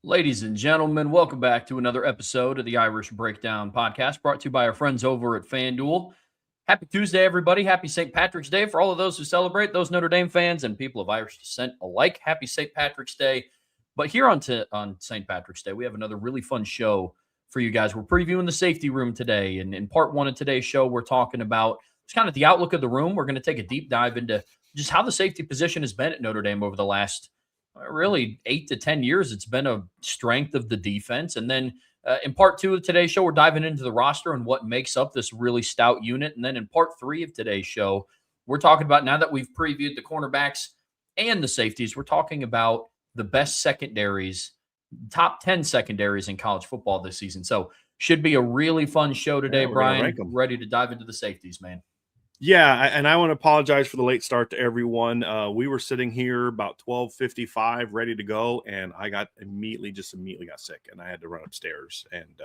Ladies and gentlemen, welcome back to another episode of the Irish Breakdown podcast brought to you by our friends over at FanDuel. Happy Tuesday, everybody. Happy St. Patrick's Day for all of those who celebrate, those Notre Dame fans and people of Irish descent alike. Happy St. Patrick's Day. But here on St. Patrick's Day, we have another really fun show for you guys. We're previewing the safety room today. And in part one of today's show, we're talking about just kind of the outlook of the room. We're going to take a deep dive into just how the safety position has been at Notre Dame over the last really 8 to 10 years. It's been a strength of the defense. And then in part two of today's show, we're diving into the roster and what makes up this really stout unit. And then in part three of today's show, we're talking about, now that we've previewed the cornerbacks and the safeties, we're talking about the best secondaries, top 10 secondaries in college football this season. So should be a really fun show today, Brian. Ready to dive into the safeties, man. Yeah, and I want to apologize for the late start to everyone. We were sitting here about 12:55, ready to go, and I got immediately got sick, and I had to run upstairs and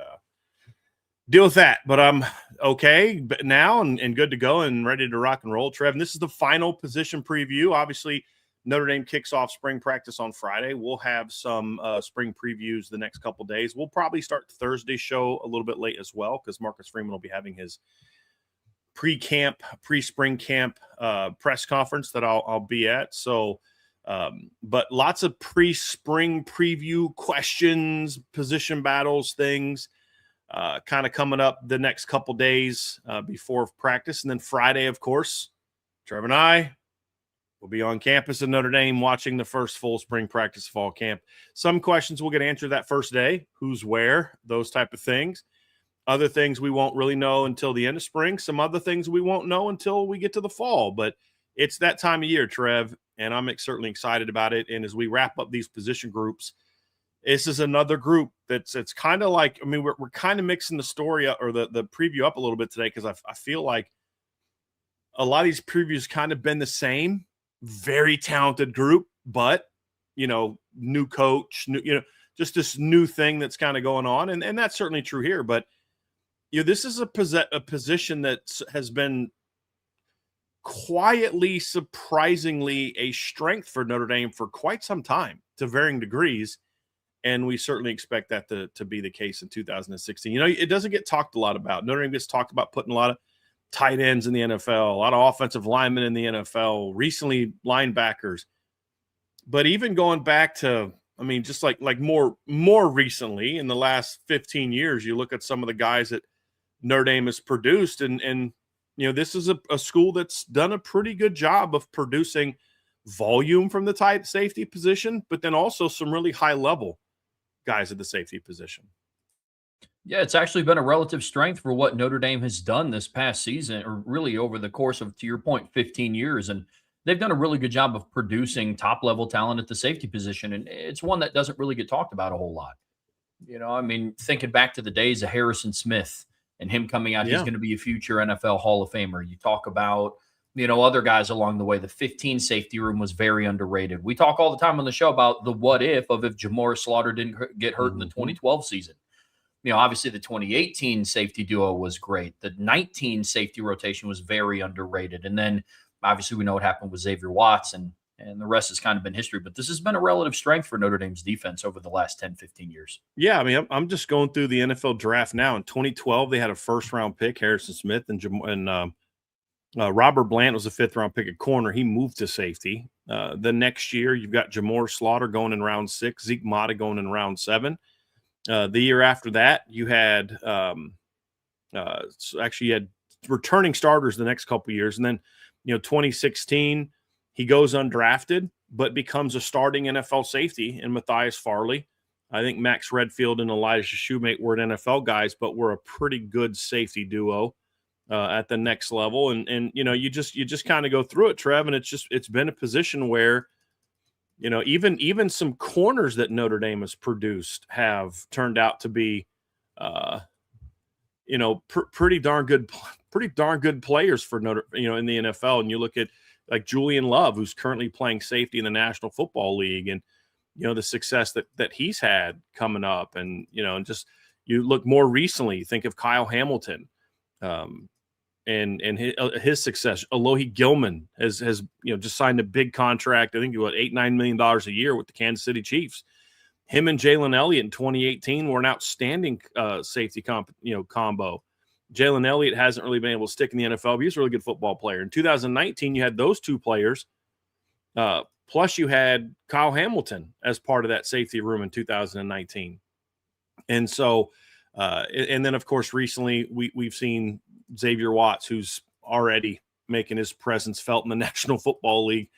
deal with that. But I'm okay now and good to go and ready to rock and roll, Trev. And this is the final position preview. Obviously, Notre Dame kicks off spring practice on Friday. We'll have some spring previews the next couple days. We'll probably start Thursday's show a little bit late as well because Marcus Freeman will be having his pre-spring camp press conference that I'll be at. So, but lots of pre-spring preview questions, position battles, things kind of coming up the next couple days before practice. And then Friday, of course, Trevor and I will be on campus in Notre Dame watching the first full spring practice fall camp. Some questions will get answered that first day, who's where, those type of things. Other things we won't really know until the end of spring. Some other things we won't know until we get to the fall. But it's that time of year, Trev, and I'm certainly excited about it. And as we wrap up these position groups, this is another group it's kind of like, I mean, we're kind of mixing the story or the preview up a little bit today because I feel like a lot of these previews kind of been the same. Very talented group, but, new coach, just this new thing that's kind of going on. And that's certainly true here. But this is a position that has been quietly, surprisingly a strength for Notre Dame for quite some time to varying degrees. And we certainly expect that to be the case in 2016. It doesn't get talked a lot about. Notre Dame gets talked about putting a lot of tight ends in the NFL, a lot of offensive linemen in the NFL, recently linebackers. But even going back to, I mean, just like more recently in the last 15 years, you look at some of the guys that Notre Dame has produced, and this is a school that's done a pretty good job of producing volume from the tight safety position, but then also some really high level guys at the safety position. Yeah, it's actually been a relative strength for what Notre Dame has done this past season, or really over the course of, to your point, 15 years. And they've done a really good job of producing top-level talent at the safety position, and it's one that doesn't really get talked about a whole lot. Thinking back to the days of Harrison Smith and him coming out, he's going to be a future NFL Hall of Famer. You talk about, other guys along the way. The 15 safety room was very underrated. We talk all the time on the show about the what if Jamora Slaughter didn't get hurt in the 2012 season. Obviously the 2018 safety duo was great. The 19 safety rotation was very underrated. And then obviously we know what happened with Xavier Watts, and the rest has kind of been history. But this has been a relative strength for Notre Dame's defense over the last 10, 15 years. Yeah, I mean, I'm just going through the NFL draft now. In 2012, they had a first-round pick, Harrison Smith, and Robert Bland was a fifth-round pick at corner. He moved to safety. The next year, you've got Jamora Slaughter going in round 6, Zeke Mata going in round 7. The year after that, you had you had returning starters the next couple of years. And then, 2016, he goes undrafted, but becomes a starting NFL safety in Matthias Farley. I think Max Redfield and Elijah Shoemate were NFL guys, but were a pretty good safety duo at the next level. And you just kind of go through it, Trev, and it's been a position where, even some corners that Notre Dame has produced have turned out to be, pretty darn good players for in the NFL. And you look at like Julian Love, who's currently playing safety in the National Football League, and the success that he's had coming up, and just you look more recently, think of Kyle Hamilton, and his success. Alohi Gilman has just signed a big contract. I think $8-9 million a year with the Kansas City Chiefs. Him and Jalen Elliott in 2018 were an outstanding safety combo. Jalen Elliott hasn't really been able to stick in the NFL, but he's a really good football player. In 2019, you had those two players. Plus, you had Kyle Hamilton as part of that safety room in 2019. And so, and then, of course, recently we've seen Xavier Watts, who's already making his presence felt in the National Football League,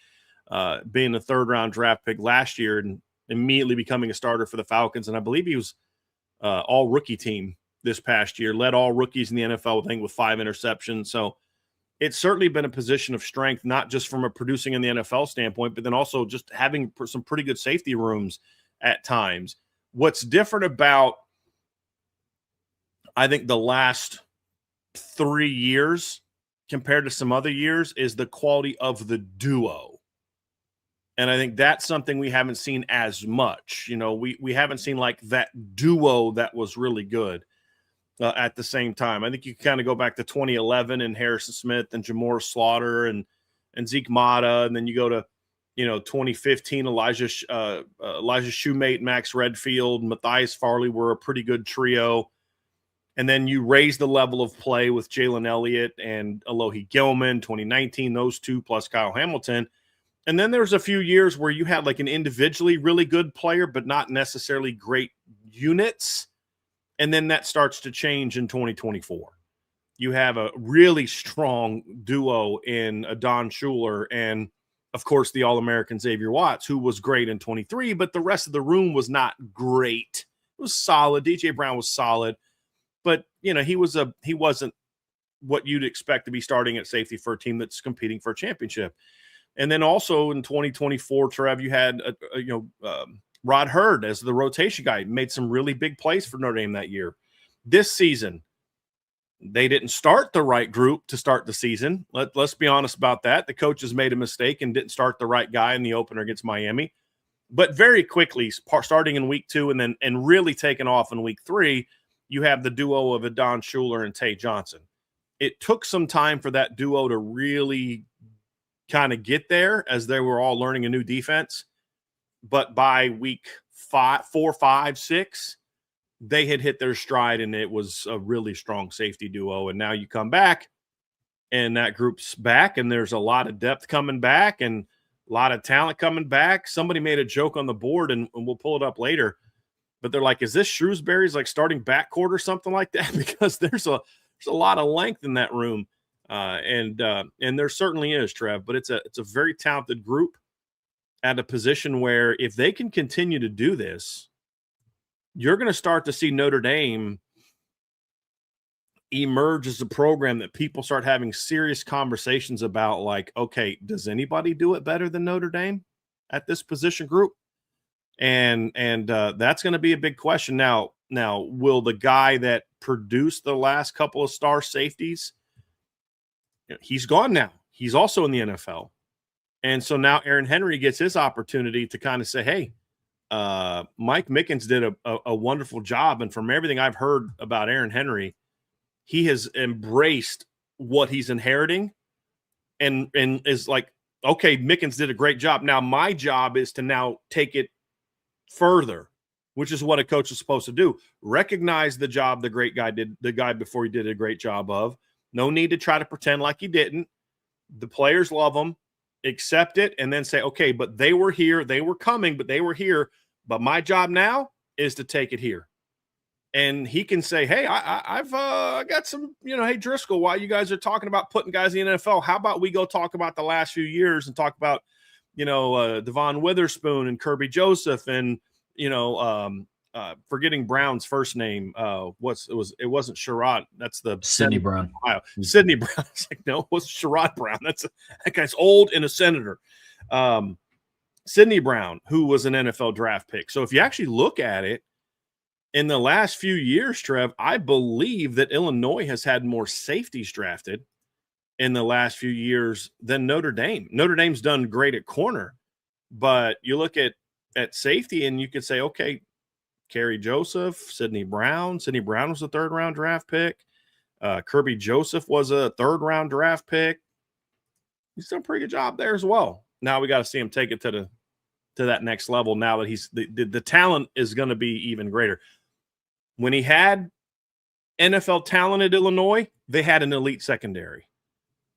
being a third-round draft pick last year and immediately becoming a starter for the Falcons. And I believe he was all-rookie team this past year, led all rookies in the NFL, I think, with 5 interceptions. So it's certainly been a position of strength, not just from a producing in the NFL standpoint, but then also just having some pretty good safety rooms at times. What's different about, I think, the last 3 years compared to some other years is the quality of the duo. And I think that's something we haven't seen as much. You know, we haven't seen like that duo that was really good at the same time. I think you kind of go back to 2011 and Harrison Smith and Jamor Slaughter and Zeke Mata. And then you go to, 2015, Elijah Shoemate, Max Redfield, Matthias Farley were a pretty good trio. And then you raise the level of play with Jalen Elliott and Alohi Gilman, 2019, those two plus Kyle Hamilton. And then there's a few years where you had like an individually really good player, but not necessarily great units. And then that starts to change in 2024. You have a really strong duo in Adon Schuler and, of course, the All-American Xavier Watts, who was great in 23, but the rest of the room was not great. It was solid. DJ Brown was solid. But, he wasn't what you'd expect to be starting at safety for a team that's competing for a championship. And then also in 2024, Trev, you had, Rod Hurd as the rotation guy, made some really big plays for Notre Dame that year. This season, they didn't start the right group to start the season. Let's be honest about that. The coaches made a mistake and didn't start the right guy in the opener against Miami. But very quickly, starting in week 2 and really taking off in week 3, you have the duo of Adon Schuler and Tay Johnson. It took some time for that duo to really kind of get there as they were all learning a new defense. But by week 4, 5, 6, they had hit their stride, and it was a really strong safety duo. And now you come back, and that group's back, and there's a lot of depth coming back and a lot of talent coming back. Somebody made a joke on the board, and we'll pull it up later. But they're like, is this Shrewsbury's like starting backcourt or something like that? Because there's a lot of length in that room. And there certainly is, Trev, but it's a very talented group at a position where if they can continue to do this, you're going to start to see Notre Dame emerge as a program that people start having serious conversations about, like, okay, does anybody do it better than Notre Dame at this position group? And that's going to be a big question. Now, will the guy that produced the last couple of star safeties, he's gone now. He's also in the NFL. And so now Aaron Henry gets his opportunity to kind of say, hey, Mike Mickens did a wonderful job. And from everything I've heard about Aaron Henry, he has embraced what he's inheriting and is like, okay, Mickens did a great job. Now my job is to now take it further, which is what a coach is supposed to do. Recognize the job the great guy did, the guy before he did a great job of. No need to try to pretend like he didn't. The players love him. Accept it, and then say, okay, but they were here. They were coming, but they were here. But my job now is to take it here. And he can say, hey, I've got some, hey, Driscoll, while you guys are talking about putting guys in the NFL, how about we go talk about the last few years and talk about, Devon Witherspoon and Kirby Joseph and, forgetting Brown's first name. It wasn't Sherrod. That's the Sidney Brown. Ohio. Sidney Brown. It's like, no, it wasn't Sherrod Brown. That guy's old and a senator. Sidney Brown, who was an NFL draft pick. So if you actually look at it, in the last few years, Trev, I believe that Illinois has had more safeties drafted in the last few years than Notre Dame. Notre Dame's done great at corner, but you look at safety and you could say, okay, Kerry Joseph, Sidney Brown. Sidney Brown was a 3rd-round draft pick. Kirby Joseph was a 3rd-round draft pick. He's done a pretty good job there as well. Now we got to see him take it to to that next level now that he's the talent is going to be even greater. When he had NFL talent at Illinois, they had an elite secondary.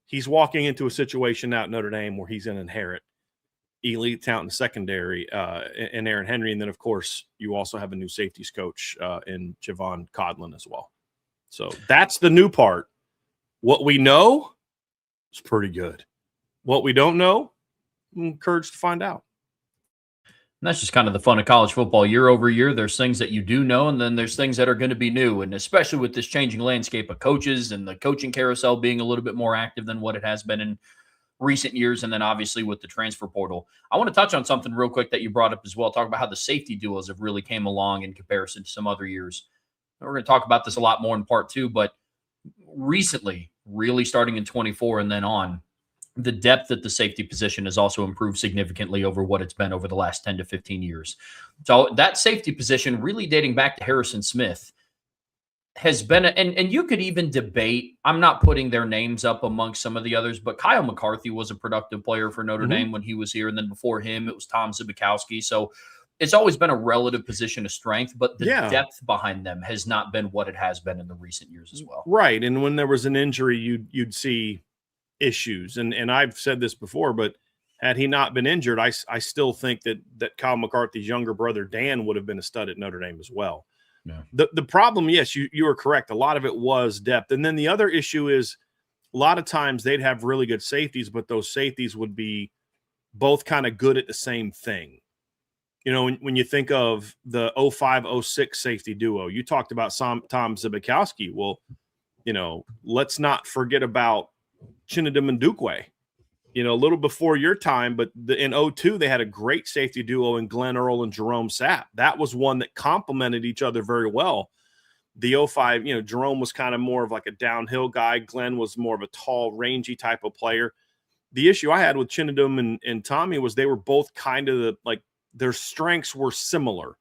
He's walking into a situation now at Notre Dame where he's going to inherit elite talent in the secondary in Aaron Henry. And then, of course, you also have a new safeties coach in Javon Codlin as well. So that's the new part. What we know is pretty good. What we don't know, I'm encouraged to find out. And that's just kind of the fun of college football. Year over year, there's things that you do know, and then there's things that are going to be new. And especially with this changing landscape of coaches and the coaching carousel being a little bit more active than what it has been in recent years, and then obviously with the transfer portal. I want to touch on something real quick that you brought up as well. Talk about how the safety duos have really came along in comparison to some other years. We're going to talk about this a lot more in part two, but recently, really starting in 24 and then on, the depth at the safety position has also improved significantly over what it's been over the last 10 to 15 years. So that safety position, really dating back to Harrison Smith, has been, and you could even debate, I'm not putting their names up amongst some of the others, but Kyle McCarthy was a productive player for Notre Dame when he was here. And then before him, it was Tom Zbikowski. So it's always been a relative position of strength, but the depth behind them has not been what it has been in the recent years as well. Right. And when there was an injury, you'd see issues. And I've said this before, but had he not been injured, I still think that Kyle McCarthy's younger brother, Dan, would have been a stud at Notre Dame as well. Yeah. The problem, yes, you are correct. A lot of it was depth. And then the other issue is a lot of times they'd have really good safeties, but those safeties would be both kind of good at the same thing. You know, when you think of the 05-06 safety duo, you talked about Tom Zbikowski. Well, you know, let's not forget about Chinedum Ndukwe. You know, a little before your time, but in 02, they had a great safety duo in Glenn Earl and Jerome Sapp. That was one that complemented each other very well. The 05, you know, Jerome was kind of more of like a downhill guy. Glenn was more of a tall, rangy type of player. The issue I had with Chinedum and Tommy was they were both kind of their strengths were similar.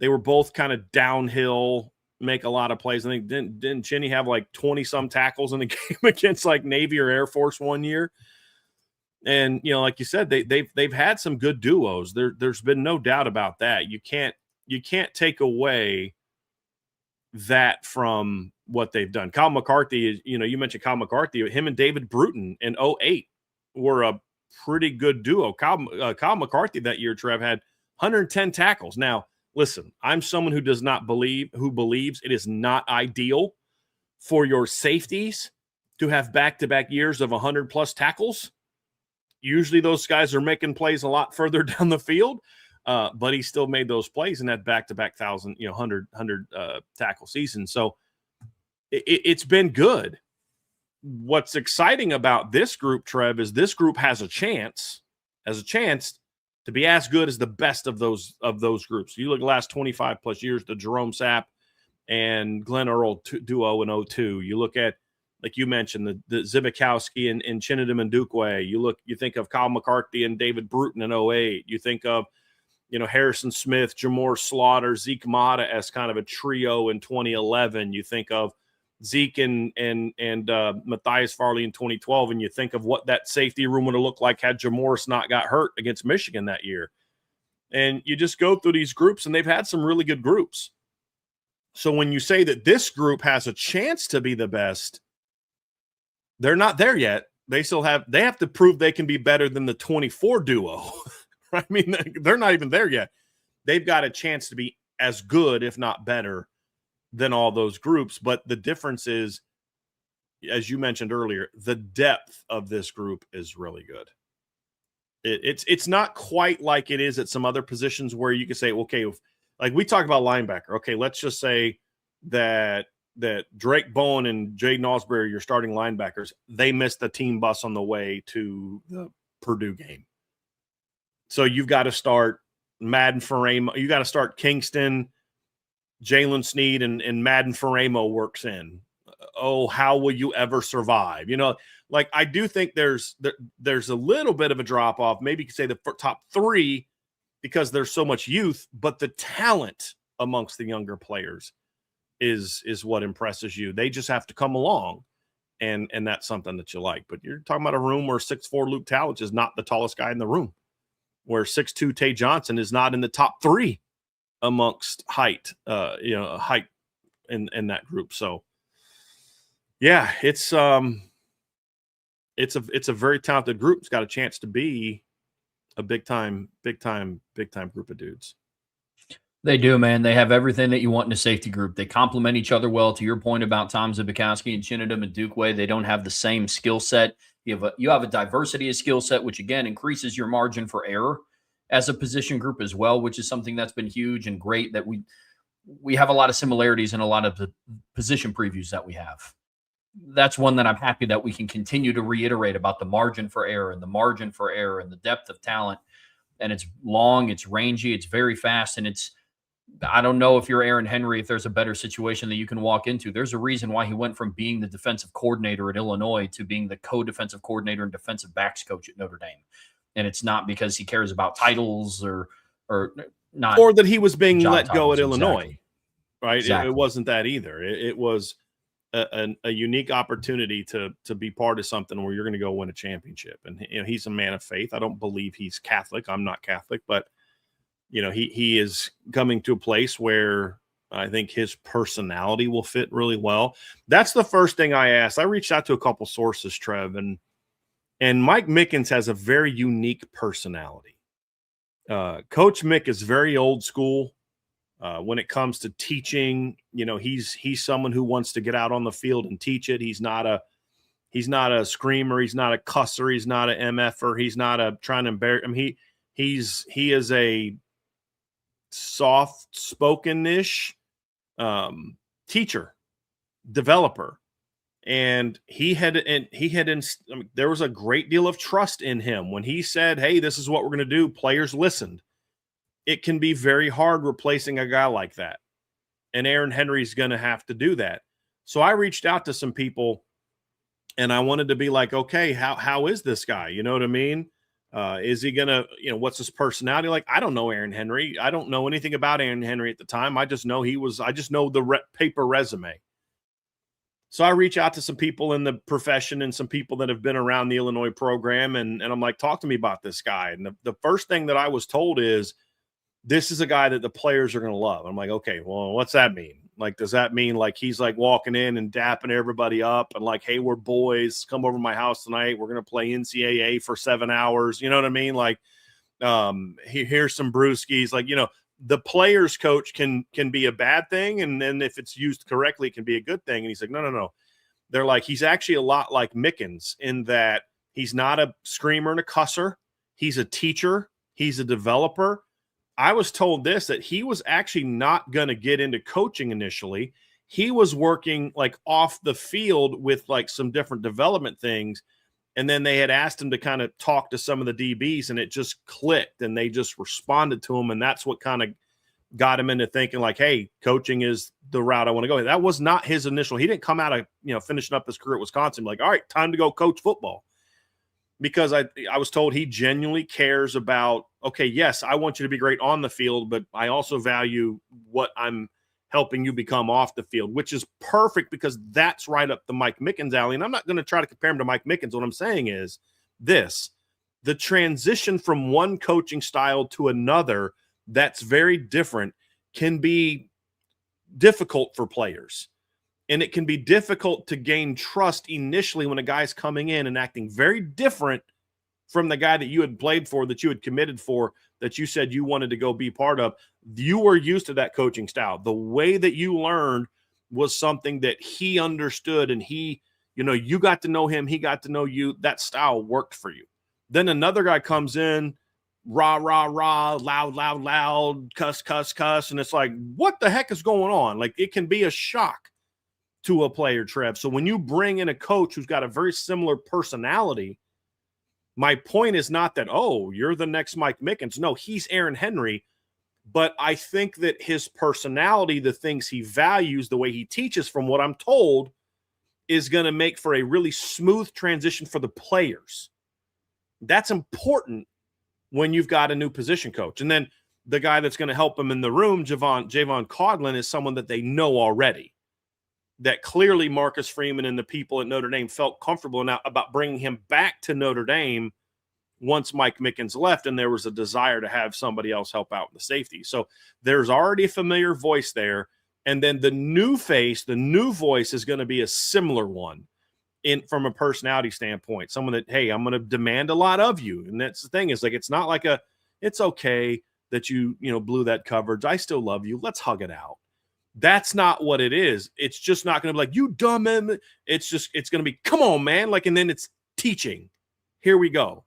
They were both kind of downhill, make a lot of plays. I think didn't Chinny have like 20-some tackles in the game against like Navy or Air Force one year? And, you know, like you said, they've had some good duos. There's been no doubt about that. You can't take away that from what they've done. Kyle McCarthy, you know, you mentioned Kyle McCarthy. Him and David Bruton in 08 were a pretty good duo. Kyle McCarthy that year, Trev, had 110 tackles. Now, listen, I'm someone who believes it is not ideal for your safeties to have back-to-back years of 100-plus tackles. Usually those guys are making plays a lot further down the field, but he still made those plays in that back-to-back 100 tackle season. So it's been good. What's exciting about this group, Trev, is this group has a chance to be as good as the best of those groups. You look at the last 25 plus years, the Jerome Sapp and Glenn Earl duo in 02. You look at, like you mentioned, the Zbikowski and Chinedum Ndukwe. You think of Kyle McCarthy and David Bruton in 08. You think of, you know, Harrison Smith, Jamor Slaughter, Zeke Mata as kind of a trio in 2011. You think of Zeke and Matthias Farley in 2012, and you think of what that safety room would have looked like had Jamoris not got hurt against Michigan that year. And you just go through these groups, and they've had some really good groups. So when you say that this group has a chance to be the best, they're not there yet. They have to prove they can be better than the 24 duo. I mean, they're not even there yet. They've got a chance to be as good, if not better, than all those groups. But the difference is, as you mentioned earlier, the depth of this group is really good. It's not quite like it is at some other positions where you could say, okay, like we talk about linebacker. Okay, let's just say that Drake Bowen and Jaden Ausberry, your starting linebackers, they missed the team bus on the way to the Purdue game. So you've got to start Madden Faramo. You got to start Kingston, Jalen Sneed, and Madden Faramo works in. Oh, how will you ever survive? You know, like I do think there's a little bit of a drop off. Maybe you could say the top three because there's so much youth, but the talent amongst the younger players is what impresses you. They just have to come along, and that's something that you like. But you're talking about a room where 6'4" Luke Talmadge is not the tallest guy in the room. where 6'2" Tay Johnson is not in the top 3 amongst height in that group. So yeah, it's a very talented group. It's got a chance to be a big time group of dudes. They do, man. They have everything that you want in a safety group. They complement each other well. To your point about Tom Zbikowski and Chinadum and Dukeway, they don't have the same skill set. You have a diversity of skill set, which again increases your margin for error as a position group as well, which is something that's been huge and great. That we have a lot of similarities in a lot of the position previews that we have. That's one that I'm happy that we can continue to reiterate about the margin for error and the depth of talent. And it's long, it's rangy, it's very fast, and I don't know if you're Aaron Henry, if there's a better situation that you can walk into. There's a reason why he went from being the defensive coordinator at Illinois to being the co-defensive coordinator and defensive backs coach at Notre Dame. And it's not because he cares about titles or not. Or that he was being let go at Illinois, exactly. Right? Exactly. It wasn't that either. It was a unique opportunity to be part of something where you're going to go win a championship. And he's a man of faith. I don't believe he's Catholic. I'm not Catholic, but he is coming to a place where I think his personality will fit really well. That's the first thing I asked. I reached out to a couple sources, Trev, and Mike Mickens has a very unique personality. Coach Mick is very old school when it comes to teaching. He's someone who wants to get out on the field and teach it. He's not a screamer. He's not a cusser. He's not an MFer. He's not trying to embarrass. I mean, he is a soft-spoken-ish teacher, developer, and there was a great deal of trust in him when he said, "Hey, this is what we're going to do." Players listened. It can be very hard replacing a guy like that, and Aaron Henry's going to have to do that. So I reached out to some people, and I wanted to be like, okay, how is this guy? You know what I mean? Is he going to, what's his personality like? I don't know Aaron Henry. I don't know anything about Aaron Henry at the time. I just know the paper resume. So I reach out to some people in the profession and some people that have been around the Illinois program. And I'm like, talk to me about this guy. And the first thing that I was told is, this is a guy that the players are going to love. I'm like, okay, well, what's that mean? Like, does that mean like he's like walking in and dapping everybody up and like, hey, we're boys, come over to my house tonight. We're going to play NCAA for 7 hours. You know what I mean? Like, here's some brewskis. Like, the players coach can be a bad thing. And then if it's used correctly, it can be a good thing. And he's like, no. They're like, he's actually a lot like Mickens in that he's not a screamer and a cusser. He's a teacher. He's a developer. I was told that he was actually not going to get into coaching initially. He was working like off the field with like some different development things. And then they had asked him to kind of talk to some of the DBs and it just clicked and they just responded to him. And that's what kind of got him into thinking like, hey, coaching is the route I want to go. That was not his initial. He didn't come out of, finishing up his career at Wisconsin like, all right, time to go coach football. Because I was told he genuinely cares about, okay, yes, I want you to be great on the field, but I also value what I'm helping you become off the field, which is perfect because that's right up the Mike Mickens alley. And I'm not going to try to compare him to Mike Mickens. What I'm saying is the transition from one coaching style to another that's very different can be difficult for players. And it can be difficult to gain trust initially when a guy's coming in and acting very different from the guy that you had played for, that you had committed for, that you said you wanted to go be part of. You were used to that coaching style. The way that you learned was something that he understood, and he, you got to know him, he got to know you. That style worked for you. Then another guy comes in, rah, rah, rah, loud, loud, loud, cuss, cuss, cuss. And it's like, what the heck is going on? Like, it can be a shock to a player, Trev. So when you bring in a coach who's got a very similar personality, my point is not that, oh, you're the next Mike Mickens. No, he's Aaron Henry. But I think that his personality, the things he values, the way he teaches, from what I'm told, is going to make for a really smooth transition for the players. That's important when you've got a new position coach. And then the guy that's going to help him in the room, Javon Coughlin, is someone that they know already. That clearly Marcus Freeman and the people at Notre Dame felt comfortable enough about bringing him back to Notre Dame once Mike Mickens left, and there was a desire to have somebody else help out in the safety. So there's already a familiar voice there. And then the new face, the new voice is going to be a similar one from a personality standpoint. Someone that, hey, I'm going to demand a lot of you. And that's the thing, is like, it's not like it's okay that you blew that coverage. I still love you. Let's hug it out. That's not what it is. It's just not going to be like, you dumb man. It's going to be, come on, man. Like, and then it's teaching. Here we go.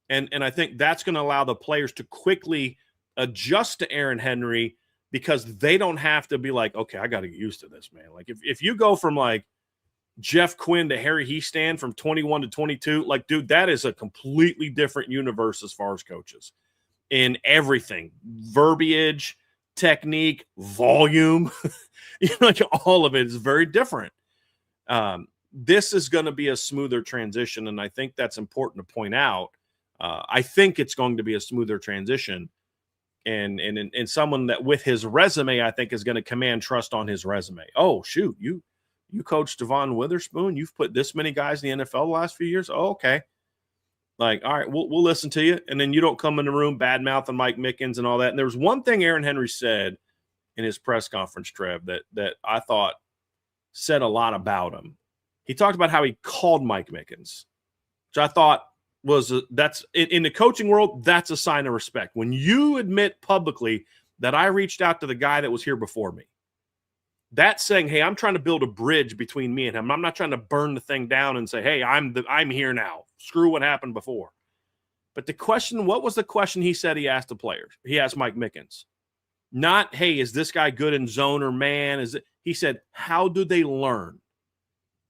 And I think that's going to allow the players to quickly adjust to Aaron Henry, because they don't have to be like, okay, I got to get used to this, man. Like, if you go from like Jeff Quinn to Harry Heastand from 21 to 22, like, dude, that is a completely different universe as far as coaches in everything, verbiage, technique, volume, like all of it is very different. This is going to be a smoother transition, and I think that's important to point out. I think it's going to be a smoother transition, and someone that with his resume, I think, is going to command trust on his resume. Oh, shoot, you coached Devon Witherspoon. You've put this many guys in the NFL the last few years. Oh, okay. Like, all right, we'll listen to you. And then you don't come in the room bad-mouthing Mike Mickens and all that. And there was one thing Aaron Henry said in his press conference, Trev, that I thought said a lot about him. He talked about how he called Mike Mickens, which I thought was that's in the coaching world, that's a sign of respect. When you admit publicly that I reached out to the guy that was here before me, that's saying, hey, I'm trying to build a bridge between me and him. I'm not trying to burn the thing down and say, hey, I'm here now. Screw what happened before. But the question, what was the question he said he asked the players? He asked Mike Mickens. Not, hey, is this guy good in zone or man? He said, how do they learn?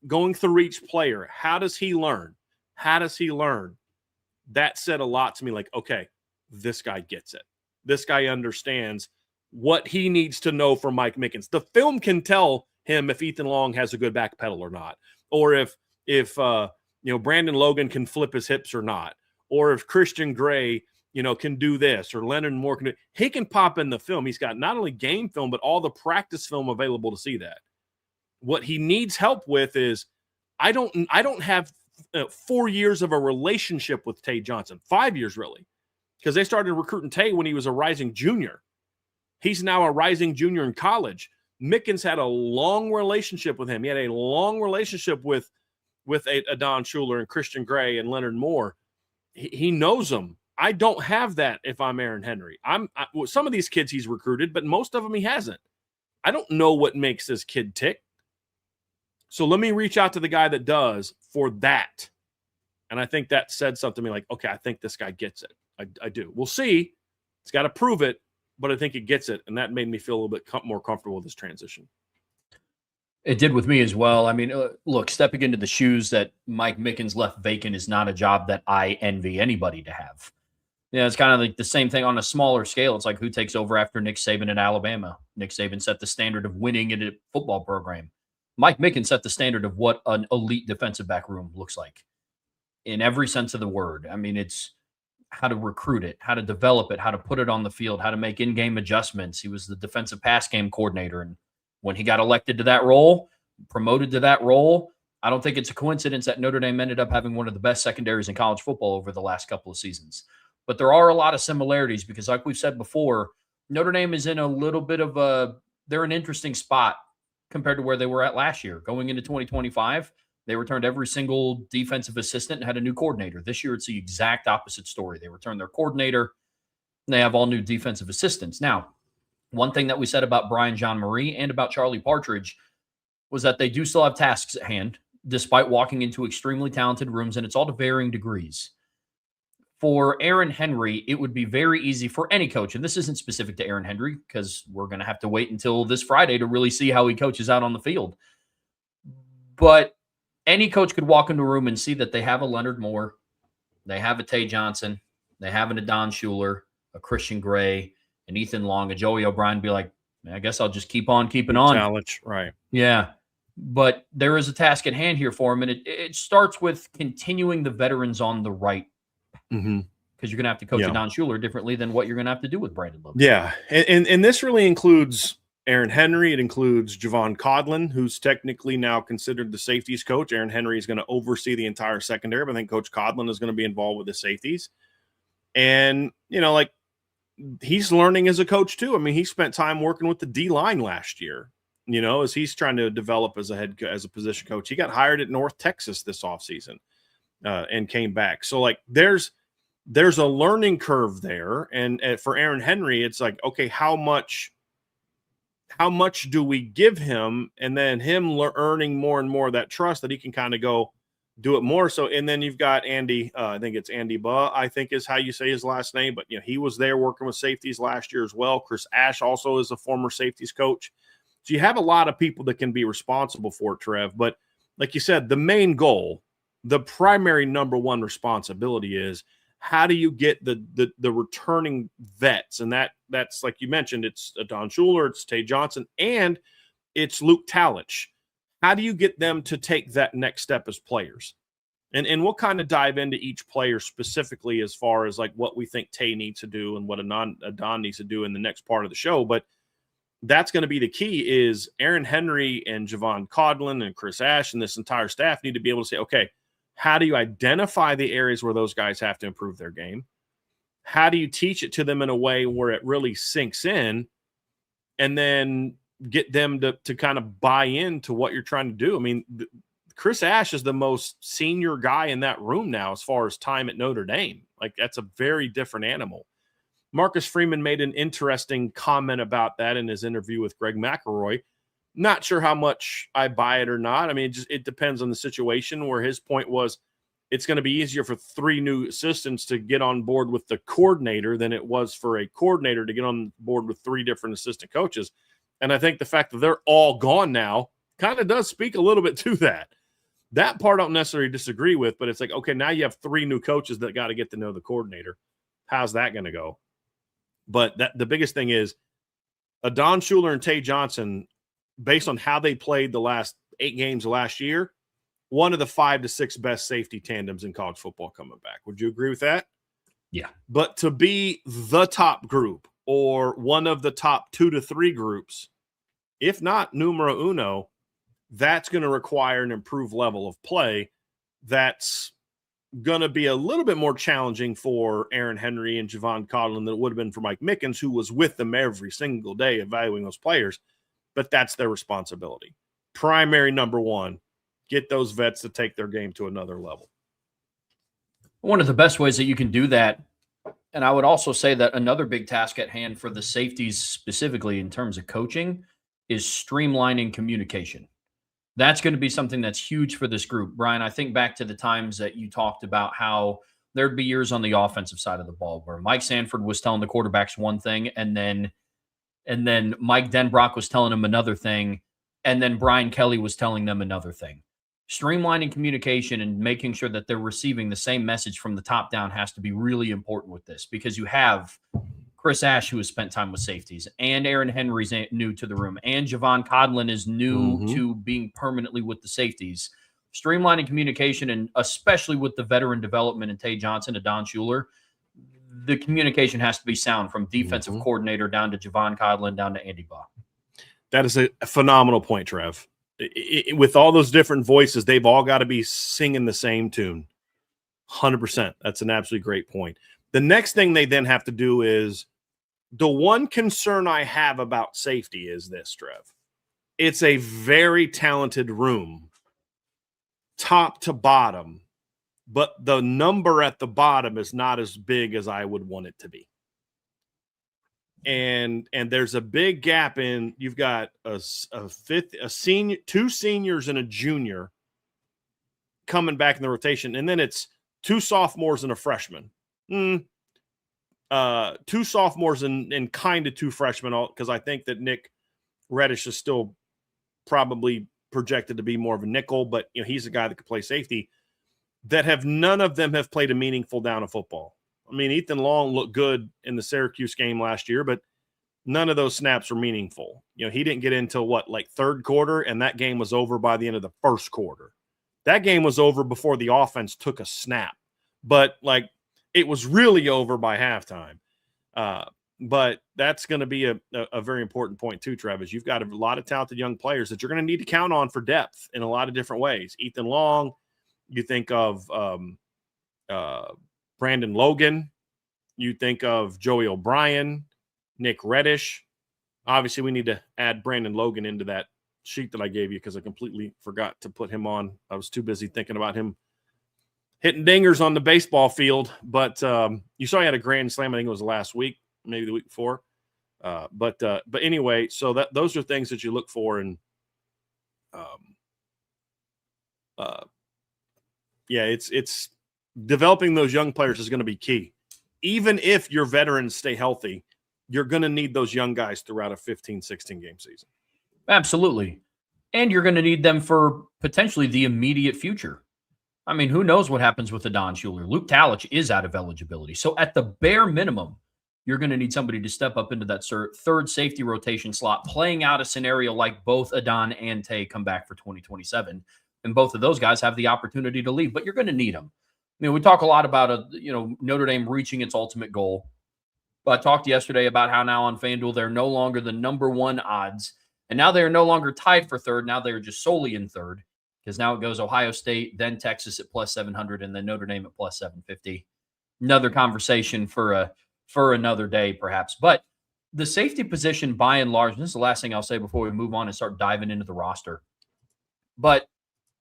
Going through each player, how does he learn? How does he learn? That said a lot to me, like, okay, this guy gets it. This guy understands what he needs to know from Mike Mickens. The film can tell him if Ethan Long has a good back pedal or not, or if Brandon Logan can flip his hips or not, or if Christian Gray can do this, or Leonard Moore can do. He can pop in the film. He's got not only game film but all the practice film available to see that. What he needs help with is I don't have 4 years of a relationship with Tay Johnson, 5 years really, because they started recruiting Tay when he was a rising junior. He's now a rising junior in college. Mickens had a long relationship with him. He had a long relationship with Adon Schuler and Christian Gray and Leonard Moore. He knows them. I don't have that if I'm Aaron Henry. Some of these kids he's recruited, but most of them he hasn't. I don't know what makes this kid tick. So let me reach out to the guy that does for that. And I think that said something to me like, okay, I think this guy gets it. I do. We'll see. He's got to prove it. But I think it gets it, and that made me feel a little bit more comfortable with this transition. It did with me as well. I mean, look, stepping into the shoes that Mike Mickens left vacant is not a job that I envy anybody to have. Yeah, it's kind of like the same thing on a smaller scale. It's like who takes over after Nick Saban at Alabama. Nick Saban set the standard of winning in a football program. Mike Mickens set the standard of what an elite defensive back room looks like in every sense of the word. I mean, it's how to recruit it, how to develop it, how to put it on the field, how to make in-game adjustments. He was the defensive pass game coordinator. And when he got elected to that role, promoted to that role, I don't think it's a coincidence that Notre Dame ended up having one of the best secondaries in college football over the last couple of seasons. But there are a lot of similarities because like we've said before, Notre Dame is in a little bit of they're an interesting spot compared to where they were at last year. Going into 2025, they returned every single defensive assistant and had a new coordinator. This year, it's the exact opposite story. They returned their coordinator, and they have all new defensive assistants. Now, one thing that we said about Brian Jean-Marie and about Charlie Partridge was that they do still have tasks at hand, despite walking into extremely talented rooms, and it's all to varying degrees. For Aaron Henry, it would be very easy for any coach, and this isn't specific to Aaron Henry because we're going to have to wait until this Friday to really see how he coaches out on the field. But any coach could walk into a room and see that they have a Leonard Moore, they have a Tay Johnson, they have an Adon Schuler, a Christian Gray, an Ethan Long, a Joey O'Brien, be like, I guess I'll just keep on keeping on. Challenge, right. Yeah. But there is a task at hand here for him, and it starts with continuing the veterans on the right. Because you're going to have to coach Adon Schuler differently than what you're going to have to do with Brandon Logan. Yeah. And this really includes Aaron Henry. It includes Javon Codlin, who's technically now considered the safeties coach. Aaron Henry is going to oversee the entire secondary, but I think Coach Codlin is going to be involved with the safeties. And, like he's learning as a coach too. I mean, he spent time working with the D-line last year, as he's trying to develop as a position coach. He got hired at North Texas this offseason and came back. So like there's a learning curve there. And for Aaron Henry, it's like, okay, how much do we give him? And then him earning more and more of that trust that he can kind of go do it more. So, and then you've got Andy, I think it's Andy Buh, I think is how you say his last name, but he was there working with safeties last year as well. Chris Ash also is a former safeties coach. So you have a lot of people that can be responsible for it, Trev. But like you said, the main goal, the primary number one responsibility is how do you get the returning vets? And that's like you mentioned, it's Don Schuler, it's Tay Johnson, and it's Luke Talich. How do you get them to take that next step as players? And we'll kind of dive into each player specifically as far as like what we think Tay needs to do and what Adon needs to do in the next part of the show. But that's going to be the key is Aaron Henry and Javon Codlin and Chris Ash and this entire staff need to be able to say, okay, how do you identify the areas where those guys have to improve their game? How do you teach it to them in a way where it really sinks in? And then get them to kind of buy into what you're trying to do. I mean, Chris Ash is the most senior guy in that room now as far as time at Notre Dame. Like, that's a very different animal. Marcus Freeman made an interesting comment about that in his interview with Greg McElroy. Not sure how much I buy it or not. I mean, it depends on the situation, where his point was it's going to be easier for 3 new assistants to get on board with the coordinator than it was for a coordinator to get on board with 3 different assistant coaches. And I think the fact that they're all gone now kind of does speak a little bit to that. That part I don't necessarily disagree with, but it's like, okay, now you have 3 new coaches that got to get to know the coordinator. How's that going to go? But the biggest thing is Don Schuler and Tay Johnson, based on how they played the last 8 games of last year, one of the 5 to 6 best safety tandems in college football coming back. Would you agree with that? Yeah. But to be the top group or one of the top 2 to 3 groups, if not numero uno, that's going to require an improved level of play. That's going to be a little bit more challenging for Aaron Henry and Javon Codlin than it would have been for Mike Mickens, who was with them every single day evaluating those players. But that's their responsibility. Primary number one, get those vets to take their game to another level. One of the best ways that you can do that, and I would also say that another big task at hand for the safeties specifically in terms of coaching, is streamlining communication. That's going to be something that's huge for this group. Brian, I think back to the times that you talked about how there'd be years on the offensive side of the ball where Mike Sanford was telling the quarterbacks one thing, and then Mike Denbrock was telling them another thing, and then Brian Kelly was telling them another thing. Streamlining communication and making sure that they're receiving the same message from the top down has to be really important with this, because you have Chris Ash, who has spent time with safeties, and Aaron Henry's new to the room, and Javon Codlin is new to being permanently with the safeties. Streamlining communication, and especially with the veteran development and Tay Johnson and Don Schuler, the communication has to be sound from defensive coordinator down to Javon Codlin down to Andy Buh. That is a phenomenal point, Trev. With all those different voices, they've all got to be singing the same tune. 100%. That's an absolutely great point. The next thing they then have to do is, the one concern I have about safety is this, Trev. It's a very talented room, top to bottom, but the number at the bottom is not as big as I would want it to be. And there's a big gap in, you've got a senior, 2 seniors and a junior coming back in the rotation, and then it's 2 sophomores and a freshman. 2 sophomores and kind of 2 freshmen, because I think that Nick Reddish is still probably projected to be more of a nickel, but he's a guy that could play safety. None of them have played a meaningful down of football. I mean, Ethan Long looked good in the Syracuse game last year, but none of those snaps were meaningful. He didn't get into third quarter, and that game was over by the end of the first quarter. That game was over before the offense took a snap, but it was really over by halftime. But that's going to be a very important point too, Travis. You've got a lot of talented young players that you're going to need to count on for depth in a lot of different ways. Ethan Long, you think of Brandon Logan, you think of Joey O'Brien, Nick Reddish. Obviously, we need to add Brandon Logan into that sheet that I gave you because I completely forgot to put him on. I was too busy thinking about him hitting dingers on the baseball field. But you saw he had a grand slam. I think it was last week, maybe the week before. But anyway, so those are things that you look for. And it's developing those young players is going to be key. Even if your veterans stay healthy, you're going to need those young guys throughout a 15, 16-game season. Absolutely. And you're going to need them for potentially the immediate future. I mean, who knows what happens with Adon Schuler? Luke Talich is out of eligibility. So at the bare minimum, you're going to need somebody to step up into that third safety rotation slot, playing out a scenario like both Adon and Tay come back for 2027. And both of those guys have the opportunity to leave, but you're going to need them. I mean, we talk a lot about Notre Dame reaching its ultimate goal. But I talked yesterday about how now on FanDuel, they're no longer the number one odds. And now they're no longer tied for third. Now they're just solely in third because now it goes Ohio State, then Texas at plus 700, and then Notre Dame at plus 750. Another conversation for another day, perhaps. But the safety position, by and large, and this is the last thing I'll say before we move on and start diving into the roster. But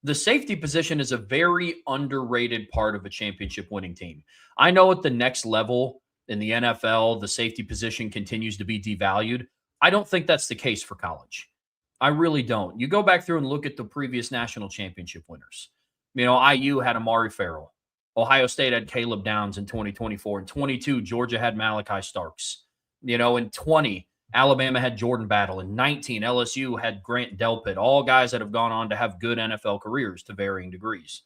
the safety position is a very underrated part of a championship winning team. I know at the next level in the NFL, the safety position continues to be devalued. I don't think that's the case for college. I really don't. You go back through and look at the previous national championship winners. IU had Amari Farrell. Ohio State had Caleb Downs in 2024. In 22, Georgia had Malachi Starks. In 20, Alabama had Jordan Battle. In 19, LSU had Grant Delpit. All guys that have gone on to have good NFL careers to varying degrees.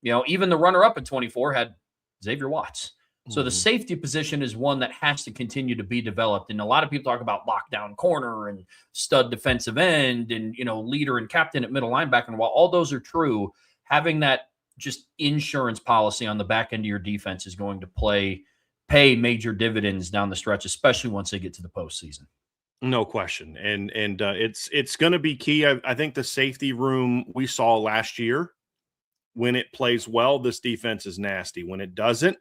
Even the runner-up in 24 had Xavier Watts. So the safety position is one that has to continue to be developed. And a lot of people talk about lockdown corner and stud defensive end and, leader and captain at middle linebacker. And while all those are true, having that just insurance policy on the back end of your defense is going to pay major dividends down the stretch, especially once they get to the postseason. No question. And it's going to be key. I think the safety room we saw last year, when it plays well, this defense is nasty. When it doesn't,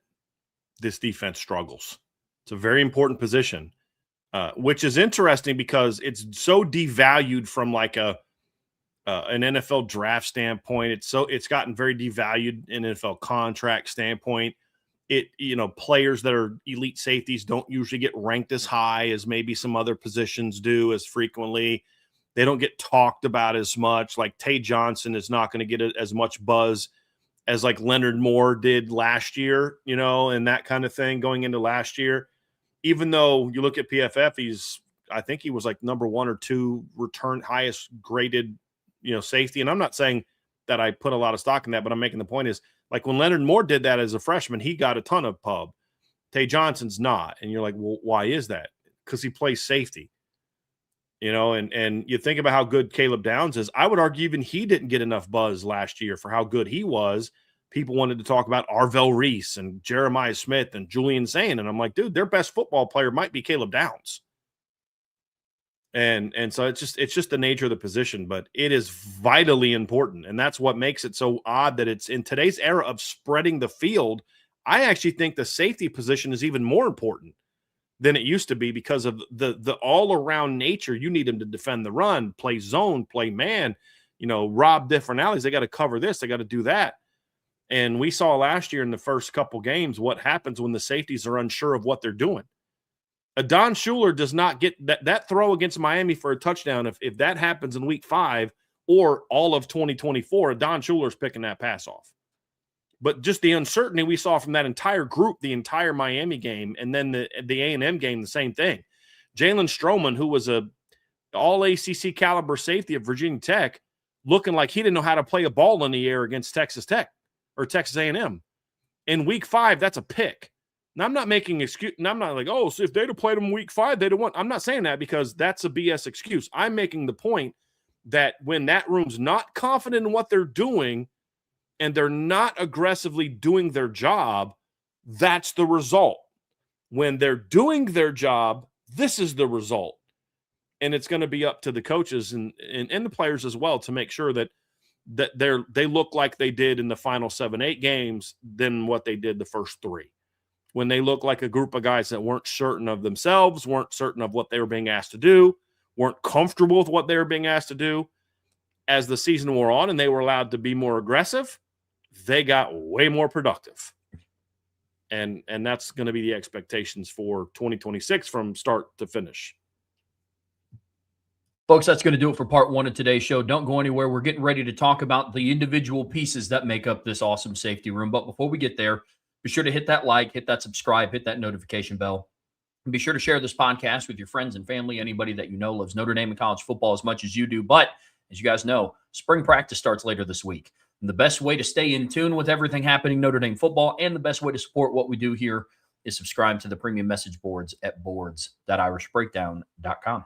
this defense struggles. It's a very important position, which is interesting because it's so devalued from like an NFL draft standpoint. It's gotten very devalued in NFL contract standpoint. Players that are elite safeties don't usually get ranked as high as maybe some other positions do as frequently. They don't get talked about as much. Like Tay Johnson is not going to get as much buzz as like Leonard Moore did last year, and that kind of thing going into last year. Even though you look at PFF, I think he was like number 1 or 2 return highest graded, safety. And I'm not saying that I put a lot of stock in that, but I'm making the point is like when Leonard Moore did that as a freshman, he got a ton of pub. Tay Johnson's not. And you're like, well, why is that? Because he plays safety. And you think about how good Caleb Downs is. I would argue even he didn't get enough buzz last year for how good he was. People wanted to talk about Arvell Reese and Jeremiah Smith and Julian Zane. And I'm like, dude, their best football player might be Caleb Downs. And so it's just the nature of the position, but it is vitally important. And that's what makes it so odd that it's in today's era of spreading the field. I actually think the safety position is even more important than it used to be because of the all-around nature. You need them to defend the run, play zone, play man, rob different alleys. They got to cover this. They got to do that. And we saw last year in the first couple games what happens when the safeties are unsure of what they're doing. Adon Schuler does not get that throw against Miami for a touchdown. If that happens in week 5 or all of 2024, Adon Schuler's picking that pass off. But just the uncertainty we saw from that entire group, the entire Miami game, and then the A&M game, the same thing. Jalen Stroman, who was a all-ACC caliber safety at Virginia Tech, looking like he didn't know how to play a ball in the air against Texas Tech or Texas A&M. In week 5, that's a pick. Now, I'm not making excuse. And I'm not like, oh, so if they'd have played him in week 5, they'd have won. I'm not saying that because that's a BS excuse. I'm making the point that when that room's not confident in what they're doing and they're not aggressively doing their job, that's the result. When they're doing their job This is the result. And it's going to be up to the coaches and the players as well to make sure that they look like they did in the final 7-8 games than what they did the first 3. When they look like a group of guys that weren't certain of themselves, weren't certain of what they were being asked to do, weren't comfortable with what they were being asked to do. As the season wore on and they were allowed to be more aggressive, they got way more productive. And that's going to be the expectations for 2026 from start to finish. Folks, that's going to do it for part 1 of today's show. Don't go anywhere. We're getting ready to talk about the individual pieces that make up this awesome safety room. But before we get there, be sure to hit that like, hit that subscribe, hit that notification bell. And be sure to share this podcast with your friends and family, anybody that you know loves Notre Dame and college football as much as you do. But as you guys know, spring practice starts later this week. And the best way to stay in tune with everything happening Notre Dame football and the best way to support what we do here is subscribe to the premium message boards at boards.irishbreakdown.com.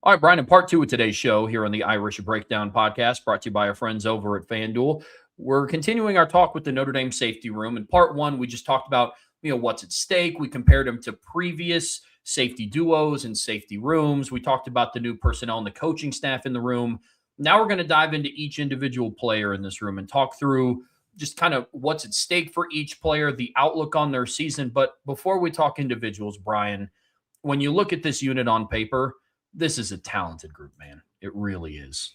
All right, Brian, in part 2 of today's show here on the Irish Breakdown podcast, brought to you by our friends over at FanDuel, we're continuing our talk with the Notre Dame safety room. In part 1, we just talked about, what's at stake. We compared them to previous safety duos and safety rooms. We talked about the new personnel and the coaching staff in the room. Now we're going to dive into each individual player in this room and talk through just kind of what's at stake for each player, the outlook on their season. But before we talk individuals, Brian, when you look at this unit on paper, this is a talented group, man. It really is.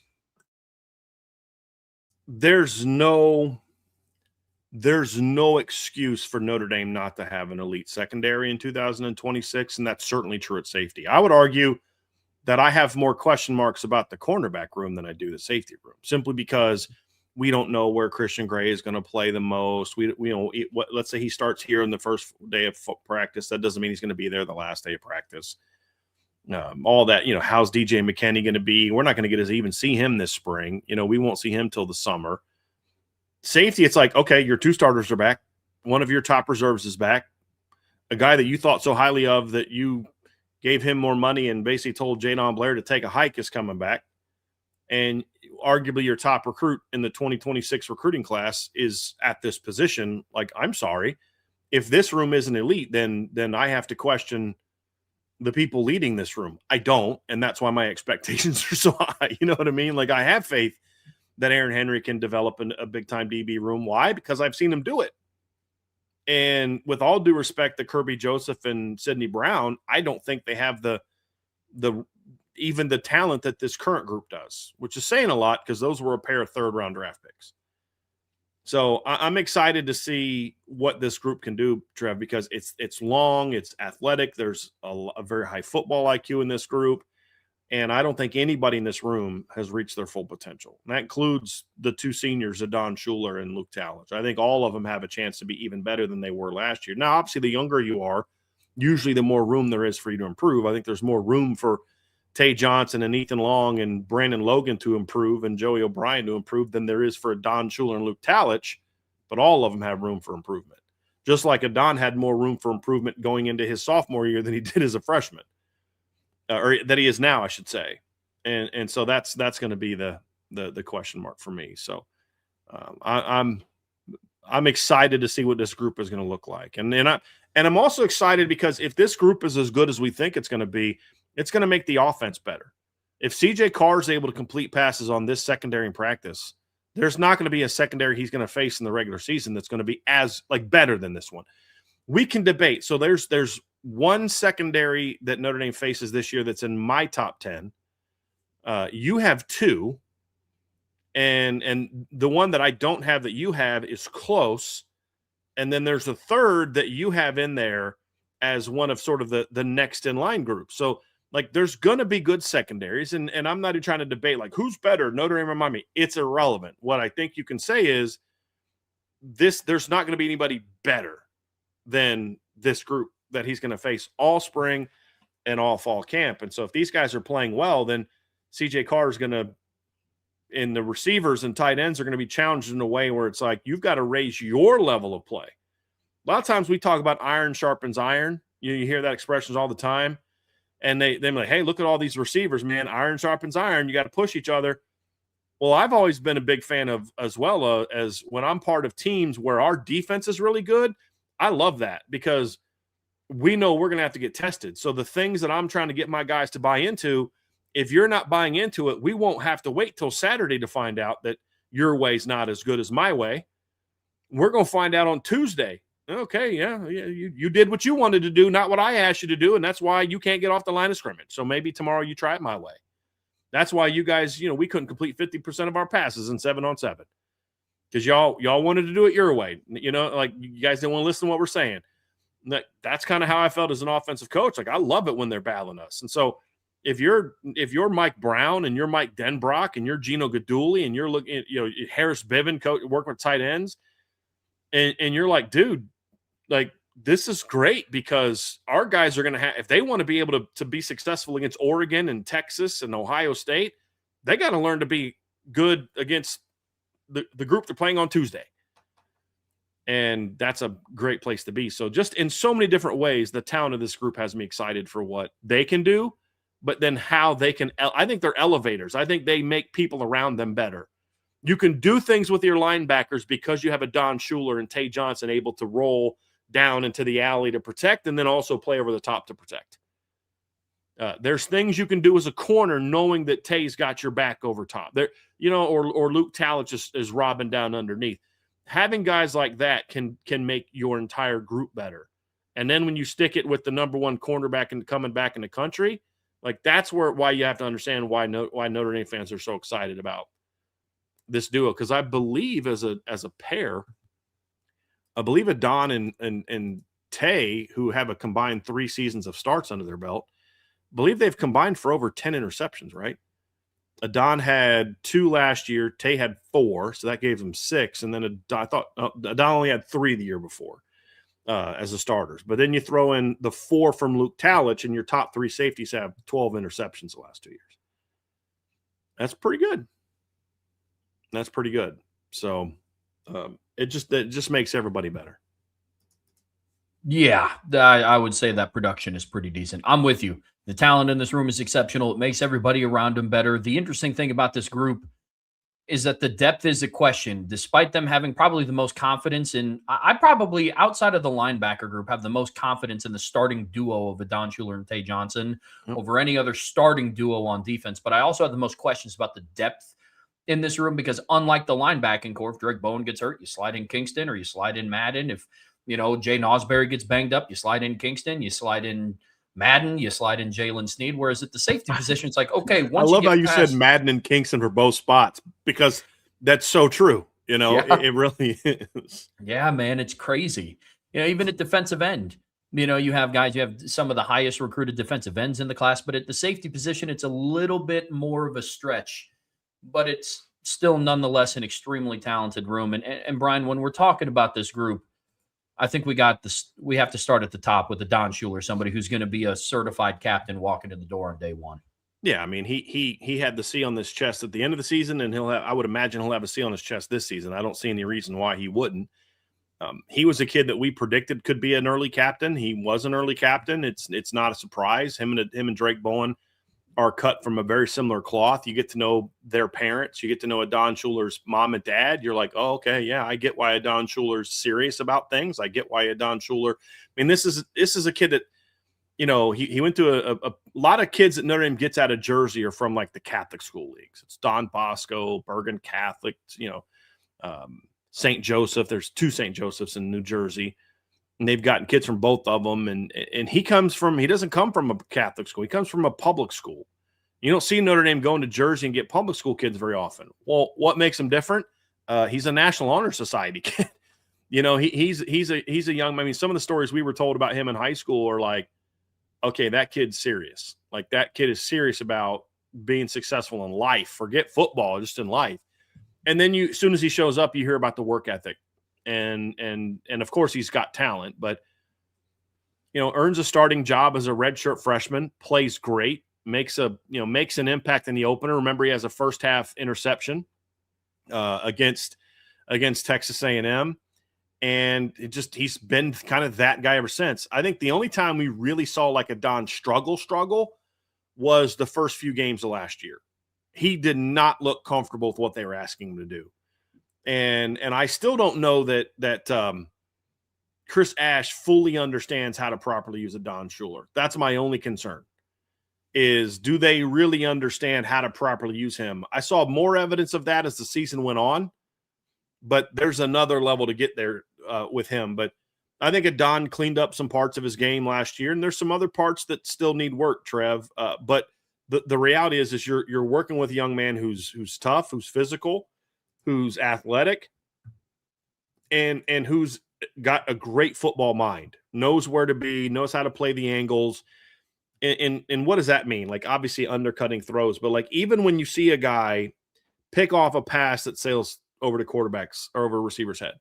There's no excuse for Notre Dame not to have an elite secondary in 2026, and that's certainly true at safety. I would argue that I have more question marks about the cornerback room than I do the safety room, simply because we don't know where Christian Gray is going to play the most. Let's say he starts here on the first day of practice. That doesn't mean he's going to be there the last day of practice. All that, how's DJ McKinney going to be? We're not going to get to even see him this spring. We won't see him till the summer. Safety, it's like, okay, your 2 starters are back. One of your top reserves is back. A guy that you thought so highly of that you gave him more money and basically told Jadon Blair to take a hike is coming back. And arguably your top recruit in the 2026 recruiting class is at this position. Like, I'm sorry. If this room isn't elite, then I have to question the people leading this room. I don't, and that's why my expectations are so high. You know what I mean? Like, I have faith that Aaron Henry can develop a big-time DB room. Why? Because I've seen him do it. And with all due respect to Kirby Joseph and Sidney Brown, I don't think they have even the talent that this current group does, which is saying a lot because those were a pair of 3rd-round draft picks. So I'm excited to see what this group can do, Trev, because it's long, it's athletic. There's a very high football IQ in this group. And I don't think anybody in this room has reached their full potential. And that includes the 2 seniors, Adon Schuler and Luke Talich. I think all of them have a chance to be even better than they were last year. Now, obviously, the younger you are, usually the more room there is for you to improve. I think there's more room for Tay Johnson and Ethan Long and Brandon Logan to improve and Joey O'Brien to improve than there is for Adon Schuler and Luke Talich, but all of them have room for improvement. Just like Adon had more room for improvement going into his sophomore year than he did as a freshman, or that he is now, I should say. And so that's going to be the question mark for me. So I'm excited to see what this group is going to look like. And I'm also excited because if this group is as good as we think it's going to be, it's going to make the offense better. If CJ Carr is able to complete passes on this secondary in practice, there's not going to be a secondary he's going to face in the regular season that's going to be better than this one. We can debate. So there's one secondary that Notre Dame faces this year that's in my top 10. You have 2. And the one that I don't have that you have is close. And then there's a 3rd that you have in there as one of sort of the next in line group. So, like, there's going to be good secondaries, and I'm not even trying to debate, like, who's better, Notre Dame or Miami. It's irrelevant. What I think you can say is there's not going to be anybody better than this group that he's going to face all spring and all fall camp. And so if these guys are playing well, then CJ Carr is going to, and the receivers and tight ends are going to be challenged in a way where it's like you've got to raise your level of play. A lot of times we talk about iron sharpens iron. You hear that expressions all the time. And they're like, hey, look at all these receivers, man. Iron sharpens iron. You got to push each other. Well, I've always been a big fan of as when I'm part of teams where our defense is really good. I love that because we know we're going to have to get tested. So the things that I'm trying to get my guys to buy into, if you're not buying into it, we won't have to wait till Saturday to find out that your way's not as good as my way. We're going to find out on Tuesday. Okay, yeah, you did what you wanted to do, not what I asked you to do, and that's why you can't get off the line of scrimmage. So maybe tomorrow you try it my way. That's why you guys, we couldn't complete 50% of our passes in 7-on-7 because y'all wanted to do it your way. Like you guys didn't want to listen to what we're saying. That's kind of how I felt as an offensive coach. Like I love it when they're battling us. And so if you're Mike Brown and you're Mike Denbrock and you're Gino Gaduli and you're looking, Harris Biven coach working with tight ends, and you're like, dude, like this is great because our guys are going to have, if they want to be able to be successful against Oregon and Texas and Ohio State, they got to learn to be good against the group they're playing on Tuesday. And that's a great place to be. So just in so many different ways, the talent of this group has me excited for what they can do, but then how they can, I think they're elevators. I think they make people around them better. You can do things with your linebackers because you have a Don Schuler and Tay Johnson able to roll down into the alley to protect and then also play over the top to protect. There's things you can do as a corner knowing that Tay's got your back over top. There, or Luke Talich is robbing down underneath. Having guys like that can make your entire group better. And then when you stick it with the number one cornerback and coming back in the country, like that's why you have to understand why Notre Dame fans are so excited about this duo. Because I believe as a pair, I believe Adon and Tay, who have a combined 3 seasons of starts under their belt, believe they've combined for over 10 interceptions, right? Adon had 2 last year. Tay had 4, so that gave him 6. And then I thought Adon only had 3 the year before as the starters. But then you throw in the 4 from Luke Talich, and your top 3 safeties have 12 interceptions the last 2 years. That's pretty good. That's pretty good. So it just makes everybody better. Yeah, I would say that production is pretty decent. I'm with you. The talent in this room is exceptional. It makes everybody around them better. The interesting thing about this group is that the depth is a question, despite them having probably the most confidence in, I probably, outside of the linebacker group, have the most confidence in the starting duo of Adon Schuler and Tay Johnson over any other starting duo on defense. But I also have the most questions about the depth in this room because unlike the linebacking core, if Drake Bowen gets hurt, you slide in Kingston or you slide in Madden. If, Jay Nosberry gets banged up, you slide in Kingston, you slide in Madden, you slide in Jalen Sneed. Whereas at the safety position, it's like, okay, once I love how you said Madden and Kingston for both spots because that's so true. It really is. Yeah, man, it's crazy. Even at defensive end, you have some of the highest recruited defensive ends in the class, but at the safety position, it's a little bit more of a stretch, but it's still nonetheless an extremely talented room. And Brian, when we're talking about this group, I think we have to start at the top with Adon Schuler, somebody who's going to be a certified captain walking in the door on day one. Yeah, I mean, he had the C on his chest at the end of the season, and I would imagine he'll have a C on his chest this season. I don't see any reason why he wouldn't. He was a kid that we predicted could be an early captain. He was an early captain. It's not a surprise. Him and Drake Bowen are cut from a very similar cloth. You get to know their parents. You get to know Adon Schuler's mom and dad. You're like, oh, okay, yeah, I get why Adon Schuler's serious about things. I get why Adon Schuler. I mean, this is a kid that, he went to a lot of kids that Notre Dame gets out of Jersey are from like the Catholic school leagues. It's Don Bosco, Bergen Catholic, St. Joseph. There's 2 St. Josephs in New Jersey. And they've gotten kids from both of them. And he doesn't come from a Catholic school. He comes from a public school. You don't see Notre Dame going to Jersey and get public school kids very often. Well, what makes him different? He's a National Honor Society kid. He's a young man. I mean, some of the stories we were told about him in high school are like, okay, that kid's serious. Like that kid is serious about being successful in life. Forget football, just in life. And then as soon as he shows up, you hear about the work ethic. And of course he's got talent, but earns a starting job as a redshirt freshman, plays great, makes an impact in the opener. Remember, he has a first half interception against Texas A&M, and he's been kind of that guy ever since. I think the only time we really saw like Adon struggle was the first few games of last year. He did not look comfortable with what they were asking him to do. And I still don't know that Chris Ash fully understands how to properly use a Don Schuler. That's my only concern, is do they really understand how to properly use him? I saw more evidence of that as the season went on, but there's another level to get there with him. But I think Adon cleaned up some parts of his game last year, and there's some other parts that still need work, Trev. But the reality is you're working with a young man who's tough, who's physical, who's athletic, and who's got a great football mind, knows where to be, knows how to play the angles. And what does that mean? Like, obviously undercutting throws, but like even when you see a guy pick off a pass that sails over the quarterback's or over a receiver's head,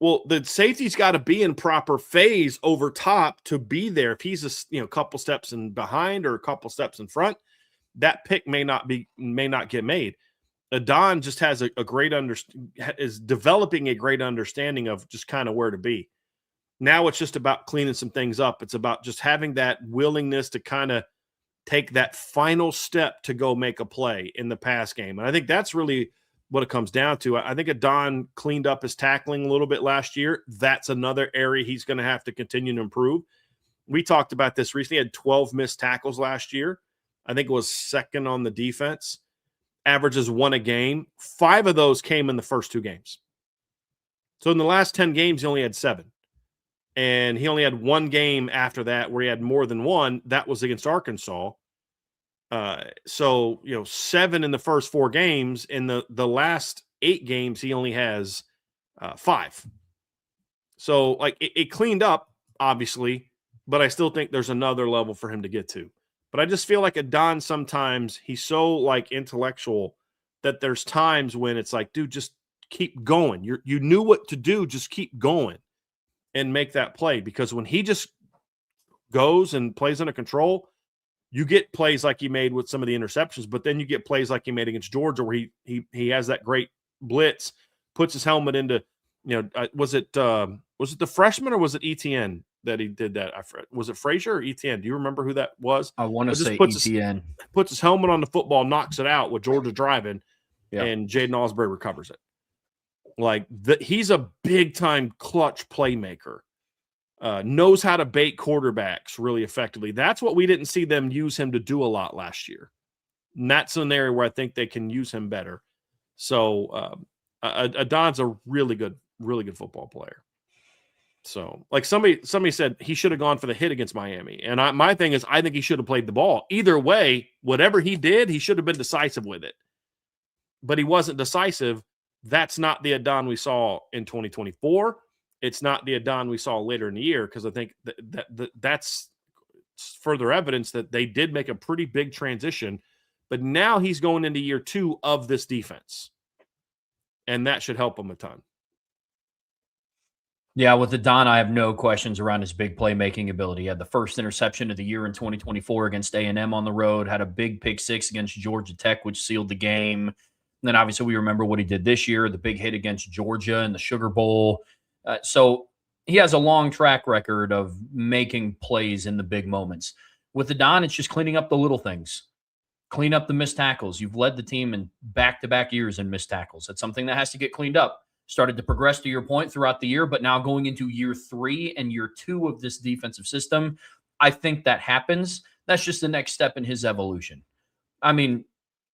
well, the safety's got to be in proper phase over top to be there. If he's a couple steps in behind or a couple steps in front, that pick may not get made. Adon just has a great is developing a great understanding of just kind of where to be. Now it's just about cleaning some things up. It's about just having that willingness to kind of take that final step to go make a play in the pass game. And I think that's really what it comes down to. I think Adon cleaned up his tackling a little bit last year. That's another area he's going to have to continue to improve. We talked about this recently. He had 12 missed tackles last year. I think it was second on the defense. Averages 1 a game. 5 of those came in the first 2 games. So in the last 10 games, he only had 7. And he only had 1 game after that where he had more than 1. That was against Arkansas. So 7 in the first 4 games. In the last 8 games, he only has 5. So like it cleaned up, obviously, but I still think there's another level for him to get to. But I just feel like Adon sometimes he's so like intellectual that there's times when it's like, dude, just keep going. You knew what to do, just keep going and make that play. Because when he just goes and plays under control, you get plays like he made with some of the interceptions, but then you get plays like he made against Georgia where he has that great blitz, puts his helmet into, was it the freshman or was it ETN that he did that? Was it Frazier or ETN? Do you remember who that was? I want to say ETN. Puts his helmet on the football, knocks it out with Georgia driving, and Jaden Osbury recovers it. Like he's a big-time clutch playmaker. Knows how to bait quarterbacks really effectively. That's what we didn't see them use him to do a lot last year. And that's an area where I think they can use him better. So Adon's a really good football player. So like somebody said he should have gone for the hit against Miami. And my thing is I think he should have played the ball. Either way, whatever he did, he should have been decisive with it. But he wasn't decisive. That's not the Adon we saw in 2024. It's not the Adon we saw later in the year, because I think that's further evidence that they did make a pretty big transition. But now he's going into year 2 of this defense, and that should help him a ton. Yeah, with Adon, I have no questions around his big playmaking ability. He had the first interception of the year in 2024 against A&M on the road, had a big pick 6 against Georgia Tech, which sealed the game. And then obviously we remember what he did this year, the big hit against Georgia in the Sugar Bowl. So he has a long track record of making plays in the big moments. With Adon, it's just cleaning up the little things. Clean up the missed tackles. You've led the team in back-to-back years in missed tackles. That's something that has to get cleaned up. Started to progress to your point throughout the year, but now going into year 3 and year 2 of this defensive system, I think that happens. That's just the next step in his evolution. I mean,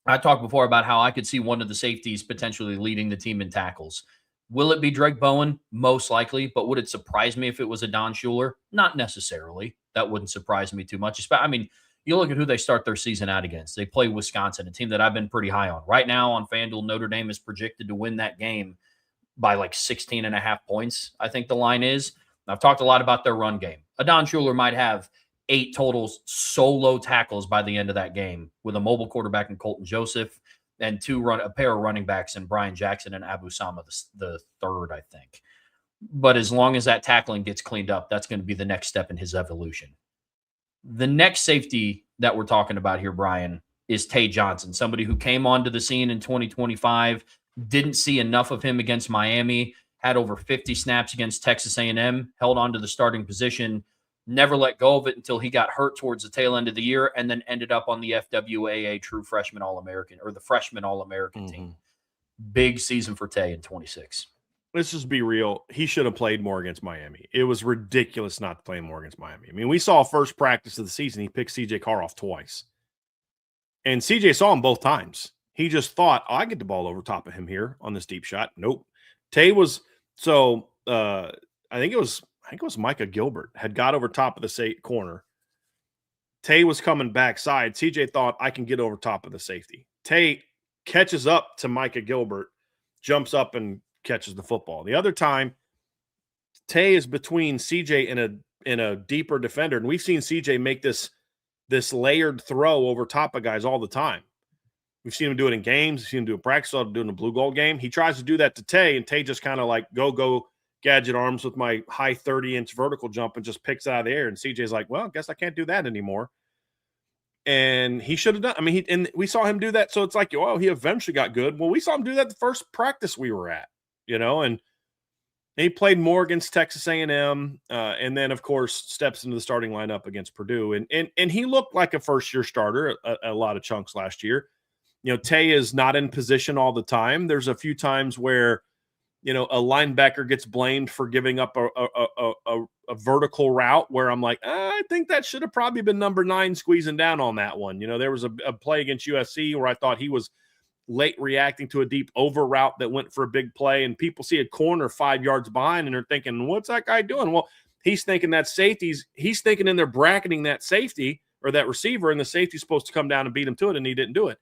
I talked before about how I could see one of the safeties potentially leading the team in tackles. Will it be Drake Bowen? Most likely. But would it surprise me if it was Adon Schuler? Not necessarily. That wouldn't surprise me too much. I mean, you look at who they start their season out against. They play Wisconsin, a team that I've been pretty high on. Right now on FanDuel, Notre Dame is projected to win that game by like 16.5 points, I think the line is. I've talked a lot about their run game. Adon Schuler might have 8 total solo tackles by the end of that game with a mobile quarterback in Colton Joseph and a pair of running backs in Brian Jackson and Abu Sama the third, I think. But as long as that tackling gets cleaned up, that's going to be the next step in his evolution. The next safety that we're talking about here, Brian, is Tay Johnson, somebody who came onto the scene in 2025, didn't see enough of him against Miami, had over 50 snaps against Texas A&M, held on to the starting position, never let go of it until he got hurt towards the tail end of the year, and then ended up on the FWAA True Freshman All-American, or the Freshman All-American team. Big season for Tay in 26. let's just be real. He should have played more against Miami. It was ridiculous not playing more against Miami. I mean, we saw first practice of the season, he picked CJ Carr off twice. And CJ saw him both times. He just thought, I get the ball over top of him here on this deep shot. Nope. Tay was I think it was Micah Gilbert had got over top of the corner. Tay was coming backside. CJ thought, I can get over top of the safety. Tay catches up to Micah Gilbert, jumps up and catches the football. The other time, Tay is between CJ and a deeper defender, and we've seen CJ make this layered throw over top of guys all the time. We've seen him do it in games. We've seen him do it in practice. Saw him do it in a blue gold game. He tries to do that to Tay, and Tay just kind of like go gadget arms with my high 30-inch vertical jump and just picks it out of the air. And CJ's like, well, I guess I can't do that anymore. And he should have done. I mean, and we saw him do that. So it's like, oh, he eventually got good. Well, we saw him do that the first practice we were at, and he played more against Texas A&M, and then, of course, steps into the starting lineup against Purdue. And he looked like a first-year starter a lot of chunks last year. Tay is not in position all the time. There's a few times where, a linebacker gets blamed for giving up a vertical route where I'm like, I think that should have probably been number 9 squeezing down on that one. There was a play against USC where I thought he was late reacting to a deep over route that went for a big play, and people see a corner 5 yards behind and they're thinking, what's that guy doing? Well, he's thinking that he's thinking in there bracketing that safety or that receiver, and the safety's supposed to come down and beat him to it, and he didn't do it.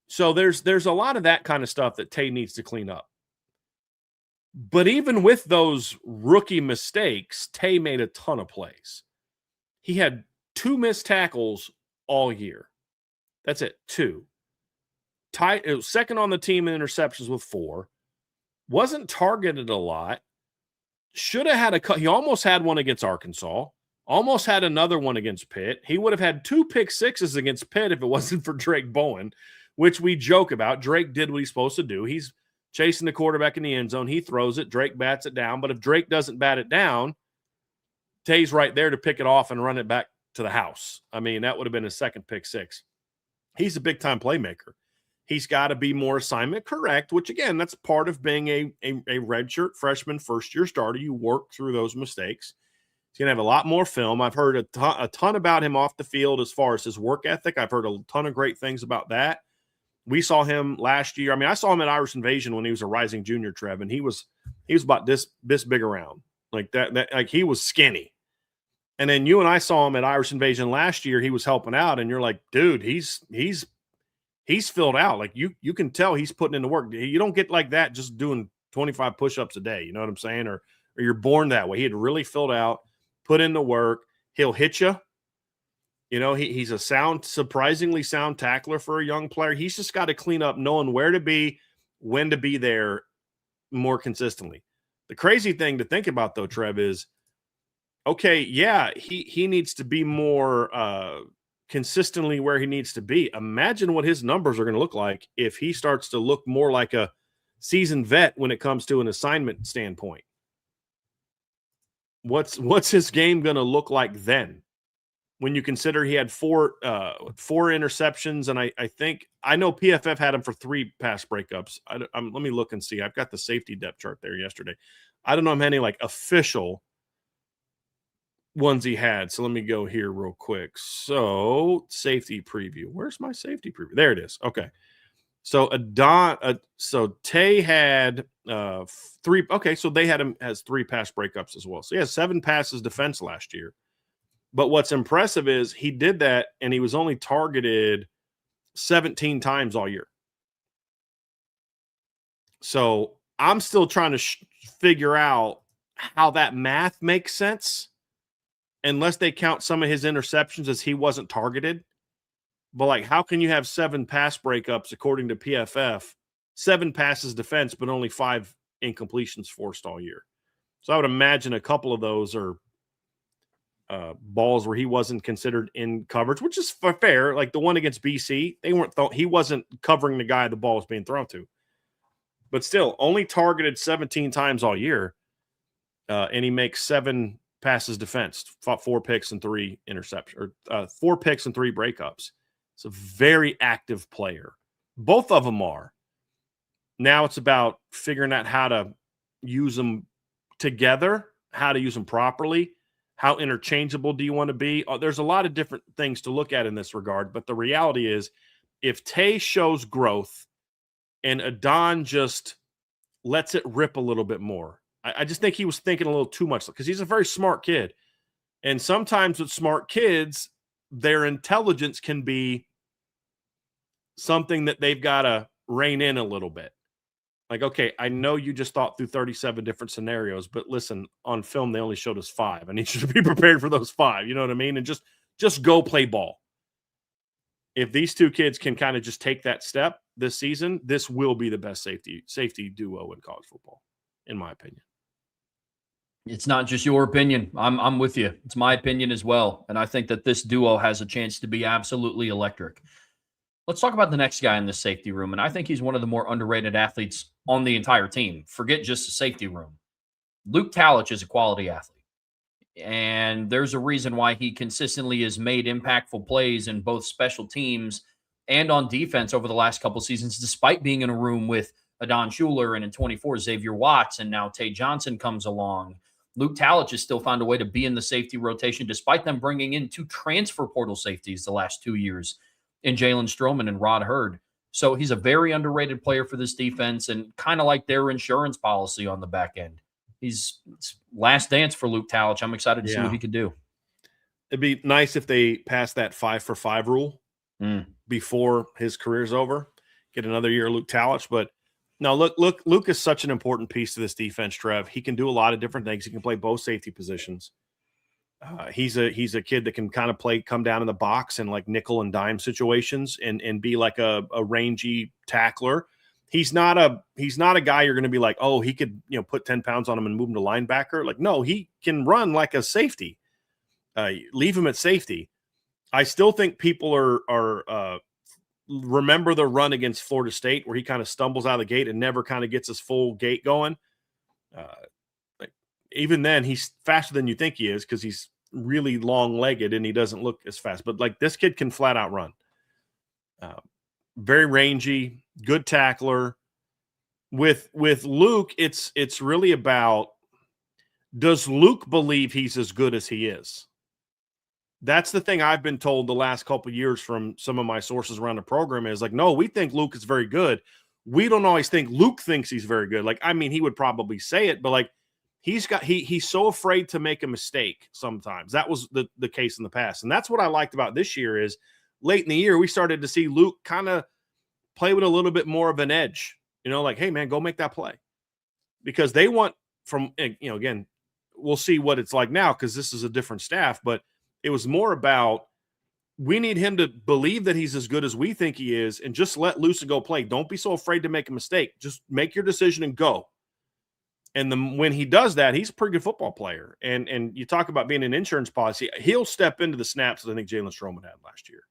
So there's a lot of that kind of stuff that Tay needs to clean up. But even with those rookie mistakes, Tay made a ton of plays. He had 2 missed tackles all year. That's it, 2. It was second on the team in interceptions with 4. Wasn't targeted a lot. Should have had he almost had one against Arkansas. Almost had another one against Pitt. He would have had 2 pick sixes against Pitt if it wasn't for Drake Bowen, which we joke about. Drake did what he's supposed to do. He's chasing the quarterback in the end zone. He throws it. Drake bats it down. But if Drake doesn't bat it down, Tay's right there to pick it off and run it back to the house. I mean, that would have been his second pick six. He's a big-time playmaker. He's got to be more assignment correct, which, again, that's part of being a redshirt freshman first-year starter. You work through those mistakes. He's going to have a lot more film. I've heard a ton about him off the field as far as his work ethic. I've heard a ton of great things about that. We saw him last year. I mean, I saw him at Irish Invasion when he was a rising junior, Trev, and he was about this big around. Like that, like he was skinny. And then you and I saw him at Irish Invasion last year. He was helping out, and you're like, dude, he's filled out. Like you can tell he's putting in the work. You don't get like that just doing 25 push-ups a day. You know what I'm saying? Or you're born that way. He had really filled out, put in the work. He'll hit you. He's a surprisingly sound tackler for a young player. He's just got to clean up knowing where to be, when to be there more consistently. The crazy thing to think about, though, Trev, is, okay, yeah, he needs to be more consistently where he needs to be. Imagine what his numbers are going to look like if he starts to look more like a seasoned vet when it comes to an assignment standpoint. What's his game going to look like then? When you consider he had four interceptions, and I know PFF had him for 3 pass breakups. Let me look and see. I've got the safety depth chart there yesterday. I don't know how many like official ones he had. So let me go here real quick. So safety preview. Where's my safety preview? There it is. Okay. So so Tay had 3. Okay, so they had him as 3 pass breakups as well. So he has 7 passes defense last year. But what's impressive is he did that, and he was only targeted 17 times all year. So I'm still trying to figure out how that math makes sense, unless they count some of his interceptions as he wasn't targeted. But, like, how can you have 7 pass breakups, according to PFF, 7 passes defense, but only 5 incompletions forced all year? So I would imagine a couple of those are balls where he wasn't considered in coverage, which is fair. Like the one against BC, he wasn't covering the guy the ball was being thrown to. But still, only targeted 17 times all year, and he makes 7 passes defense, 4 picks and 3 interceptions, or 4 picks and 3 breakups. It's a very active player. Both of them are. Now it's about figuring out how to use them together, how to use them properly, how interchangeable do you want to be? There's a lot of different things to look at in this regard, but the reality is if Tay shows growth and Adon just lets it rip a little bit more, I just think he was thinking a little too much because he's a very smart kid. And sometimes with smart kids, their intelligence can be something that they've got to rein in a little bit. Like, okay, I know you just thought through 37 different scenarios, but listen, on film, they only showed us 5. I need you to be prepared for those 5. You know what I mean? And just go play ball. If these two kids can kind of just take that step this season, this will be the best safety duo in college football, in my opinion. It's not just your opinion. I'm with you. It's my opinion as well. And I think that this duo has a chance to be absolutely electric. Let's talk about the next guy in the safety room. And I think he's one of the more underrated athletes on the entire team. Forget just the safety room. Luke Talich is a quality athlete. And there's a reason why he consistently has made impactful plays in both special teams and on defense over the last couple seasons, despite being in a room with Adon Schuler and in 24 Xavier Watts, and now Tay Johnson comes along. Luke Talich has still found a way to be in the safety rotation, despite them bringing in 2 transfer portal safeties the last 2 years in Jalen Stroman and Rod Hurd. So he's a very underrated player for this defense and kind of like their insurance policy on the back end. It's last dance for Luke Talich. I'm excited to see what he can do. It'd be nice if they passed that 5-for-5 rule before his career's over. Get another year of Luke Talich. But no, look, Luke is such an important piece to this defense, Trev. He can do a lot of different things. He can play both safety positions. He's a kid that can kind of come down in the box in like nickel and dime situations and be like a rangy tackler. He's not a guy you're going to be like, oh, he could, put 10 pounds on him and move him to linebacker. Like, no, he can run like a safety. Leave him at safety. I still think people are remember the run against Florida State where he kind of stumbles out of the gate and never kind of gets his full gait going. Even then, he's faster than you think he is because he's really long-legged and he doesn't look as fast. But like this kid can flat out run. Very rangy, good tackler. With Luke, it's really about, does Luke believe he's as good as he is? That's the thing I've been told the last couple of years from some of my sources around the program is like, no, we think Luke is very good. We don't always think Luke thinks he's very good. Like, I mean, he would probably say it, but like he's so afraid to make a mistake sometimes. That was the case in the past. And that's what I liked about this year is late in the year, we started to see Luke kind of play with a little bit more of an edge, like, hey man, go make that play, because they want from, again, we'll see what it's like now because this is a different staff, but it was more about we need him to believe that he's as good as we think he is and just let loose and go play. Don't be so afraid to make a mistake. Just make your decision and go. And when he does that, he's a pretty good football player. And you talk about being an insurance policy, he'll step into the snaps that I think Jalen Stroman had last year.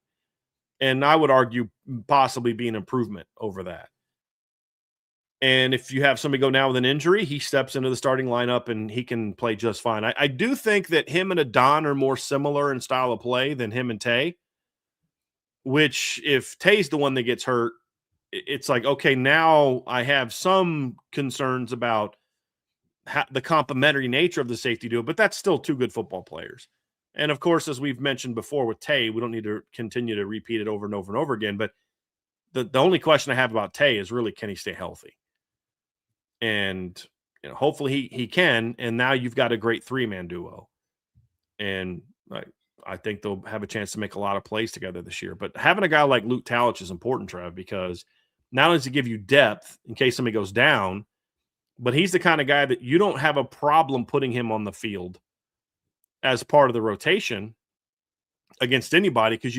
And I would argue possibly be an improvement over that. And if you have somebody go now with an injury, he steps into the starting lineup and he can play just fine. I do think that him and Adon are more similar in style of play than him and Tay, which if Tay's the one that gets hurt, it's like, okay, now I have some concerns about the complementary nature of the safety duo, but that's still 2 good football players. And of course, as we've mentioned before with Tay, we don't need to continue to repeat it over and over and over again, but the only question I have about Tay is really, can he stay healthy? And hopefully he can. And now you've got a great 3-man duo. And I think they'll have a chance to make a lot of plays together this year. But having a guy like Luke Talich is important, Trev, because not only does he give you depth in case somebody goes down, but he's the kind of guy that you don't have a problem putting him on the field as part of the rotation against anybody because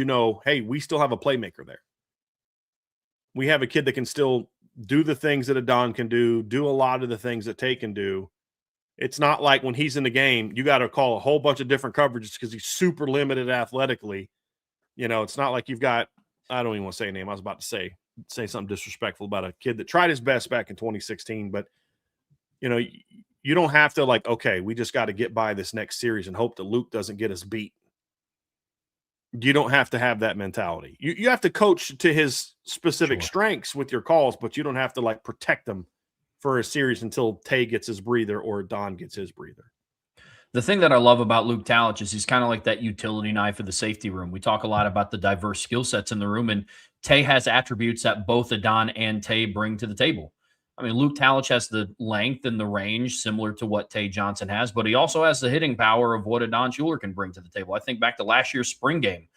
hey, we still have a playmaker there. We have a kid that can still do the things that Adon can do a lot of the things that Tay can do. It's not like when he's in the game, you got to call a whole bunch of different coverages because he's super limited athletically. It's not like you've got, I don't even want to say a name. I was about to say something disrespectful about a kid that tried his best back in 2016, but you don't have to like, okay, we just got to get by this next series and hope that Luke doesn't get us beat. You don't have to have that mentality. You have to coach to his specific strengths with your calls, but you don't have to like protect them for a series until Tay gets his breather or Don gets his breather. The thing that I love about Luke Talich is he's kind of like that utility knife of the safety room. We talk a lot about the diverse skill sets in the room, and Tay has attributes that both Adon and Tay bring to the table. I mean, Luke Talich has the length and the range similar to what Tay Johnson has, but he also has the hitting power of what Adon Schuler can bring to the table. I think back to last year's spring game,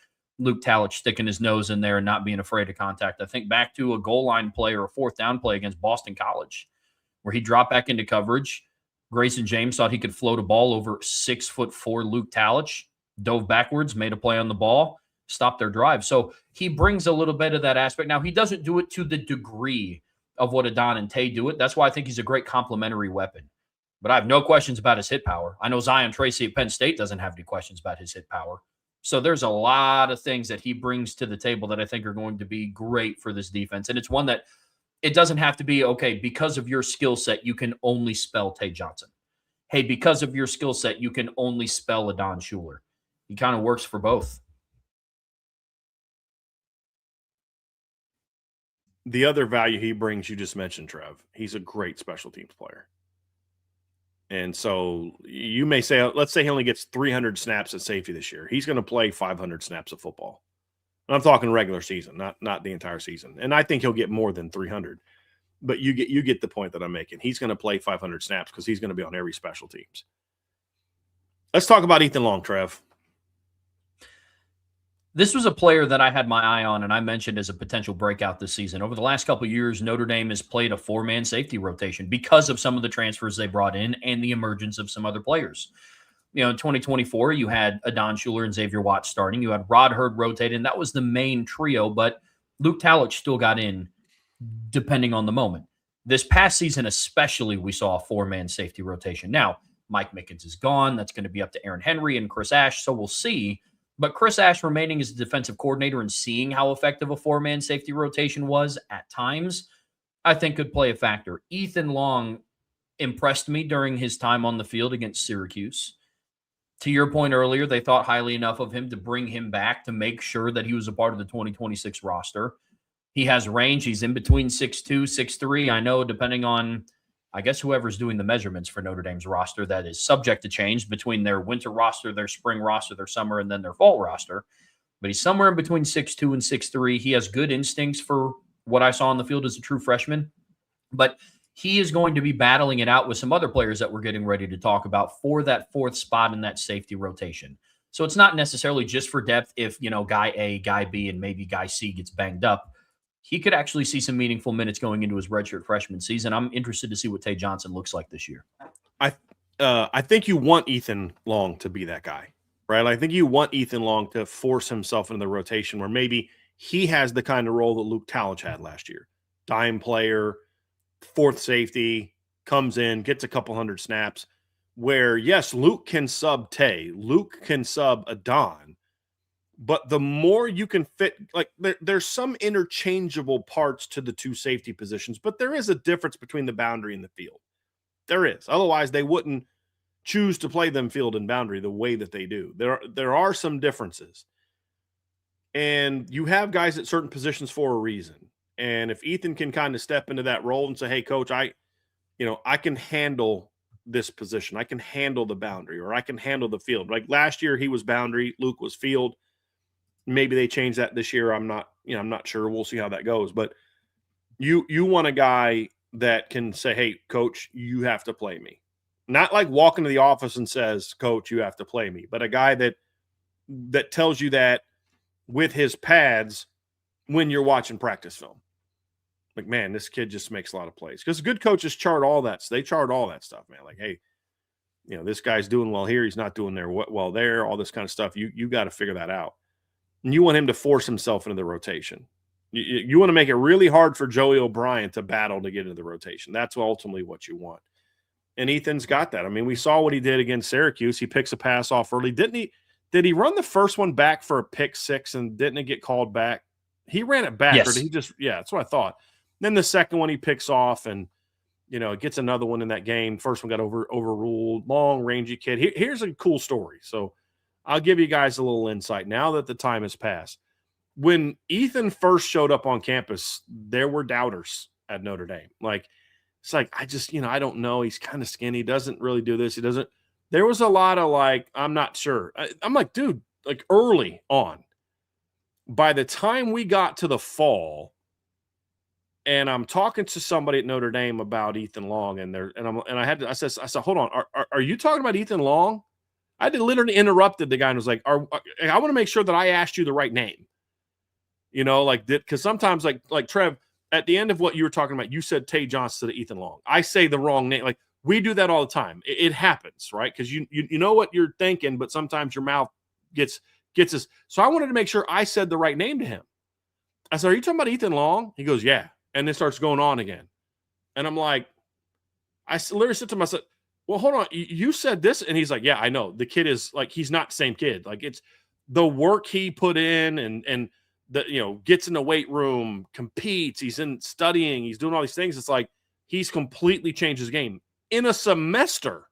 Luke Talich sticking his nose in there and not being afraid of contact. I think back to a goal line play or a fourth down play against Boston College where he dropped back into coverage. Grayson James thought he could float a ball over 6'4" Luke Talich, dove backwards, made a play on the ball, stopped their drive. So he brings a little bit of that aspect. Now, he doesn't do it to the degree of what Adon and Tay do it. That's why I think he's a great complementary weapon. But I have no questions about his hit power. I know Zion Tracy at Penn State doesn't have any questions about his hit power. So there's a lot of things that he brings to the table that I think are going to be great for this defense. And it's one that it doesn't have to be, okay, because of your skill set, you can only spell Tay Johnson. Hey, because of your skill set, you can only spell Adon Schuler. He kind of works for both. The other value he brings, you just mentioned, Trev, he's a great special teams player. And so you may say, let's say he only gets 300 snaps at safety this year. He's going to play 500 snaps of football. And I'm talking regular season, not the entire season. And I think he'll get more than 300. But you get the point that I'm making. He's going to play 500 snaps because he's going to be on every special teams. Let's talk about Ethan Long, Trev. This was a player that I had my eye on and I mentioned as a potential breakout this season. Over the last couple of years, Notre Dame has played a four-man safety rotation because of some of the transfers they brought in and the emergence of some other players. You know, in 2024, you had Adon Schuler and Xavier Watts starting. You had Rod Hurd rotated, and that was the main trio, but Luke Talich still got in depending on the moment. This past season especially, we saw a four-man safety rotation. Now, Mike Mickens is gone. That's going to be up to Aaron Henry and Chris Ash, so we'll see. But Chris Ash remaining as a defensive coordinator and seeing how effective a four-man safety rotation was at times, I think could play a factor. Ethan Long impressed me during his time on the field against Syracuse. To your point earlier, they thought highly enough of him to bring him back to make sure that he was a part of the 2026 roster. He has range. He's in between 6'2", 6'3". I know depending on, I guess, whoever's doing the measurements for Notre Dame's roster, that is subject to change between their winter roster, their spring roster, their summer, and then their fall roster. But he's somewhere in between 6'2" and 6'3". He has good instincts for what I saw on the field as a true freshman. But he is going to be battling it out with some other players that we're getting ready to talk about for that fourth spot in that safety rotation. So it's not necessarily just for depth if, you know, guy A, guy B, and maybe guy C gets banged up. He could actually see some meaningful minutes going into his redshirt freshman season. I'm interested to see what Tay Johnson looks like this year. I think you want Ethan Long to be that guy, right? I think you want Ethan Long to force himself into the rotation where maybe he has the kind of role that Luke Talich had last year. Dime player, fourth safety, comes in, gets a couple hundred snaps, where, yes, Luke can sub Tay, Luke can sub Adon, but the more you can fit, like there's some interchangeable parts to the two safety positions, but there is a difference between the boundary and the field. There is. Otherwise, they wouldn't choose to play them field and boundary the way that they do. There are some differences. And you have guys at certain positions for a reason. And if Ethan can kind of step into that role and say, hey, coach, I can handle this position. I can handle the boundary, or I can handle the field. Like last year, he was boundary, Luke was field. Maybe they change that this year. I'm not sure. We'll see how that goes. But you want a guy that can say, hey, coach, you have to play me. Not like walk into the office and says, coach, you have to play me, but a guy that tells you that with his pads when you're watching practice film. Like, man, this kid just makes a lot of plays. Because good coaches chart all that. They chart all that stuff, man. Like, hey, this guy's doing well here. He's not doing well there. All this kind of stuff. You got to figure that out. And you want him to force himself into the rotation. You want to make it really hard for Joey O'Brien to battle to get into the rotation. That's ultimately what you want. And Ethan's got that. I mean, we saw what he did against Syracuse. He picks a pass off early. Didn't he? Did he run the first one back for a pick six and didn't it get called back? He ran it back. Yes. Or did he just – yeah, that's what I thought. Then the second one he picks off and, gets another one in that game. First one got overruled. Long, rangy kid. Here's a cool story. So I'll give you guys a little insight now that the time has passed. When Ethan first showed up on campus, there were doubters at Notre Dame. Like, It's like, I don't know. He's kind of skinny. Doesn't really do this. He doesn't. There was a lot of like, I'm not sure. I'm like, dude, like early on. By the time we got to the fall, and I'm talking to somebody at Notre Dame about Ethan Long, I said, hold on, are you talking about Ethan Long? I did literally interrupted the guy and was like, I want to make sure that I asked you the right name. Like that, because sometimes like Trev, at the end of what you were talking about, you said Tay Johnson to Ethan Long. I say the wrong name. Like we do that all the time. It happens, right? Because you know what you're thinking, but sometimes your mouth gets us. So I wanted to make sure I said the right name to him. I said, "Are you talking about Ethan Long?" He goes, "Yeah," and then starts going on again. And I'm like, I literally said to him, I said, "Well, hold on, you said this," and he's like, "Yeah, I know. The kid is like, he's not the same kid. Like it's the work he put in and." That gets in the weight room, competes, he's in studying, he's doing all these things. It's like he's completely changed his game in a semester.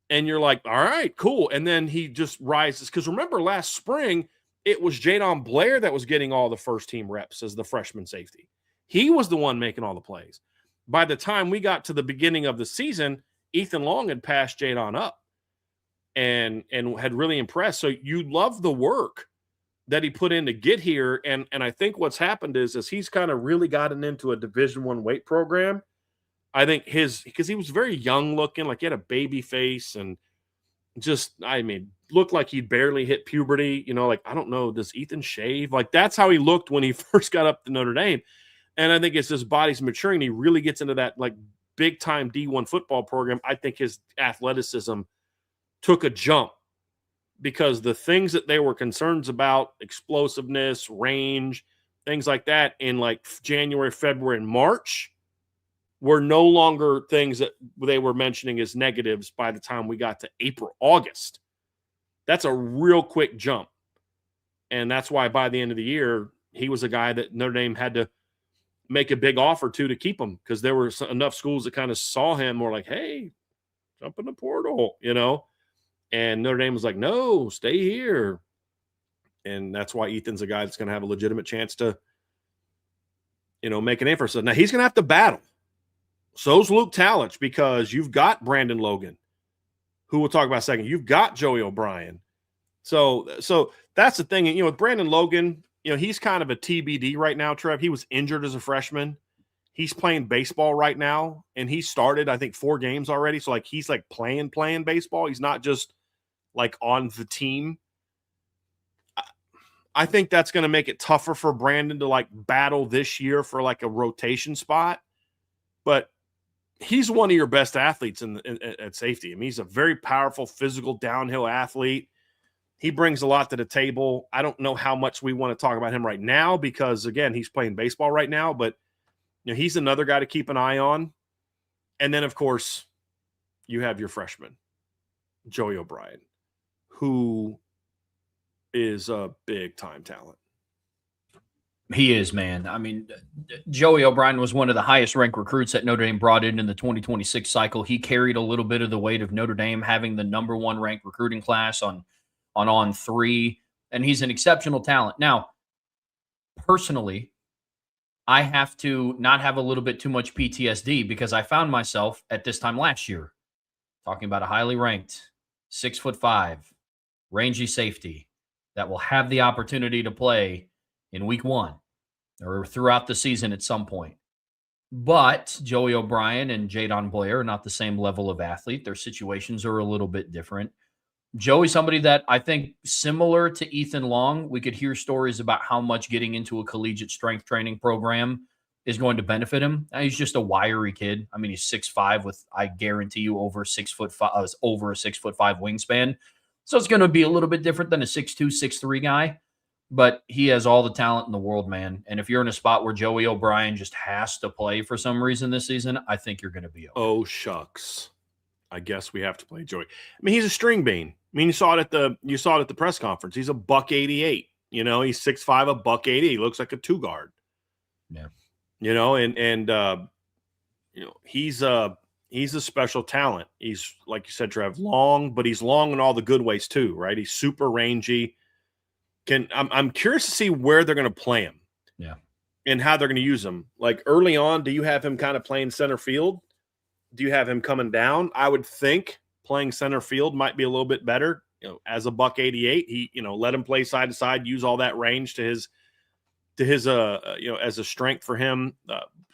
And you're like, all right, cool. And then he just rises. Because remember last spring, it was Jadon Blair that was getting all the first team reps as the freshman safety. He was the one making all the plays. By the time we got to the beginning of the season, Ethan Long had passed Jadon up and had really impressed. So you love the work that he put in to get here. And I think what's happened is he's kind of really gotten into a Division I weight program. I think because he was very young looking, like he had a baby face and looked like he'd barely hit puberty. Like, I don't know, does Ethan shave? Like that's how he looked when he first got up to Notre Dame. And I think as his body's maturing, he really gets into that like big time D1 football program. I think his athleticism took a jump. Because the things that they were concerned about, explosiveness, range, things like that in like January, February, and March were no longer things that they were mentioning as negatives by the time we got to April, August. That's a real quick jump. And that's why by the end of the year, he was a guy that Notre Dame had to make a big offer to keep him because there were enough schools that kind of saw him more like, hey, jump in the portal, And Notre Dame was like, no, stay here. And that's why Ethan's a guy that's going to have a legitimate chance to, make an name for himself. Now, he's going to have to battle. So's Luke Talich because you've got Brandon Logan, who we'll talk about in a second. You've got Joey O'Brien. So that's the thing. With Brandon Logan, he's kind of a TBD right now, Trev. He was injured as a freshman. He's playing baseball right now, and he started, I think, 4 games already. So, like, he's, like, playing baseball. He's not just – like on the team. I think that's going to make it tougher for Brandon to like battle this year for like a rotation spot, but he's one of your best athletes at safety. I mean, he's a very powerful physical downhill athlete. He brings a lot to the table. I don't know how much we want to talk about him right now because again, he's playing baseball right now, but he's another guy to keep an eye on. And then of course you have your freshman, Joey O'Brien, who is a big-time talent. He is, man. I mean, Joey O'Brien was one of the highest-ranked recruits that Notre Dame brought in the 2026 cycle. He carried a little bit of the weight of Notre Dame having the number 1 ranked recruiting class on 3, and he's an exceptional talent. Now, personally, I have to not have a little bit too much PTSD because I found myself at this time last year talking about a highly ranked 6'5" rangy safety that will have the opportunity to play in week 1 or throughout the season at some point. But Joey O'Brien and Jadon Blair are not the same level of athlete. Their situations are a little bit different. Joey's somebody that I think similar to Ethan Long, we could hear stories about how much getting into a collegiate strength training program is going to benefit him. He's just a wiry kid. I mean, he's 6'5" with, I guarantee you, over 6'5", over a 6'5" wingspan. So it's going to be a little bit different than a 6'2", 6'3" guy, but he has all the talent in the world, man. And if you're in a spot where Joey O'Brien just has to play for some reason this season, I think you're going to be okay. Oh, shucks. I guess we have to play Joey. I mean, he's a string bean. I mean, you saw it at the press conference. He's a $188. He's 6'5", a $180. He looks like a 2-guard. Yeah. He's a special talent. He's, like you said, Trev, long, but he's long in all the good ways too, right? He's super rangy. I'm curious to see where they're going to play him. Yeah. and how they're going to use him. Like early on, do you have him kind of playing center field? Do you have him coming down? I would think playing center field might be a little bit better. As a $188, he, let him play side to side, use all that range to his as a strength for him.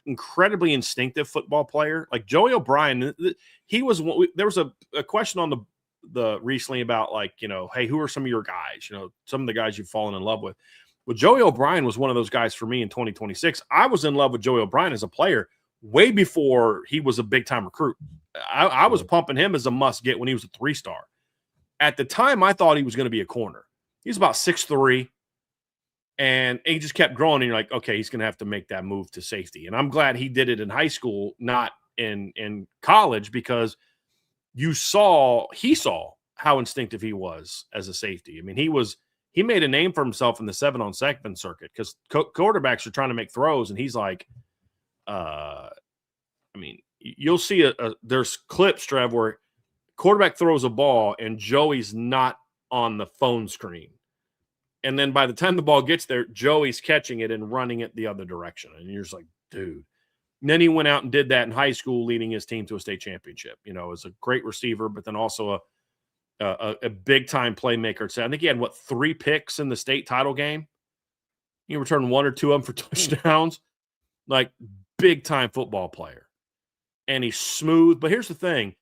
Incredibly instinctive football player. Like Joey O'Brien, he was. There was a question on the recently about like, hey, who are some of your guys? Some of the guys you've fallen in love with. Well, Joey O'Brien was one of those guys for me in 2026. I was in love with Joey O'Brien as a player way before he was a big-time recruit. I was pumping him as a must-get when he was a 3-star. At the time, I thought he was going to be a corner. He was about 6'3", and he just kept growing, and you're like, okay, he's going to have to make that move to safety. And I'm glad he did it in high school, not in college, because he saw how instinctive he was as a safety. I mean, he made a name for himself in the 7-on-7 circuit because quarterbacks are trying to make throws, and he's like, you'll see there's clips, Trev, where quarterback throws a ball and Joey's not on the phone screen. And then by the time the ball gets there, Joey's catching it and running it the other direction. And you're just like, dude. And then he went out and did that in high school, leading his team to a state championship. As a great receiver, but then also a big-time playmaker. So I think he had, 3 picks in the state title game? He returned 1 or 2 of them for touchdowns. Like, big-time football player. And he's smooth. But here's the thing.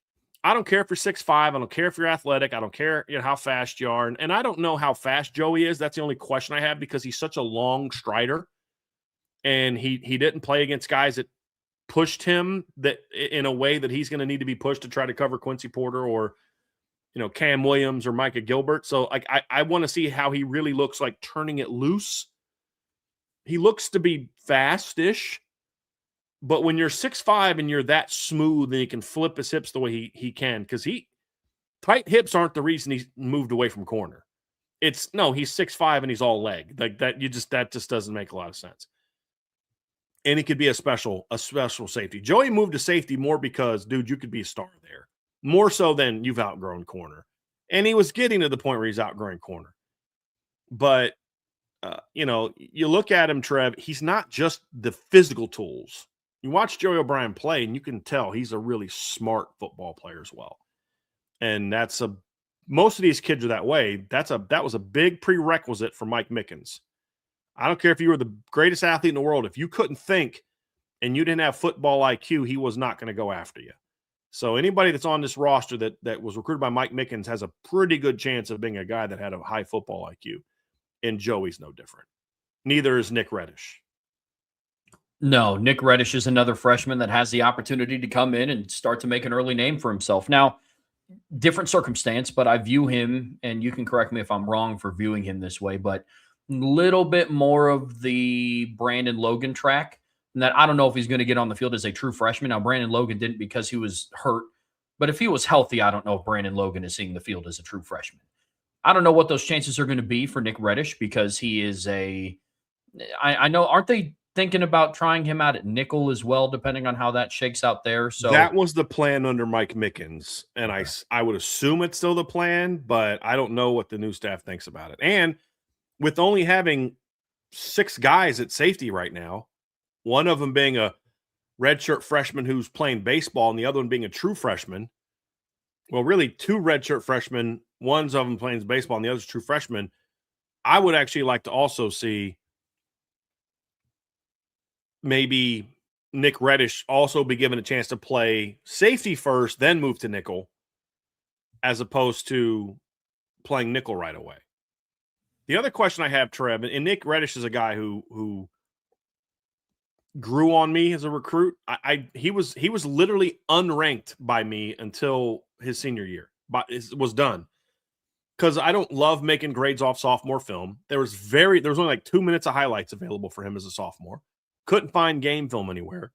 I don't care if you're 6'5". I don't care if you're athletic. I don't care how fast you are. And I don't know how fast Joey is. That's the only question I have because he's such a long strider. And he didn't play against guys that pushed him that in a way that he's going to need to be pushed to try to cover Quincy Porter or, Cam Williams or Micah Gilbert. So like, I want to see how he really looks like turning it loose. He looks to be fast-ish. But when you're 6'5" and you're that smooth and he can flip his hips the way he can, because tight hips aren't the reason he's moved away from corner. He's 6'5" and he's all leg. Like that just doesn't make a lot of sense. And he could be a special safety. Joey moved to safety more because, dude, you could be a star there. More so than you've outgrown corner. And he was getting to the point where he's outgrowing corner. But you look at him, Trev, he's not just the physical tools. You watch Joey O'Brien play, and you can tell he's a really smart football player as well. And most of these kids are that way. That was a big prerequisite for Mike Mickens. I don't care if you were the greatest athlete in the world. If you couldn't think and you didn't have football IQ, he was not going to go after you. So anybody that's on this roster that was recruited by Mike Mickens has a pretty good chance of being a guy that had a high football IQ. And Joey's no different. Neither is Nick Reddish. No, Nick Reddish is another freshman that has the opportunity to come in and start to make an early name for himself. Now, different circumstance, but I view him, and you can correct me if I'm wrong for viewing him this way, but a little bit more of the Brandon Logan track. And that I don't know if he's going to get on the field as a true freshman. Now, Brandon Logan didn't because he was hurt. But if he was healthy, I don't know if Brandon Logan is seeing the field as a true freshman. I don't know what those chances are going to be for Nick Reddish because he is I know, aren't they thinking about trying him out at nickel as well, depending on how that shakes out there? So that was the plan under Mike Mickens. And okay. I would assume it's still the plan, but I don't know what the new staff thinks about it. And with only having 6 guys at safety right now, one of them being a redshirt freshman who's playing baseball and the other one being a true freshman. Well, really 2 redshirt freshmen, one of them playing baseball and the other's true freshman. I would actually like to also see maybe Nick Reddish also be given a chance to play safety first, then move to nickel, as opposed to playing nickel right away. The other question I have, Trev, and Nick Reddish is a guy who grew on me as a recruit. He was literally unranked by me until his senior year, but it was done. Because I don't love making grades off sophomore film. There was only like 2 minutes of highlights available for him as a sophomore. Couldn't find game film anywhere.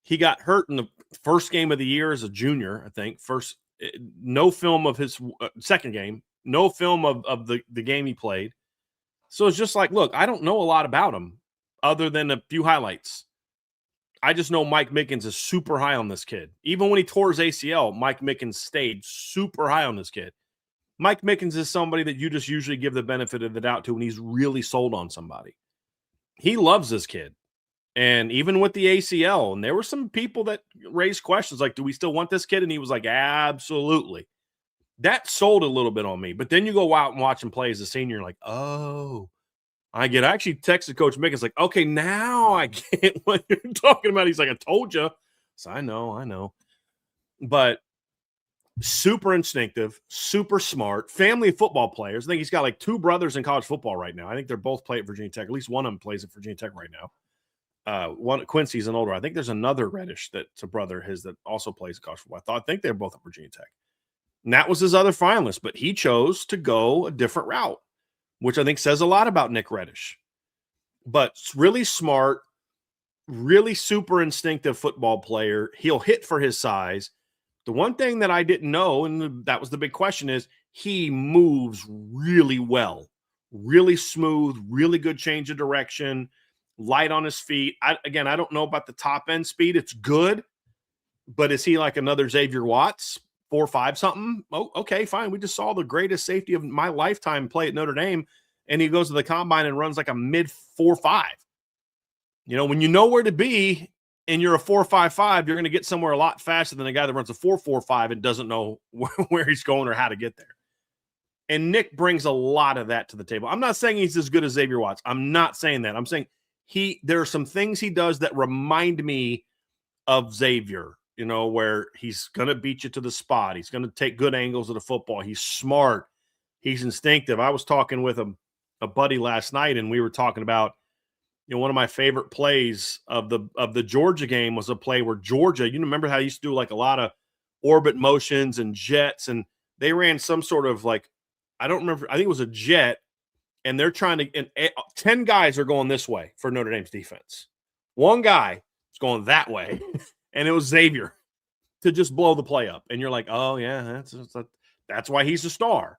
He got hurt in the first game of the year as a junior, I think. No film of his second game. No film of the game he played. So it's just like, look, I don't know a lot about him other than a few highlights. I just know Mike Mickens is super high on this kid. Even when he tore his ACL, Mike Mickens stayed super high on this kid. Mike Mickens is somebody that you just usually give the benefit of the doubt to when he's really sold on somebody. he loves this kid. And even with the ACL, and there were some people that raised questions like, do we still want this kid? And he was like, absolutely. That sold a little bit on me. But then you go out and watch him play as a senior, like, oh, I get. I actually texted Coach Mick. It's like, okay, now I get what you're talking about. He's like, I told you. So I know. But super instinctive, super smart, family of football players. I think he's got like 2 brothers in college football right now. I think they're both play at Virginia Tech. At least one of them plays at Virginia Tech right now. One Quincy's an older. I think there's another Reddish that's a brother of his that also plays college football. I think they're both at Virginia Tech. And that was his other finalist, but he chose to go a different route, which I think says a lot about Nick Reddish. But really smart, really super instinctive football player. He'll hit for his size. The one thing that I didn't know, and that was the big question, is he moves really well, really smooth, really good change of direction. Light on his feet. I don't know about the top end speed. It's good, but is he like another Xavier Watts, 4.5 something? Oh, okay, fine. We just saw the greatest safety of my lifetime play at Notre Dame, and he goes to the combine and runs like a mid 4.5. You know, when you know where to be and you're a 4.55, you're going to get somewhere a lot faster than a guy that runs a 4.45 and doesn't know where he's going or how to get there. And Nick brings a lot of that to the table. I'm not saying he's as good as Xavier Watts. I'm not saying that. I'm saying there are some things he does that remind me of Xavier, you know, where he's going to beat you to the spot. He's going to take good angles of the football. He's smart. He's instinctive. I was talking with a buddy last night, and we were talking about, you know, one of my favorite plays of the Georgia game was a play where Georgia, you remember how he used to do like a lot of orbit motions and jets, and they ran some sort of like, I don't remember, I think it was a jet, and they're trying to, and 10 guys are going this way for Notre Dame's defense. One guy is going that way, and it was Xavier to just blow the play up. And you're like, oh, yeah, that's why he's a star.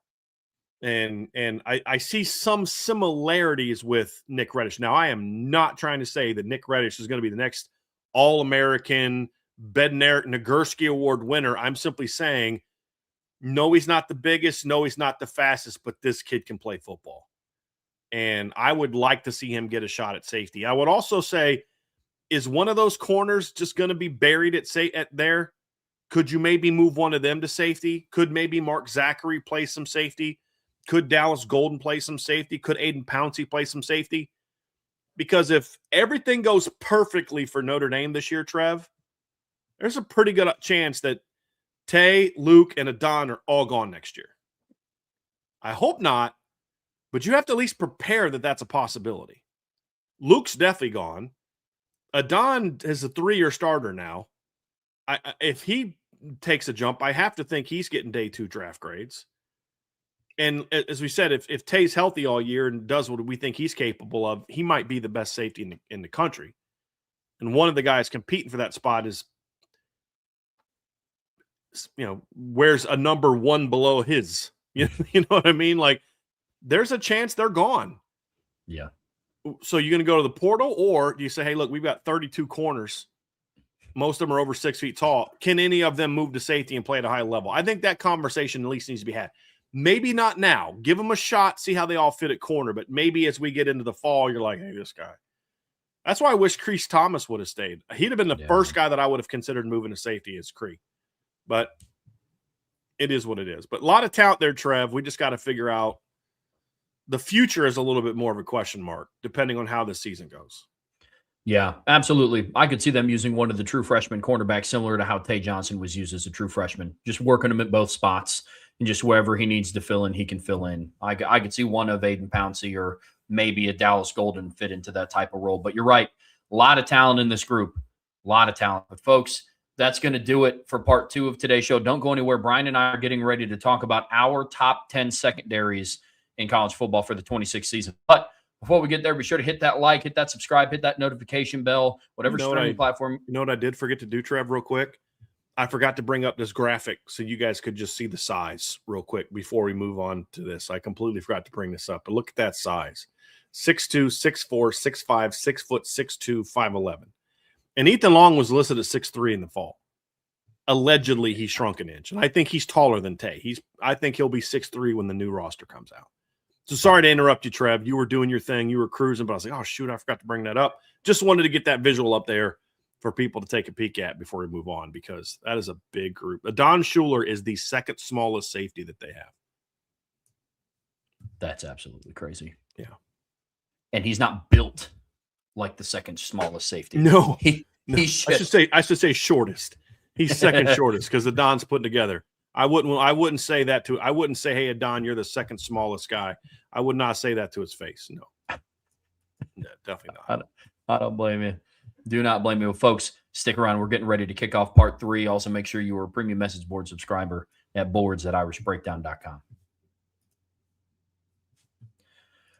And I see some similarities with Nick Reddish. Now, I am not trying to say that Nick Reddish is going to be the next All-American Bednarik Nagurski Award winner. I'm simply saying, no, he's not the biggest. No, he's not the fastest, but this kid can play football. And I would like to see him get a shot at safety. I would also say, is one of those corners just going to be buried at there? Could you maybe move one of them to safety? Could maybe Mark Zachary play some safety? Could Dallas Golden play some safety? Could Aiden Pouncey play some safety? Because if everything goes perfectly for Notre Dame this year, Trev, there's a pretty good chance that Tay, Luke, and Adon are all gone next year. I hope not, but you have to at least prepare that that's a possibility. Luke's definitely gone. Adon is a 3-year starter now. If he takes a jump, I have to think he's getting day 2 draft grades. And as we said, if Tay's healthy all year and does what we think he's capable of, he might be the best safety in the country. And one of the guys competing for that spot is, you know, wears a number 1 below his. You know what I mean? Like, there's a chance they're gone. Yeah. So you're going to go to the portal, or do you say, hey, look, we've got 32 corners. Most of them are over 6 feet tall. Can any of them move to safety and play at a high level? I think that conversation at least needs to be had. Maybe not now. Give them a shot, see how they all fit at corner. But maybe as we get into the fall, you're like, hey, this guy. That's why I wish Crease Thomas would have stayed. He'd have been the first guy that I would have considered moving to safety as Cree. But it is what it is. But a lot of talent there, Trev. We just got to figure out. The future is a little bit more of a question mark, depending on how the season goes. Yeah, absolutely. I could see them using one of the true freshman cornerbacks, similar to how Tay Johnson was used as a true freshman, just working him at both spots, and just wherever he needs to fill in, he can fill in. I could see one of Aiden Pouncey or maybe a Dallas Golden fit into that type of role. But you're right. A lot of talent in this group. A lot of talent. But, folks, that's going to do it for part 2 of today's show. Don't go anywhere. Brian and I are getting ready to talk about our top 10 secondaries in college football for the 26th season. But before we get there, be sure to hit that like, hit that subscribe, hit that notification bell, whatever streaming platform. You know what I did forget to do, Trev, real quick? I forgot to bring up this graphic so you guys could just see the size real quick before we move on to this. I completely forgot to bring this up, but look at that size. 6'2", 6'4", 6'5", 6 foot, 6'2", 5'11". And Ethan Long was listed at 6'3" in the fall. Allegedly, he shrunk an inch. And I think he's taller than Tay. I think he'll be 6'3" when the new roster comes out. So sorry to interrupt you, Trev. You were doing your thing. You were cruising, but I was like, oh, shoot, I forgot to bring that up. Just wanted to get that visual up there for people to take a peek at before we move on, because that is a big group. Don Schuler is the second smallest safety that they have. That's absolutely crazy. Yeah. And he's not built like the second smallest safety. No. I should say shortest. He's second shortest because the Don's putting together. I wouldn't say that to. I wouldn't say, hey, Don, you're the second smallest guy. I would not say that to his face. No, definitely not. I don't blame you. Do not blame you, folks. Stick around. We're getting ready to kick off part 3. Also, make sure you are a premium message board subscriber at boards@irishbreakdown.com.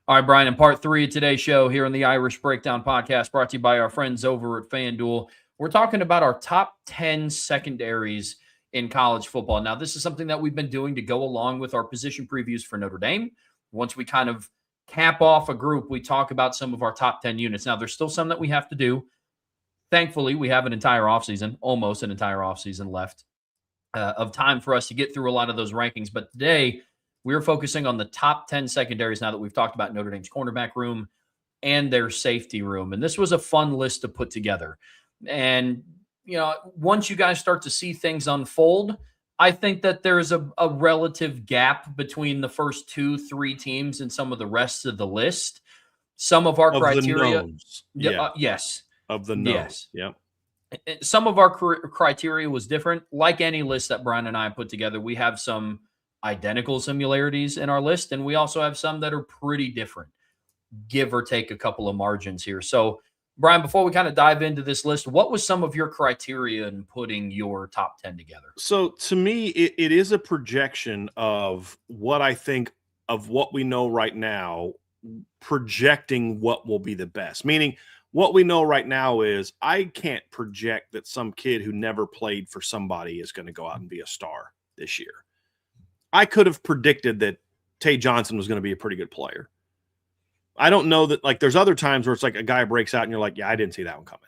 All right, Brian, in part 3 of today's show here on the Irish Breakdown podcast, brought to you by our friends over at FanDuel, we're talking about our top 10 secondaries in college football. Now, this is something that we've been doing to go along with our position previews for Notre Dame. Once we kind of cap off a group, we talk about some of our top 10 units. Now, there's still some that we have to do. Thankfully, we have an entire offseason, almost an entire offseason left of time for us to get through a lot of those rankings. But today, we're focusing on the top 10 secondaries now that we've talked about Notre Dame's cornerback room and their safety room. And this was a fun list to put together. And, once you guys start to see things unfold, I think that there's a relative gap between the first 2-3 teams and some of the rest of the list. Some of our criteria. Yes. Of the nose. Yes. Yep. Some of our criteria was different. Like any list that Brian and I put together, we have some identical similarities in our list, and we also have some that are pretty different, give or take a couple of margins here. So, Brian, before we kind of dive into this list, what was some of your criteria in putting your top 10 together? So to me, it is a projection of what I think of what we know right now, projecting what will be the best. Meaning what we know right now is I can't project that some kid who never played for somebody is going to go out and be a star this year. I could have predicted that Tay Johnson was going to be a pretty good player. I don't know that, like, there's other times where it's like a guy breaks out and you're like, yeah, I didn't see that one coming.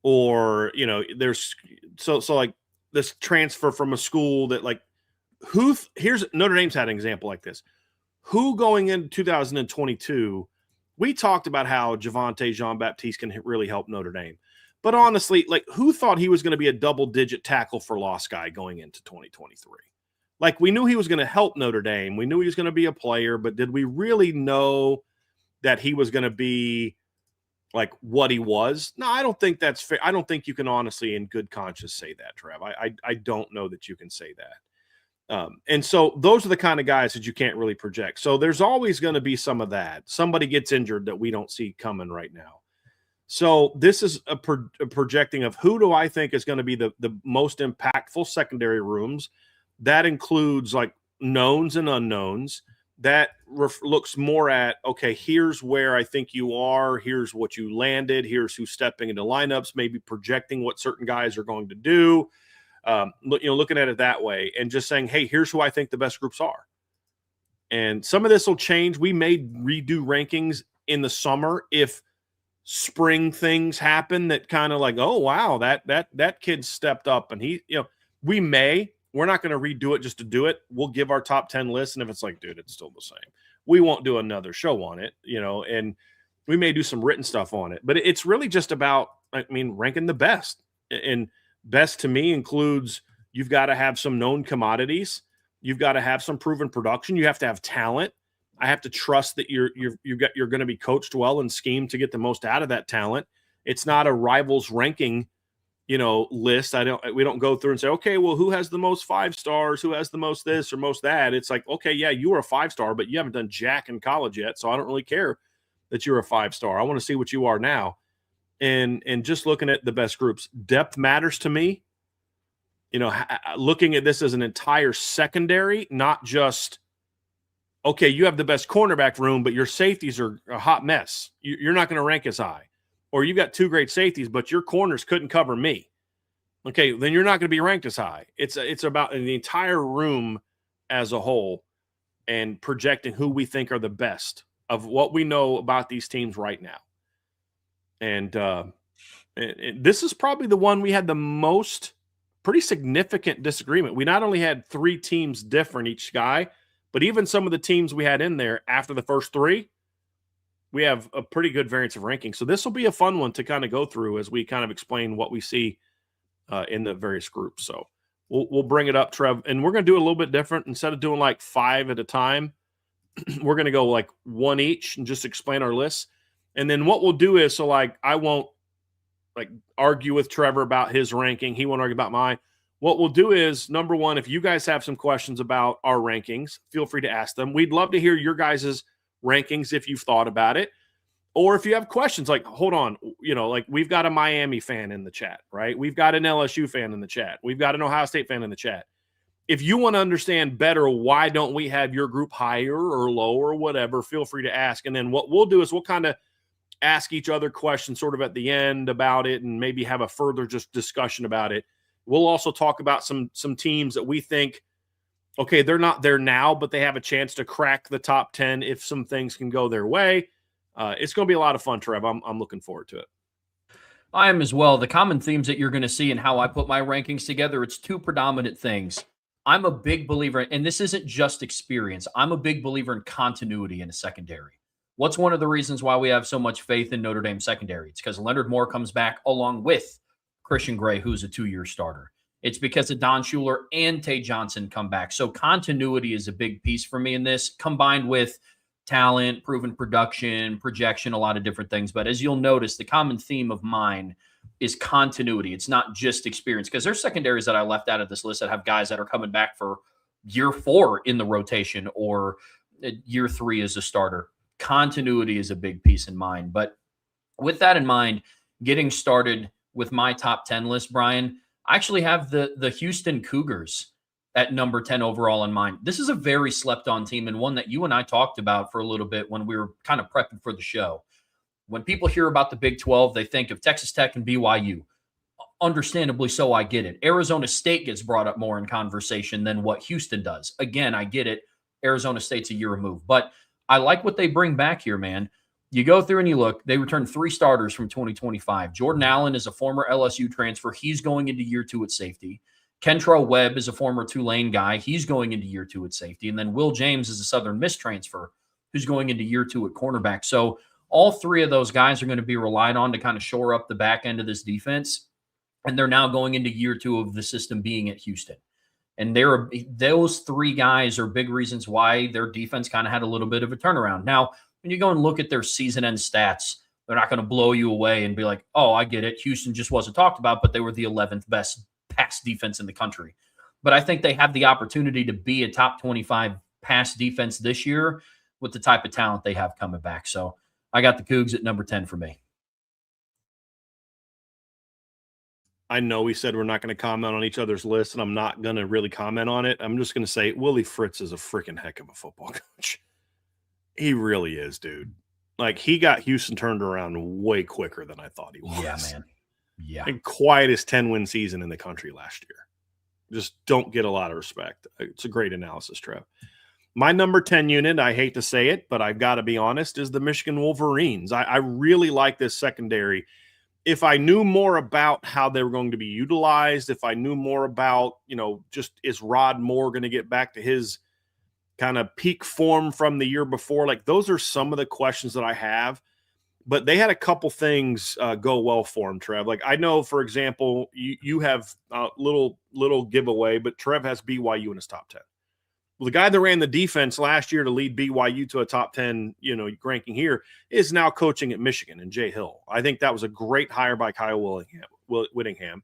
Or, there's so like this transfer from a school that, like, here's Notre Dame's had an example like this. Who going into 2022, we talked about how Javonte Jean-Baptiste can really help Notre Dame. But honestly, like, who thought he was going to be a double-digit tackle for loss guy going into 2023? Like, we knew he was going to help Notre Dame. We knew he was going to be a player, but did we really know that he was going to be like what he was? No, I don't think that's fair. I don't think you can honestly in good conscience say that, Trev. I don't know that you can say that. And so those are the kind of guys that you can't really project. So there's always going to be some of that. Somebody gets injured that we don't see coming right now. So this is a projecting of who do I think is going to be the most impactful secondary rooms. That includes like knowns and unknowns. That looks more at, okay, here's where I think you are. Here's what you landed. Here's who's stepping into lineups, maybe projecting what certain guys are going to do. Looking at it that way and just saying, hey, here's who I think the best groups are. And some of this will change. We may redo rankings in the summer if spring things happen that kind of like, oh, wow, that kid stepped up. And we're not going to redo it just to do it. We'll give our top 10 list. And if it's like, dude, it's still the same, we won't do another show on it, and we may do some written stuff on it. But it's really just about, ranking the best. And best to me includes you've got to have some known commodities. You've got to have some proven production. You have to have talent. I have to trust that you're going to be coached well and schemed to get the most out of that talent. It's not a rivals ranking list. We don't go through and say, okay, well, who has the most 5 stars? Who has the most this or most that? It's like, okay, yeah, you were a 5-star, but you haven't done jack in college yet. So I don't really care that you're a 5-star. I want to see what you are now. And just looking at the best groups, depth matters to me. Looking at this as an entire secondary, not just, okay, you have the best cornerback room, but your safeties are a hot mess. You're not going to rank as high. Or you got 2 great safeties, but your corners couldn't cover me. Okay, then you're not going to be ranked as high. It's about the entire room as a whole and projecting who we think are the best of what we know about these teams right now. And this is probably the one we had the most pretty significant disagreement. We not only had 3 teams different each guy, But even some of the teams we had in there after the first 3, we have a pretty good variance of ranking. So this will be a fun one to kind of go through as we kind of explain what we see in the various groups. So we'll bring it up, Trev, and we're going to do it a little bit different. Instead of doing like 5 at a time, we're going to go like 1 each and just explain our lists. And then what we'll do is, so like I won't like argue with Trevor about his ranking. He won't argue about mine. What we'll do is, number one, if you guys have some questions about our rankings, feel free to ask them. We'd love to hear your guys' rankings if you've thought about it. Or if you have questions like, hold on, like we've got a Miami fan in the chat, right? We've got an LSU fan in the chat. We've got an Ohio State fan in the chat. If you want to understand better, why don't we have your group higher or lower or whatever, feel free to ask. And then what we'll do is we'll kind of ask each other questions sort of at the end about it and maybe have a further just discussion about it. We'll also talk about some teams that we think, okay, they're not there now, but they have a chance to crack the top 10 if some things can go their way. It's going to be a lot of fun, Trev. I'm looking forward to it. I am as well. The common themes that you're going to see in how I put my rankings together, it's 2 predominant things. I'm a big believer, and this isn't just experience. I'm a big believer in continuity in a secondary. What's one of the reasons why we have so much faith in Notre Dame secondary? It's because Leonard Moore comes back along with Christian Gray, who's a 2-year starter. It's because of Don Schuler and Tay Johnson come back. So continuity is a big piece for me in this, combined with talent, proven production, projection, a lot of different things. But as you'll notice, the common theme of mine is continuity. It's not just experience, because there's secondaries that I left out of this list that have guys that are coming back for year 4 in the rotation or year 3 as a starter. Continuity is a big piece in mind. But with that in mind, getting started with my top 10 list, Brian, I actually have the Houston Cougars at number 10 overall in mind. This is a very slept on team, and one that you and I talked about for a little bit when we were kind of prepping for the show. When people hear about the Big 12, they think of Texas Tech and BYU. Understandably so, I get it. Arizona State gets brought up more in conversation than what Houston does. Again, I get it. Arizona State's a year removed, but I like what they bring back here, man. You go through and you look, they returned 3 starters from 2025. Jordan Allen is a former LSU transfer. He's going into year 2 at safety. Kentrell Webb is a former Tulane guy. He's going into year 2 at safety. And then Will James is a Southern Miss transfer who's going into year 2 at cornerback. So all 3 of those guys are going to be relied on to kind of shore up the back end of this defense. And they're now going into year 2 of the system being at Houston. And those 3 guys are big reasons why their defense kind of had a little bit of a turnaround. Now, when you go and look at their season-end stats, they're not going to blow you away and be like, oh, I get it. Houston just wasn't talked about, but they were the 11th best pass defense in the country. But I think they have the opportunity to be a top 25 pass defense this year with the type of talent they have coming back. So I got the Cougs at number 10 for me. I know we said we're not going to comment on each other's lists, and I'm not going to really comment on it. I'm just going to say Willie Fritz is a freaking heck of a football coach. He really is, dude. Like, he got Houston turned around way quicker than I thought he was. Yeah, man. Yeah. And quietest 10-win season in the country last year. Just don't get a lot of respect. It's a great analysis, Trev. My number 10 unit, I hate to say it, but I've got to be honest, is the Michigan Wolverines. I really like this secondary. If I knew more about how they were going to be utilized, if I knew more about, just is Rod Moore going to get back to his kind of peak form from the year before? Like, those are some of the questions that I have. But they had a couple things go well for him, Trev. Like, I know, for example, you have a little giveaway, but Trev has BYU in his top 10. Well, the guy that ran the defense last year to lead BYU to a top 10, ranking here is now coaching at Michigan, and Jay Hill. I think that was a great hire by Kyle Whittingham.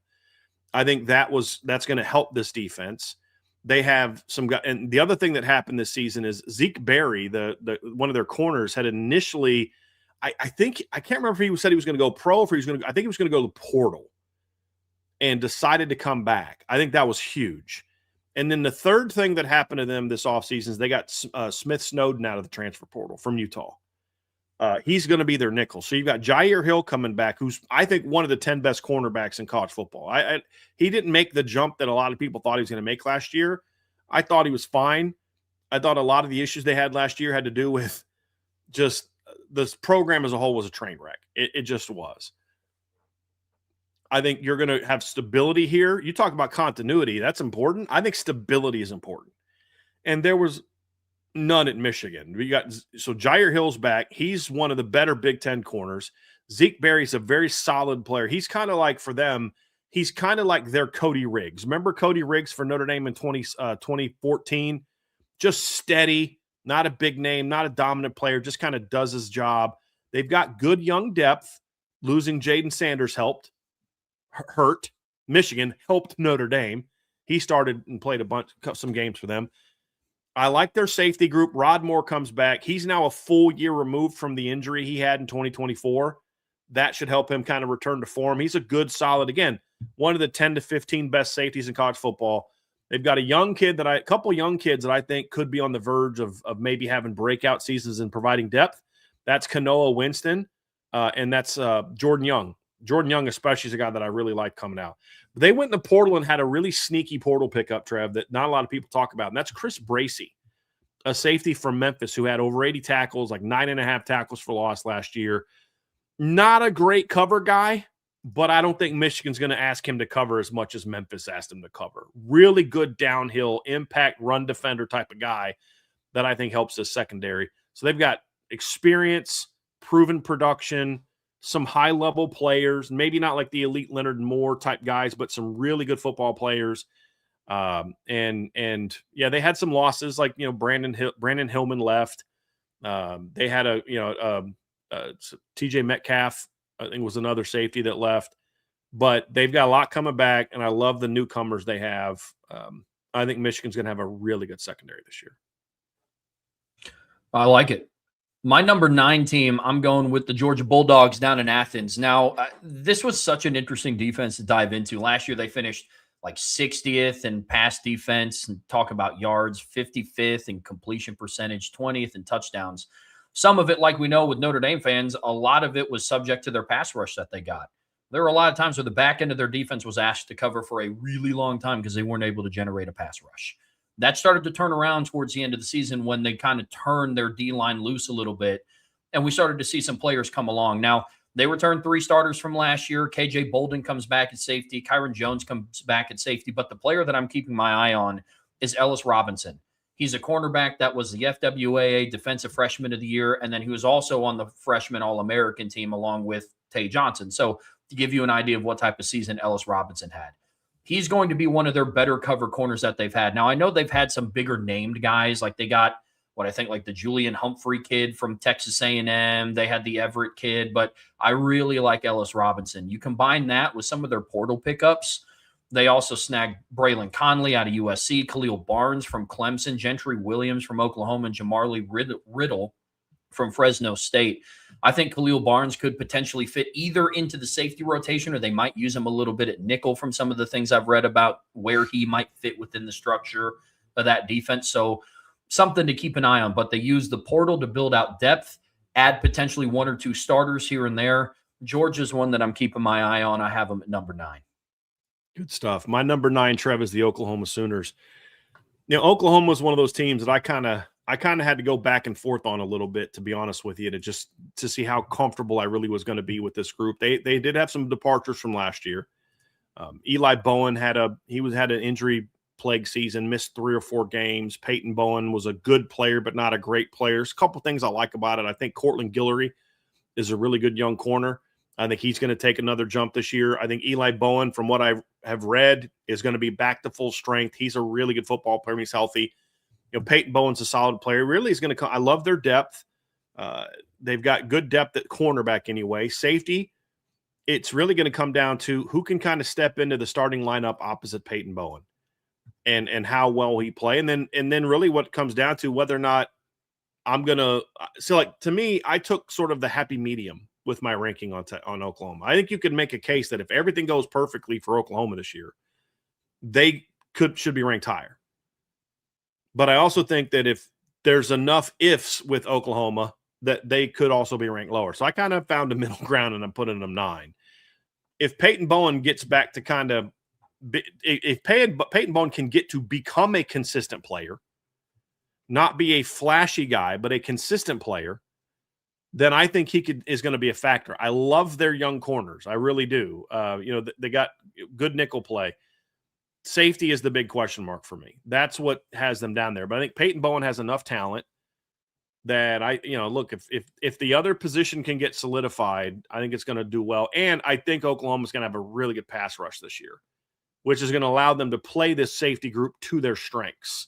I think that's going to help this defense. They have some guys, and the other thing that happened this season is Zeke Berry, the one of their corners, had initially, I think, I can't remember if he said he was going to go pro, or if he was going to, I think he was going to go to the portal, and decided to come back. I think that was huge. And then the third thing that happened to them this offseason is they got Smith Snowden out of the transfer portal from Utah. He's going to be their nickel. So you've got Jair Hill coming back, who's, I think, one of the 10 best cornerbacks in college football. He didn't make the jump that a lot of people thought he was going to make last year. I thought he was fine. I thought a lot of the issues they had last year had to do with just this program as a whole was a train wreck. It just was. I think you're going to have stability here. You talk about continuity. That's important. I think stability is important. And there was None at Michigan. So Jair Hill's back. He's one of the better Big Ten corners. Zeke Berry's a very solid player. He's kind of like, for them, he's kind of like their Cody Riggs. Remember Cody Riggs for Notre Dame in 2014? Just steady, not a big name, not a dominant player, just kind of does his job. They've got good young depth. Losing Jaden Sanders hurt. Michigan helped Notre Dame. He started and played some games for them. I like their safety group. Rod Moore comes back. He's now a full year removed from the injury he had in 2024. That should help him kind of return to form. He's a good, solid, again, one of the 10 to 15 best safeties in college football. They've got a couple young kids that I think could be on the verge of maybe having breakout seasons and providing depth. That's Kanoa Winston, and that's Jordan Young. Jordan Young especially is a guy that I really like coming out. They went in the portal and had a really sneaky portal pickup, Trev, that not a lot of people talk about, and that's Chris Bracey, a safety from Memphis who had over 80 tackles, like 9.5 tackles for loss last year. Not a great cover guy, but I don't think Michigan's going to ask him to cover as much as Memphis asked him to cover. Really good downhill, impact, run defender type of guy that I think helps this secondary. So they've got experience, proven production, some high-level players, maybe not like the elite Leonard Moore type guys, but some really good football players. And they had some losses, like, Brandon Hillman left. They had TJ Metcalf, I think, was another safety that left. But they've got a lot coming back, and I love the newcomers they have. I think Michigan's going to have a really good secondary this year. I like it. My number 9 team, I'm going with the Georgia Bulldogs down in Athens. Now, this was such an interesting defense to dive into. Last year, they finished like 60th in pass defense, and talk about yards, 55th in completion percentage, 20th in touchdowns. Some of it, like we know with Notre Dame fans, a lot of it was subject to their pass rush that they got. There were a lot of times where the back end of their defense was asked to cover for a really long time because they weren't able to generate a pass rush. That started to turn around towards the end of the season when they kind of turned their D-line loose a little bit, and we started to see some players come along. Now, they returned 3 starters from last year. KJ Bolden comes back at safety. Kyron Jones comes back at safety. But the player that I'm keeping my eye on is Ellis Robinson. He's a cornerback that was the FWAA Defensive Freshman of the Year, and then he was also on the Freshman All-American team along with Tay Johnson. So to give you an idea of what type of season Ellis Robinson had. He's going to be one of their better cover corners that they've had. Now, I know they've had some bigger named guys. Like they got what I think like the Julian Humphrey kid from Texas A&M. They had the Everett kid, but I really like Ellis Robinson. You combine that with some of their portal pickups. They also snagged Braylon Conley out of USC, Khalil Barnes from Clemson, Gentry Williams from Oklahoma, and Jamarlee Riddle from Fresno State. I think Khalil Barnes could potentially fit either into the safety rotation, or they might use him a little bit at nickel from some of the things I've read about where he might fit within the structure of that defense. So something to keep an eye on. But they use the portal to build out depth, add potentially 1 or 2 starters here and there. Georgia's one that I'm keeping my eye on. I have them at number 9. Good stuff. My number 9, Trev, is the Oklahoma Sooners. Oklahoma was one of those teams that I kind of had to go back and forth on a little bit, to be honest with you, to see how comfortable I really was going to be with this group. They did have some departures from last year. Eli Bowen had an injury plague season, missed 3 or 4 games. Peyton Bowen was a good player, but not a great player. There's a couple things I like about it. I think Cortland Guillory is a really good young corner. I think he's going to take another jump this year. I think Eli Bowen, from what I have read, is going to be back to full strength. He's a really good football player. He's healthy. Peyton Bowen's a solid player. Really is going to come. I love their depth. They've got good depth at cornerback anyway. Safety, it's really going to come down to who can kind of step into the starting lineup opposite Peyton Bowen and how well he play. And then really what it comes down to whether or not I'm going to – so, like, to me, I took sort of the happy medium with my ranking on Oklahoma. I think you could make a case that if everything goes perfectly for Oklahoma this year, they should be ranked higher. But I also think that if there's enough ifs with Oklahoma, that they could also be ranked lower. So I kind of found a middle ground, and I'm putting them 9. If Peyton Bowen gets back to kind of – if Peyton Bowen can get to become a consistent player, not be a flashy guy, but a consistent player, then I think he is going to be a factor. I love their young corners. I really do. They got good nickel play. Safety is the big question mark for me. That's what has them down there. But I think Peyton Bowen has enough talent that look, if the other position can get solidified, I think it's going to do well. And I think Oklahoma's going to have a really good pass rush this year, which is going to allow them to play this safety group to their strengths.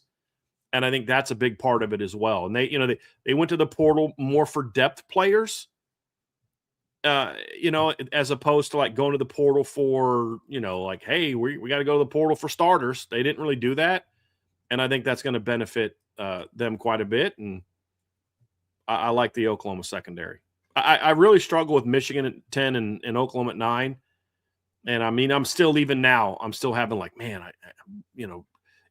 And I think that's a big part of it as well. And they went to the portal more for depth players, as opposed to like going to the portal for, like, hey, we got to go to the portal for starters. They didn't really do that. And I think that's going to benefit them quite a bit. And I like the Oklahoma secondary. I really struggle with Michigan at 10 and Oklahoma at 9. And I mean, I'm still having like, man,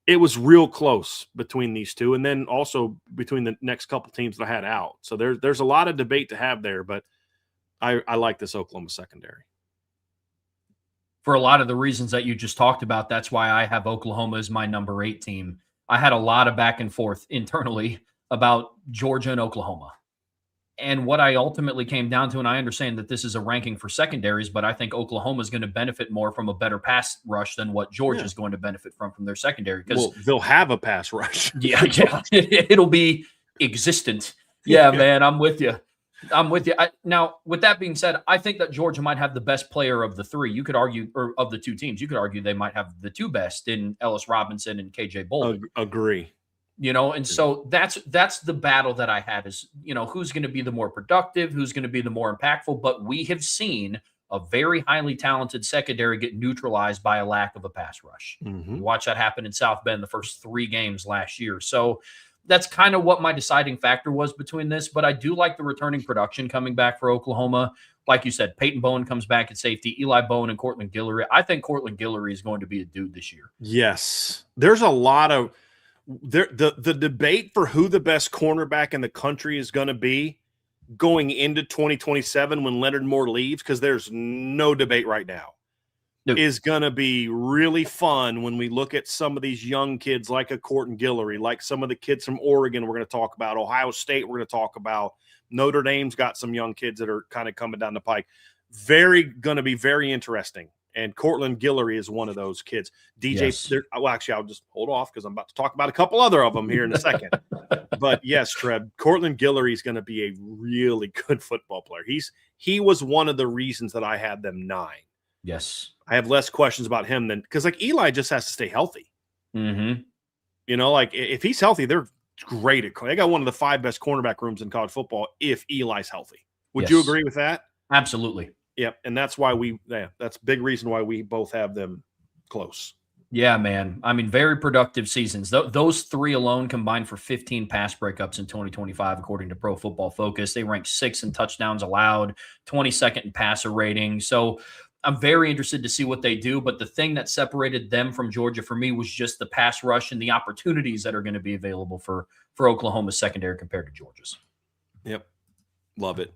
it was real close between these two. And then also between the next couple teams that I had out. So there's a lot of debate to have there, but I like this Oklahoma secondary. For a lot of the reasons that you just talked about, that's why I have Oklahoma as my number 8 team. I had a lot of back and forth internally about Georgia and Oklahoma. And what I ultimately came down to, and I understand that this is a ranking for secondaries, but I think Oklahoma is going to benefit more from a better pass rush than what Georgia is going to benefit from their secondary. Because they'll have a pass rush. yeah. It'll be existent. Yeah, man, I'm with you. Now, with that being said, I think that Georgia might have the best player of the 3. You could argue, or of the 2 teams, you could argue they might have the 2 best in Ellis Robinson and KJ Bolden. Agree. And so that's the battle that I had is, who's going to be the more productive, who's going to be the more impactful. But we have seen a very highly talented secondary get neutralized by a lack of a pass rush. Mm-hmm. You watch that happen in South Bend the first 3 games last year. So that's kind of what my deciding factor was between this. But I do like the returning production coming back for Oklahoma. Like you said, Peyton Bowen comes back at safety, Eli Bowen and Cortland Guillory. I think Cortland Guillory is going to be a dude this year. Yes. There's a lot of the debate for who the best cornerback in the country is going to be going into 2027 when Leonard Moore leaves, because there's no debate right now, is going to be really fun when we look at some of these young kids like a Cortland Guillory, like some of the kids from Oregon we're going to talk about, Ohio State we're going to talk about, Notre Dame's got some young kids that are kind of coming down the pike. Going to be very interesting. And Cortland Guillory is one of those kids. Actually, I'll just hold off because I'm about to talk about a couple other of them here in a second. But yes, Trev, Cortland Guillory is going to be a really good football player. He was one of the reasons that I had them 9. Yes. I have less questions about him than because like Eli just has to stay healthy. Mm-hmm. Like if he's healthy, they're great at. They got one of the 5 best cornerback rooms in college football if Eli's healthy. Would you agree with that? Absolutely. Yep, and that's why that's a big reason why we both have them close. Yeah, man. I mean, very productive seasons. Those 3 alone combined for 15 pass breakups in 2025, according to Pro Football Focus. They ranked 6th in touchdowns allowed, 22nd in passer rating. So I'm very interested to see what they do. But the thing that separated them from Georgia for me was just the pass rush and the opportunities that are going to be available for Oklahoma's secondary compared to Georgia's. Yep, love it.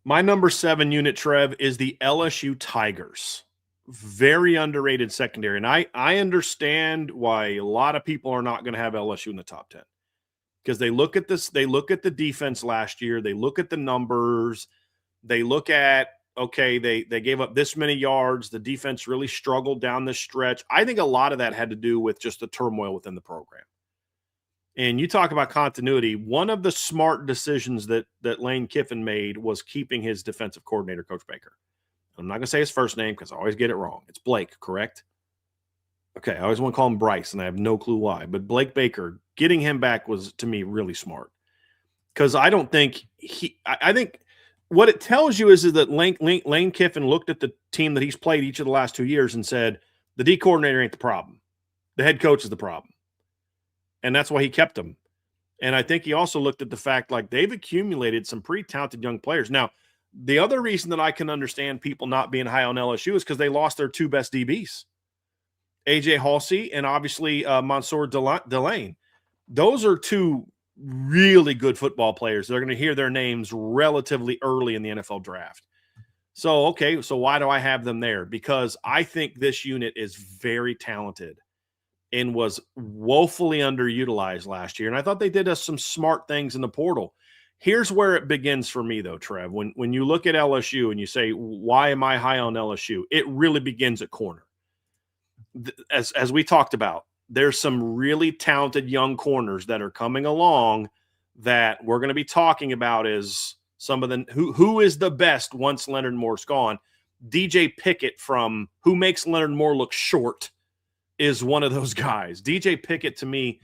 My number 7 unit, Trev, is the LSU Tigers. Very underrated secondary. And I understand why a lot of people are not going to have LSU in the top 10. Because they look at this, they look at the defense last year, they look at the numbers, they look at, okay, they gave up this many yards, the defense really struggled down this stretch. I think a lot of that had to do with just the turmoil within the program. And you talk about continuity. One of the smart decisions that Lane Kiffin made was keeping his defensive coordinator, Coach Baker. I'm not going to say his first name because I always get it wrong. It's Blake, correct? Okay, I always want to call him Bryce, and I have no clue why. But Blake Baker, getting him back was, to me, really smart. Because I don't think I think what it tells you is that Lane Kiffin looked at the team that he's played each of the last 2 years and said, the D coordinator ain't the problem. The head coach is the problem. And that's why he kept them. And I think he also looked at the fact like they've accumulated some pretty talented young players. Now, the other reason that I can understand people not being high on LSU is because they lost their 2 best DBs, AJ Halsey and obviously Mansour Delane. Those are 2 really good football players. They're going to hear their names relatively early in the NFL draft. So, okay, so why do I have them there? Because I think this unit is very talented and was woefully underutilized last year. And I thought they did some smart things in the portal. Here's where it begins for me, though, Trev. When you look at LSU and you say, why am I high on LSU? It really begins at corner. as we talked about, there's some really talented young corners that are coming along that we're going to be talking about as some of the who is the best once Leonard Moore's gone. DJ Pickett from who makes Leonard Moore look short is one of those guys. DJ Pickett to me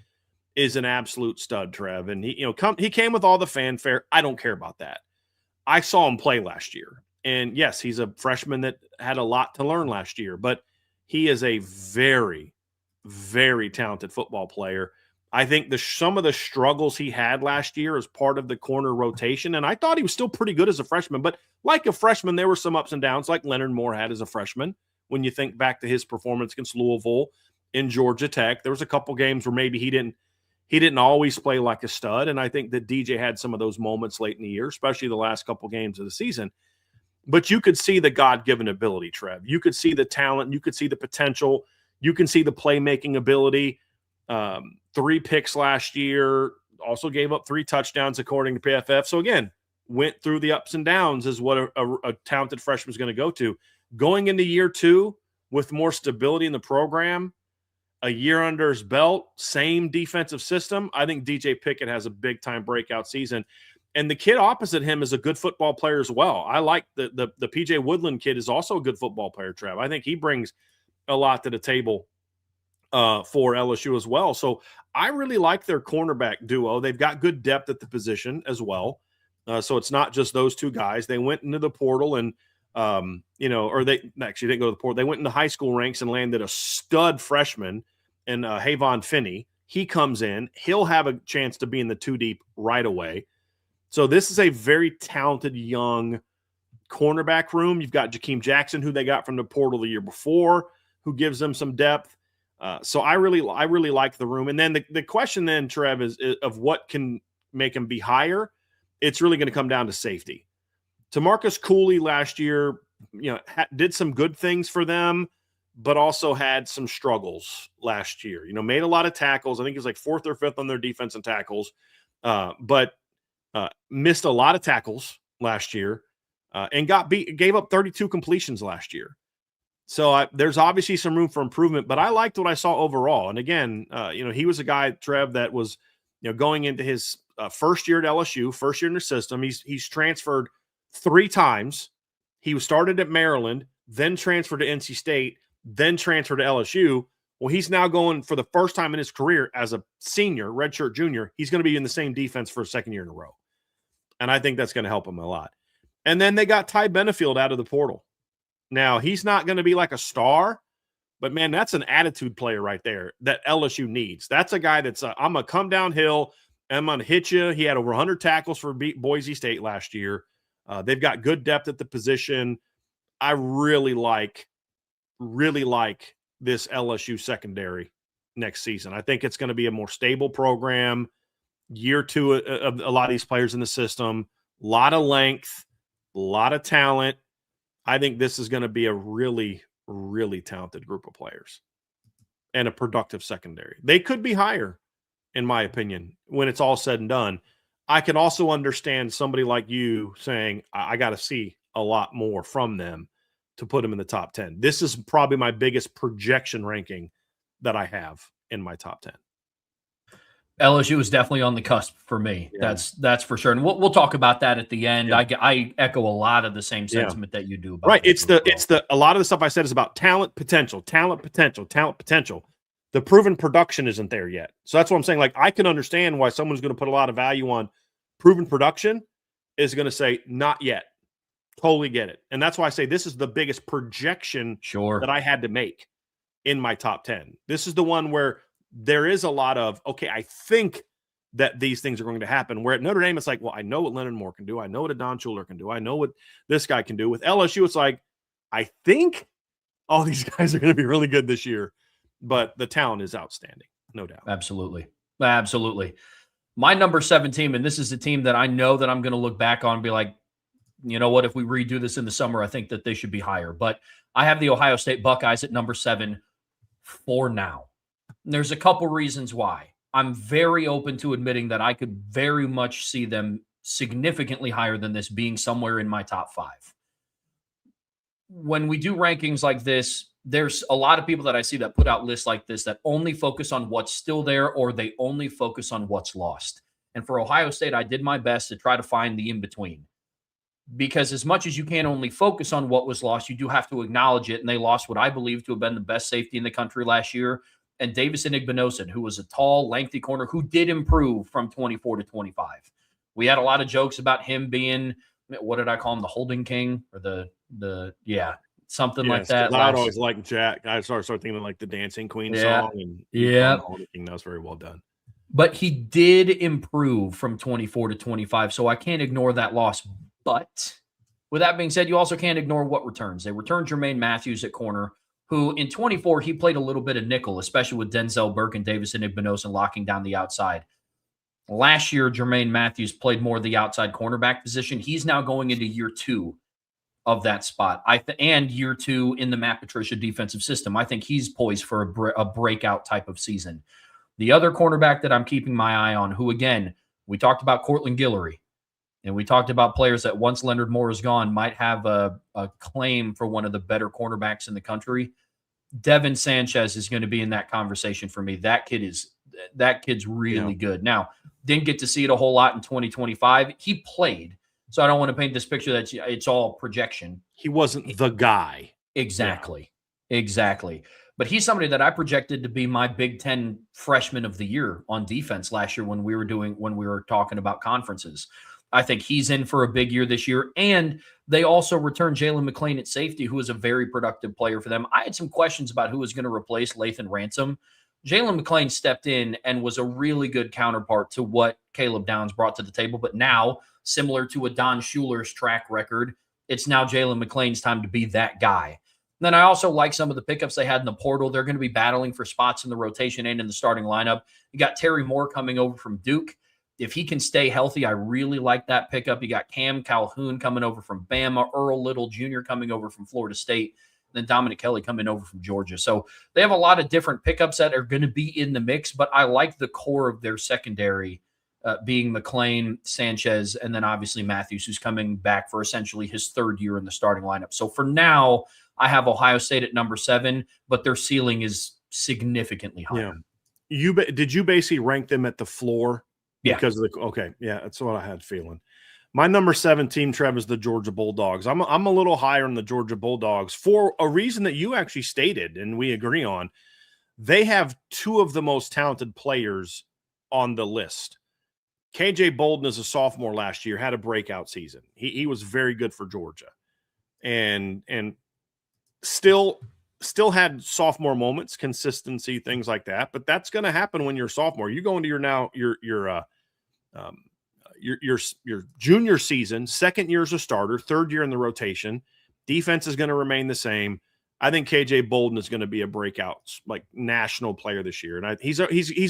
is an absolute stud, Trev. And he came with all the fanfare. I don't care about that. I saw him play last year. And yes, he's a freshman that had a lot to learn last year, but he is a very, very talented football player. I think some of the struggles he had last year as part of the corner rotation, and I thought he was still pretty good as a freshman, but like a freshman, there were some ups and downs like Leonard Moore had as a freshman. When you think back to his performance against Louisville in Georgia Tech, there was a couple games where maybe he didn't always play like a stud, and I think that DJ had some of those moments late in the year, especially the last couple games of the season. But you could see the God-given ability, Trev. You could see the talent. You could see the potential. You can see the playmaking ability. 3 picks last year, also gave up 3 touchdowns according to PFF. So again, went through the ups and downs is what a talented freshman is going to go to. Going into year 2 with more stability in the program, a year under his belt, same defensive system, I think DJ Pickett has a big-time breakout season. And the kid opposite him is a good football player as well. I like the PJ Woodland kid is also a good football player, Trev. I think he brings a lot to the table for LSU as well. So I really like their cornerback duo. They've got good depth at the position as well. So it's not just those 2 guys. They went into the portal and, or they actually didn't go to the portal. They went into high school ranks and landed a stud freshman in Havon Finney. He comes in. He'll have a chance to be in the 2 deep right away. So this is a very talented young cornerback room. You've got Jakeem Jackson, who they got from the portal the year before, who gives them some depth. So I really like the room. And then the question then, Trev, is of what can make him be higher. It's really going to come down to safety. TaMarcus Cooley last year, did some good things for them, but also had some struggles last year. Made a lot of tackles. I think he was like 4th or 5th on their defense and tackles, but missed a lot of tackles last year and gave up 32 completions last year. So there's obviously some room for improvement, but I liked what I saw overall. And again, he was a guy, Trev, that was, going into his first year at LSU, first year in the system. He's transferred 3 times. He was started at Maryland, then transferred to NC State, then transferred to LSU. Well, he's now going for the first time in his career as a senior, redshirt junior. He's going to be in the same defense for a second year in a row. And I think that's going to help him a lot. And then they got Ty Benefield out of the portal. Now, he's not going to be like a star, but, man, that's an attitude player right there that LSU needs. That's a guy that's I'm going to come downhill, I'm going to hit you. He had over 100 tackles for Boise State last year. They've got good depth at the position. I really like this LSU secondary next season. I think it's going to be a more stable program. Year 2 of a lot of these players in the system, a lot of length, a lot of talent. I think this is going to be a really, really talented group of players and a productive secondary. They could be higher, in my opinion, when it's all said and done. I can also understand somebody like you saying, I got to see a lot more from them to put them in the top 10. This is probably my biggest projection ranking that I have in my top 10. LSU is definitely on the cusp for me. Yeah. That's for sure. And we'll talk about that at the end. Yeah. I echo a lot of the same sentiment that you do. About right. It's a lot of the stuff I said is about talent potential. The proven production isn't there yet. So that's what I'm saying. Like, I can understand why someone's going to put a lot of value on proven production is going to say, not yet. Totally get it. And that's why I say this is the biggest projection that I had to make in my top 10. This is the one where there is a lot of, okay, I think that these things are going to happen. Where at Notre Dame, it's like, well, I know what Leonard Moore can do. I know what Adon Schuler can do. I know what this guy can do. With LSU, it's like, I think all these guys are going to be really good this year. But the talent is outstanding, no doubt. Absolutely. My number 7 team, and this is a team that I know that I'm going to look back on and be like, you know what, if we redo this in the summer, I think that they should be higher. But I have the Ohio State Buckeyes at number 7 for now. And there's a couple reasons why. I'm very open to admitting that I could very much see them significantly higher than this being somewhere in my top 5. When we do rankings like this, there's a lot of people that I see that put out lists like this that only focus on what's still there, or they only focus on what's lost. And for Ohio State, I did my best to try to find the in between, because as much as you can only focus on what was lost, you do have to acknowledge it. And they lost what I believe to have been the best safety in the country last year, and Davison Igbinosun, who was a tall, lengthy corner who did improve from 24 to 25. We had a lot of jokes about him being, what did I call him, the holding king, or something like that. I'd always like Jack. I started thinking like the Dancing Queen song, and the Holding King. That was very well done. But he did improve from 24 to 25, so I can't ignore that loss. But with that being said, you also can't ignore what returns. They returned Jermaine Matthews at corner, who in 24, he played a little bit of nickel, especially with Denzel Burke and Davison Igbinosun locking down the outside. Last year, Jermaine Matthews played more of the outside cornerback position. He's now going into year 2 of that spot, and year 2 in the Matt Patricia defensive system. I think he's poised for a breakout type of season. The other cornerback that I'm keeping my eye on, who, again, we talked about Cortland Guillory, and we talked about players that once Leonard Moore is gone might have a claim for one of the better cornerbacks in the country. Devin Sanchez is going to be in that conversation for me. That kid's really good. Now, didn't get to see it a whole lot in 2025. He played, so I don't want to paint this picture that it's all projection. He wasn't the guy. Exactly. But he's somebody that I projected to be my Big Ten freshman of the year on defense last year when we were talking about conferences. I think he's in for a big year this year. And they also returned Jalen McClain at safety, who is a very productive player for them. I had some questions about who was going to replace Lathan Ransom. Jalen McClain stepped in and was a really good counterpart to what Caleb Downs brought to the table. But now, similar to a Don Schuler's track record, it's now Jalen McClain's time to be that guy. Then I also like some of the pickups they had in the portal. They're going to be battling for spots in the rotation and in the starting lineup. You got Terry Moore coming over from Duke. If he can stay healthy, I really like that pickup. You got Cam Calhoun coming over from Bama, Earl Little Jr. coming over from Florida State, and then Dominic Kelly coming over from Georgia. So they have a lot of different pickups that are going to be in the mix, but I like the core of their secondary being McClain, Sanchez, and then obviously Matthews, who's coming back for essentially his 3rd year in the starting lineup. So for now, I have Ohio State at number 7, but their ceiling is significantly higher. Yeah. Did you basically rank them at the floor? Yeah. Because of that's what I had feeling. My number 7 team, Trev, is the Georgia Bulldogs. I'm a little higher on the Georgia Bulldogs for a reason that you actually stated and we agree on. They have 2 of the most talented players on the list. KJ Bolden is a sophomore last year, had a breakout season. He was very good for Georgia. And still had sophomore moments, consistency, things like that. But that's going to happen when you're a sophomore. You go into your junior season, 2nd year as a starter, 3rd year in the rotation. Defense is going to remain the same. I think KJ Bolden is going to be a breakout, like, national player this year, and he's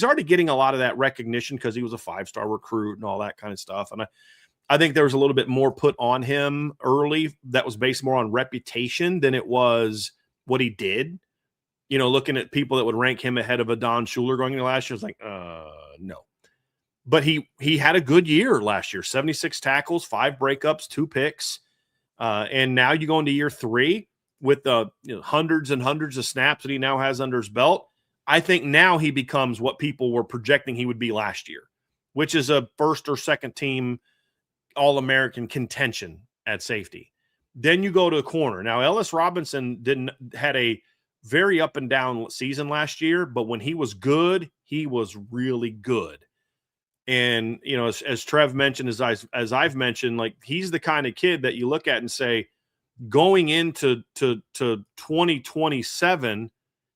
already getting a lot of that recognition because he was a 5-star recruit and all that kind of stuff. And I think there was a little bit more put on him early that was based more on reputation than it was what he did. Looking at people that would rank him ahead of a Don Schuler going into last year, was like, no. But he had a good year last year, 76 tackles, 5 breakups, 2 picks. And now you go into year 3 with the hundreds and hundreds of snaps that he now has under his belt. I think now he becomes what people were projecting he would be last year, which is a 1st or 2nd team All-American contention at safety. Then you go to a corner. Now, Ellis Robinson had a very up and down season last year, but when he was good, he was really good. And, as Trev mentioned, as I've mentioned, like, he's the kind of kid that you look at and say, going into to 2027,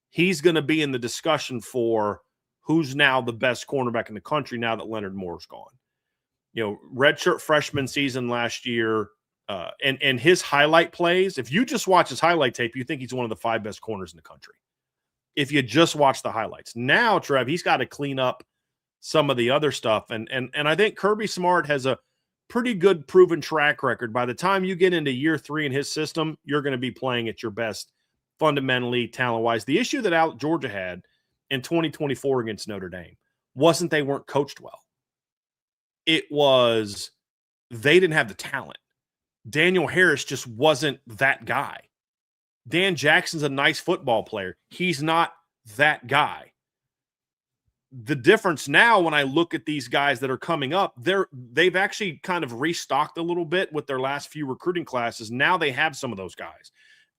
he's going to be in the discussion for who's now the best cornerback in the country now that Leonard Moore's gone. Redshirt freshman season last year, and his highlight plays, if you just watch his highlight tape, you think he's one of the 5 best corners in the country. If you just watch the highlights. Now, Trev, he's got to clean up some of the other stuff. And I think Kirby Smart has a pretty good proven track record. By the time you get into year 3 in his system, you're going to be playing at your best fundamentally, talent-wise. The issue that Georgia had in 2024 against Notre Dame wasn't they weren't coached well. It was they didn't have the talent. Daniel Harris just wasn't that guy. Dan Jackson's a nice football player. He's not that guy. The difference now when I look at these guys that are coming up, they've actually kind of restocked a little bit with their last few recruiting classes. Now they have some of those guys.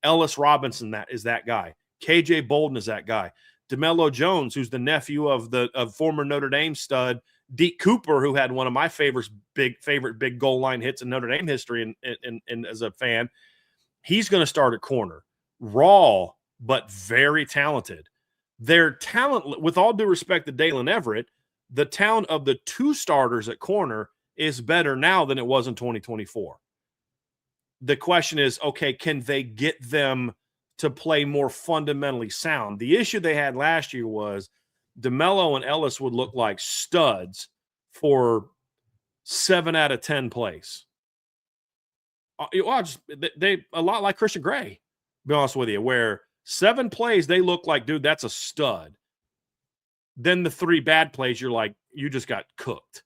Ellis Robinson that is that guy. KJ Bolden is that guy. DeMello Jones, who's the nephew of former Notre Dame stud Deke Cooper, who had one of my favorite big goal line hits in Notre Dame history, and as a fan, he's going to start at corner. Raw, but very talented. Their talent, with all due respect to Dalen Everett, the talent of the two starters at corner is better now than it was in 2024. The question is, okay, can they get them to play more fundamentally sound? The issue they had last year was DeMello and Ellis would look like studs for 7 out of 10 plays. They a lot like Christian Gray, to be honest with you, where 7 plays, they look like, dude, that's a stud. Then the 3 bad plays, you're like, you just got cooked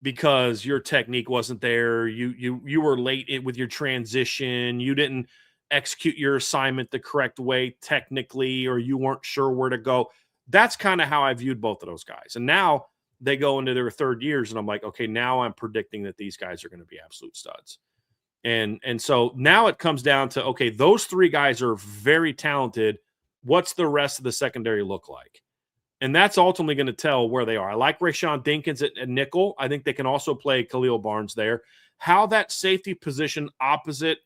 because your technique wasn't there. You were late with your transition. You didn't execute your assignment the correct way technically, or you weren't sure where to go. That's kind of how I viewed both of those guys. And now they go into their 3rd years, and I'm like, okay, now I'm predicting that these guys are going to be absolute studs. And so now it comes down to, okay, those 3 guys are very talented. What's the rest of the secondary look like? And that's ultimately going to tell where they are. I like Rayshawn Dinkins at nickel. I think they can also play Khalil Barnes there. How that safety position opposite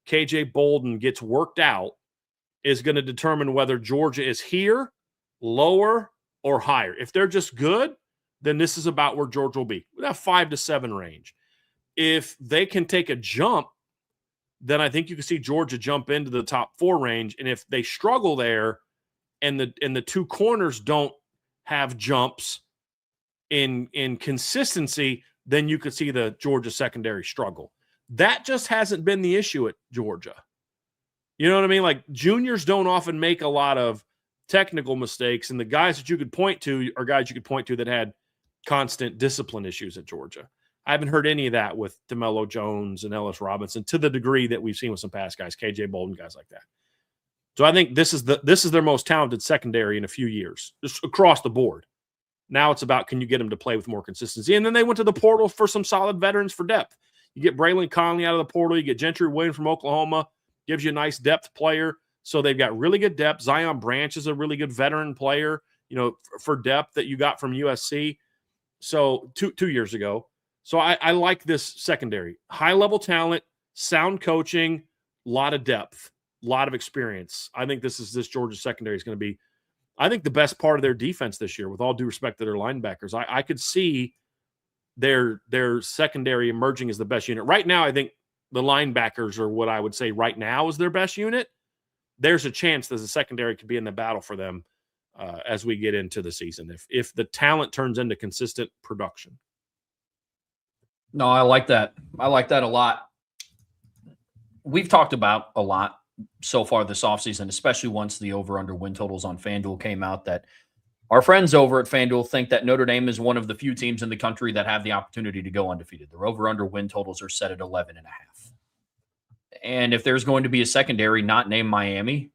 KJ Bolden gets worked out is going to determine whether Georgia is here, lower, or higher. If they're just good, then this is about where Georgia will be. That 5 to 7 range. If they can take a jump, then I think you can see Georgia jump into the top 4 range. And if they struggle there and the 2 corners don't have jumps in consistency, then you could see the Georgia secondary struggle. That just hasn't been the issue at Georgia. You know what I mean? Like, juniors don't often make a lot of technical mistakes, and the guys that you could point to are guys you could point to that had constant discipline issues at Georgia. I haven't heard any of that with DeMello Jones and Ellis Robinson to the degree that we've seen with some past guys, KJ Bolden, guys like that. So I think this is their most talented secondary in a few years, just across the board. Now it's about, can you get them to play with more consistency? And then they went to the portal for some solid veterans for depth. You get Braylon Conley out of the portal. You get Gentry Williams from Oklahoma. Gives you a nice depth player. So they've got really good depth. Zion Branch is a really good veteran player, for depth that you got from USC. So 2 years ago. So I like this secondary. High-level talent, sound coaching, a lot of depth, a lot of experience. I think this Georgia secondary is going to be, I think, the best part of their defense this year, with all due respect to their linebackers. I could see their secondary emerging as the best unit. Right now, I think the linebackers are what I would say right now is their best unit. There's a chance that the secondary could be in the battle for them as we get into the season, if the talent turns into consistent production. No, I like that. I like that a lot. We've talked about a lot so far this offseason, especially once the over-under win totals on FanDuel came out, that our friends over at FanDuel think that Notre Dame is one of the few teams in the country that have the opportunity to go undefeated. Their over-under win totals are set at 11.5. And if there's going to be a secondary not named Miami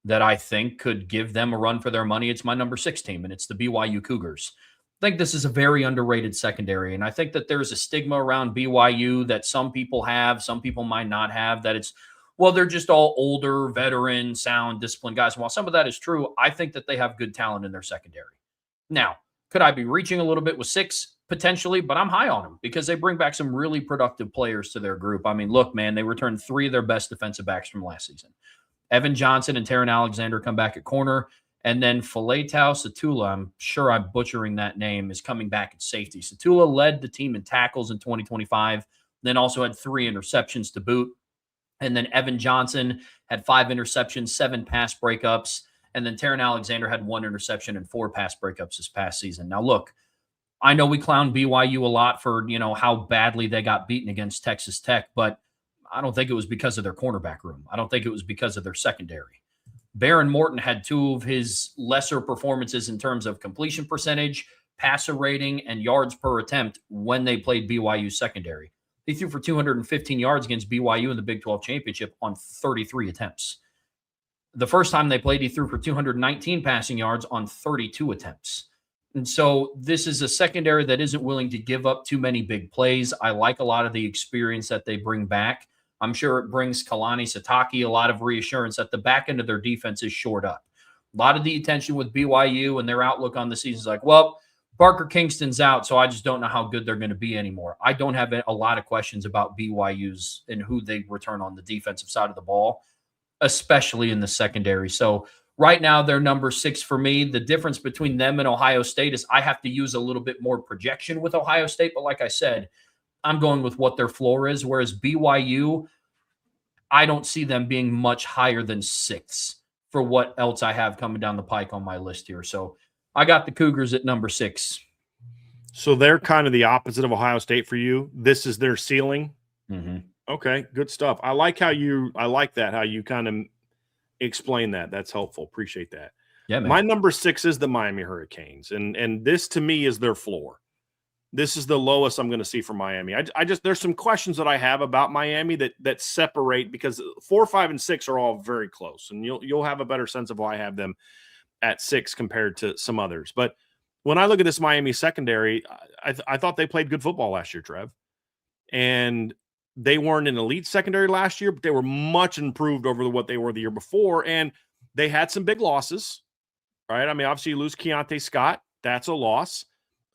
that I think could give them a run for their money, it's my number 6 team, and it's the BYU Cougars. I think this is a very underrated secondary, and I think that there's a stigma around BYU that some people have, some people might not have, that it's, well, they're just all older, veteran, sound, disciplined guys. And while some of that is true, I think that they have good talent in their secondary. Now, could I be reaching a little bit with 6? Potentially, but I'm high on them because they bring back some really productive players to their group. I mean, look, man, they returned 3 of their best defensive backs from last season. Evan Johnson and Taron Alexander come back at corner. And then Faletau Satula, I'm sure I'm butchering that name, is coming back at safety. Satula led the team in tackles in 2025, then also had 3 interceptions to boot. And then Evan Johnson had 5 interceptions, 7 pass breakups. And then Taron Alexander had 1 interception and 4 pass breakups this past season. Now, look, I know we clown BYU a lot for, how badly they got beaten against Texas Tech, but I don't think it was because of their cornerback room. I don't think it was because of their secondary. Baron Morton had 2 of his lesser performances in terms of completion percentage, passer rating, and yards per attempt when they played BYU secondary. He threw for 215 yards against BYU in the Big 12 championship on 33 attempts. The first time they played, he threw for 219 passing yards on 32 attempts. And so this is a secondary that isn't willing to give up too many big plays. I like a lot of the experience that they bring back. I'm sure it brings Kalani Sitake a lot of reassurance that the back end of their defense is shored up. A lot of the attention with BYU and their outlook on the season is like, well, Parker Kingston's out, so I just don't know how good they're going to be anymore. I don't have a lot of questions about BYU's and who they return on the defensive side of the ball, especially in the secondary. So right now, they're number 6 for me. The difference between them and Ohio State is I have to use a little bit more projection with Ohio State. But like I said, I'm going with what their floor is, whereas BYU, I don't see them being much higher than 6 for what else I have coming down the pike on my list here. So I got the Cougars at number 6. So they're kind of the opposite of Ohio State for you. This is their ceiling. Mm-hmm. Okay, good stuff. I like how you kind of explain that. That's helpful. Appreciate that. Yeah, man. My number 6 is the Miami Hurricanes, and this to me is their floor. This is the lowest I'm going to see from Miami. I just there's some questions that I have about Miami that separate, because 4, 5, and 6 are all very close, and you'll have a better sense of why I have them at 6 compared to some others. But when I look at this Miami secondary, I thought they played good football last year, Trev, and they weren't an elite secondary last year, but they were much improved over what they were the year before, and they had some big losses, right? I mean, obviously you lose Keontae Scott. That's a loss.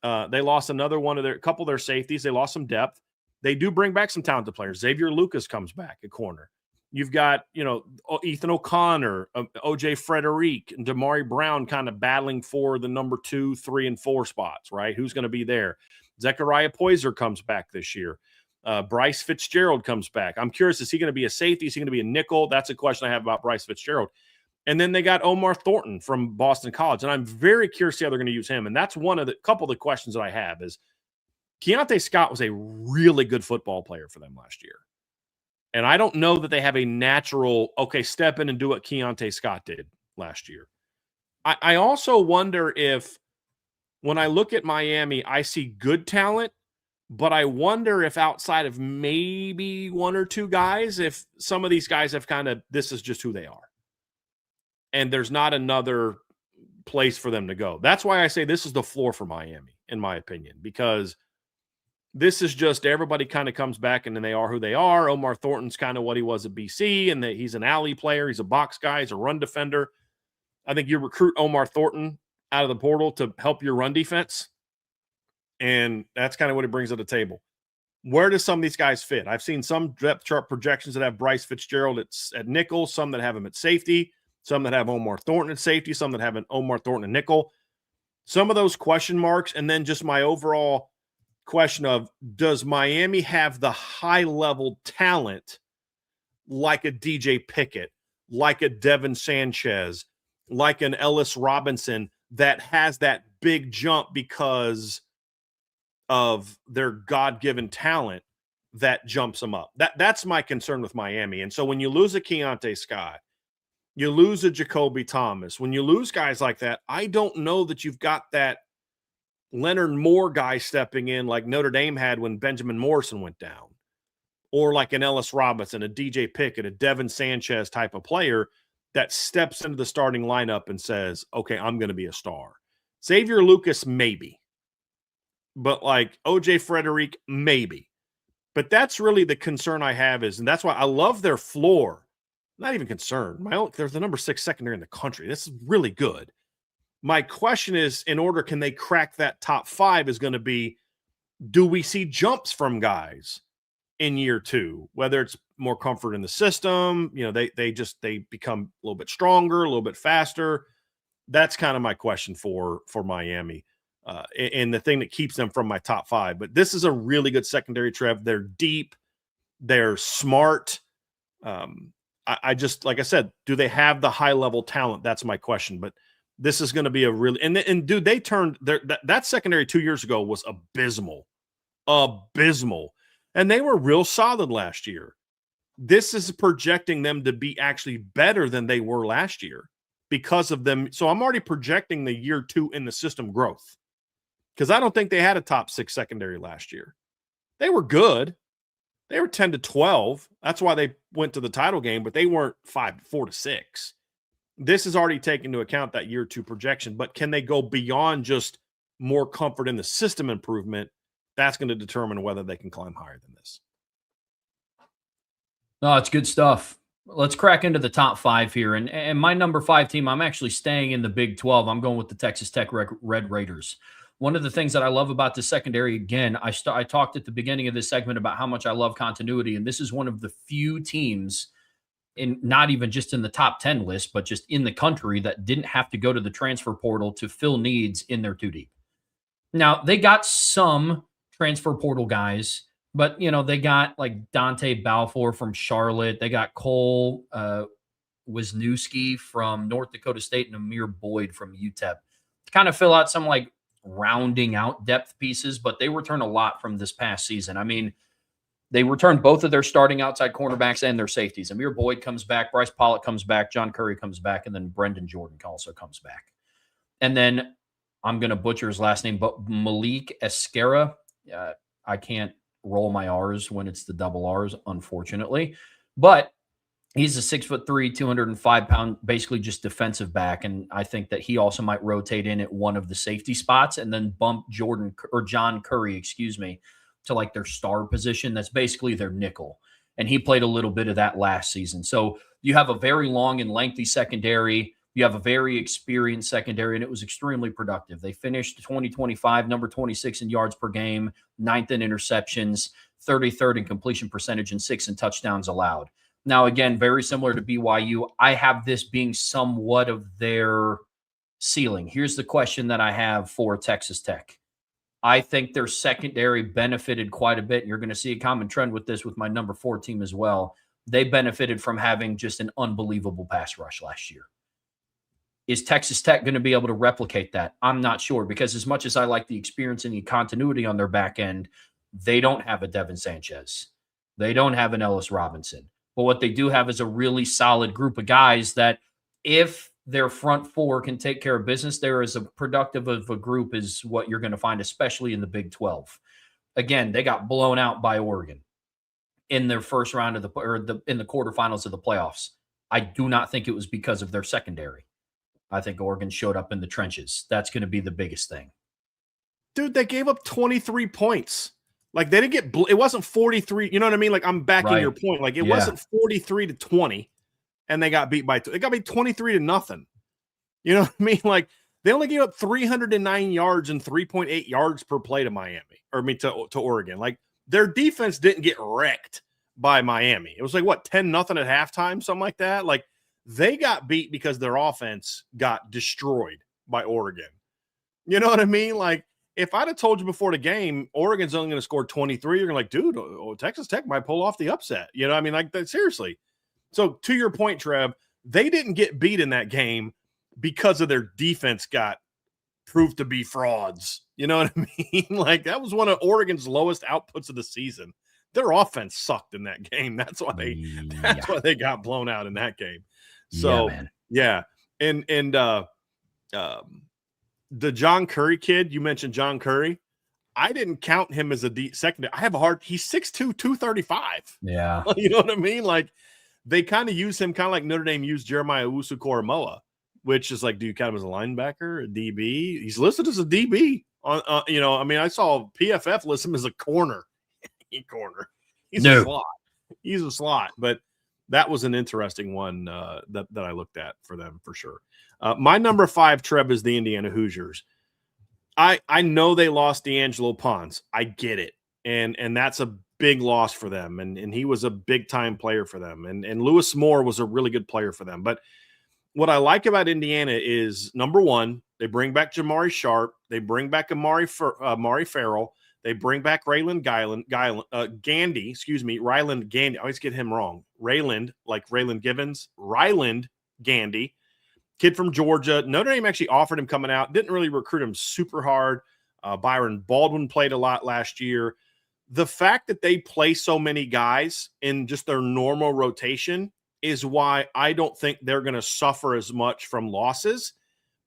They lost a couple of their safeties. They lost some depth. They do bring back some talented players. Xavier Lucas comes back at corner. You've got, Ethan O'Connor, OJ Frederick, and Damari Brown kind of battling for the number 2, 3, and 4 spots, right? Who's going to be there? Zechariah Poyser comes back this year. Bryce Fitzgerald comes back. I'm curious, is he going to be a safety? Is he going to be a nickel? That's a question I have about Bryce Fitzgerald. And then they got Omar Thornton from Boston College, and I'm very curious how they're going to use him. And that's one of the couple of the questions that I have is Keontae Scott was a really good football player for them last year. And I don't know that they have a natural, step in and do what Keontae Scott did last year. I also wonder if when I look at Miami, I see good talent, but I wonder if outside of maybe 1 or 2 guys, if some of these guys have this is just who they are. And there's not another place for them to go. That's why I say this is the floor for Miami, in my opinion, because this is just everybody kind of comes back and then they are who they are. Omar Thornton's kind of what he was at BC, and that he's an alley player. He's a box guy. He's a run defender. I think you recruit Omar Thornton out of the portal to help your run defense, and that's kind of what he brings to the table. Where do some of these guys fit? I've seen some depth chart projections that have Bryce Fitzgerald at nickel, some that have him at safety, some that have Omar Thornton at safety, some that have an Omar Thornton at nickel. Some of those question marks, and then just my overall question of, does Miami have the high-level talent like a DJ Pickett, like a Devin Sanchez, like an Ellis Robinson that has that big jump because of their God-given talent that jumps them up? That's my concern with Miami. And so when you lose a Keontae Scott, you lose a Jacoby Thomas. When you lose guys like that, I don't know that you've got that Leonard Moore guy stepping in like Notre Dame had when Benjamin Morrison went down, or like an Ellis Robinson, a DJ Pickett, a Devin Sanchez type of player that steps into the starting lineup and says, okay, I'm going to be a star. Xavier Lucas, maybe. But like OJ Frederick, maybe. But that's really the concern I have and that's why I love their floor. Not even concerned. They're the number 6 secondary in the country. This is really good. My question is, can they crack that top 5 is going to be, do we see jumps from guys in year 2, whether it's more comfort in the system, they become a little bit stronger, a little bit faster. That's kind of my question for Miami. And the thing that keeps them from my top 5. But this is a really good secondary, Trev. They're deep. They're smart. I just, like I said, do they have the high-level talent? That's my question. But this is going to be a really – and dude, they turned – that secondary 2 years ago was abysmal. And they were real solid last year. This is projecting them to be actually better than they were last year because of them. So I'm already projecting the year 2 in the system growth, because I don't think they had a top 6 secondary last year. They were good. They were 10 to 12. That's why they went to the title game, but they weren't 4 to 6. this is already taken into account that year 2 projection, but can they go beyond just more comfort in the system improvement? That's going to determine whether they can climb higher than this. No, it's good stuff. Let's crack into the top 5 here. And my number 5 team, I'm actually staying in the Big 12. I'm going with the Texas Tech Red Raiders. One of the things that I love about the secondary, again, I talked at the beginning of this segment about how much I love continuity, and this is one of the few teams in not even just in the top 10 list, but just in the country that didn't have to go to the transfer portal to fill needs in their 2 deep. Now, they got some transfer portal guys, but, they got like Dante Balfour from Charlotte. They got Cole Wisniewski from North Dakota State and Amir Boyd from UTEP to kind of fill out some like rounding out depth pieces, but they return a lot from this past season. I mean, they returned both of their starting outside cornerbacks and their safeties. Amir Boyd comes back, Bryce Pollock comes back, John Curry comes back, and then Brendan Jordan also comes back. And then I'm going to butcher his last name, but Malik Esquera. I can't roll my R's when it's the double R's, unfortunately. But he's a 6'3", 205-pound, basically just defensive back. And I think that he also might rotate in at one of the safety spots and then bump John Curry, to like their star position. That's basically their nickel. And he played a little bit of that last season. So you have a very long and lengthy secondary. You have a very experienced secondary, and it was extremely productive. They finished 2025, number 26 in yards per game, 9th in interceptions, 33rd in completion percentage, and 6th in touchdowns allowed. Now, again, very similar to BYU. I have this being somewhat of their ceiling. Here's the question that I have for Texas Tech. I think their secondary benefited quite a bit. And you're going to see a common trend with this with my number 4 team as well. They benefited from having just an unbelievable pass rush last year. Is Texas Tech going to be able to replicate that? I'm not sure, because as much as I like the experience and the continuity on their back end, they don't have a Devin Sanchez. They don't have an Ellis Robinson. But what they do have is a really solid group of guys that if their front 4 can take care of business, there is a productive of a group is what you're going to find, especially in the Big 12. Again, they got blown out by Oregon in their first round of in the quarterfinals of the playoffs. I do not think it was because of their secondary. I think Oregon showed up in the trenches. That's going to be the biggest thing. Dude, they gave up 23 points. Like they didn't get, it wasn't 43. You know what I mean? Like I'm backing your point. Like it wasn't 43-20 and they got beat by 2. They got beat 23-0. You know what I mean? Like they only gave up 309 yards and 3.8 yards per play to to Oregon. Like their defense didn't get wrecked by Miami. It was like 10-0 at halftime, something like that. Like they got beat because their offense got destroyed by Oregon. You know what I mean? Like, if I'd have told you before the game, Oregon's only going to score 23, you're like, dude, Texas Tech might pull off the upset. You know what I mean? Like, seriously. So, to your point, Trev, they didn't get beat in that game because of their defense got proved to be frauds. You know what I mean? Like, that was one of Oregon's lowest outputs of the season. Their offense sucked in that game. That's why they got blown out in that game. So, And the John Curry kid, you mentioned John Curry. I didn't count him as a secondary. He's 6'2", 235. Yeah. You know what I mean? Like they kind of use him kind of like Notre Dame used Jeremiah Owusu-Koramoah, which is like, do you count him as a linebacker, a DB? He's listed as a DB. I saw PFF list him as a corner. He's a slot. He's a slot, but that was an interesting one that I looked at for them for sure. My number 5, Trev, is the Indiana Hoosiers. I know they lost D'Angelo Pons. I get it. And that's a big loss for them. And he was a big time player for them. And Lewis Moore was a really good player for them. But what I like about Indiana is, number 1, they bring back Jamari Sharp. They bring back Amari Farrell. They bring back Ryland Gandy. I always get him wrong. Rayland, like Raylan Givens. Ryland Gandy, kid from Georgia. Notre Dame actually offered him coming out. Didn't really recruit him super hard. Byron Baldwin played a lot last year. The fact that they play so many guys in just their normal rotation is why I don't think they're going to suffer as much from losses.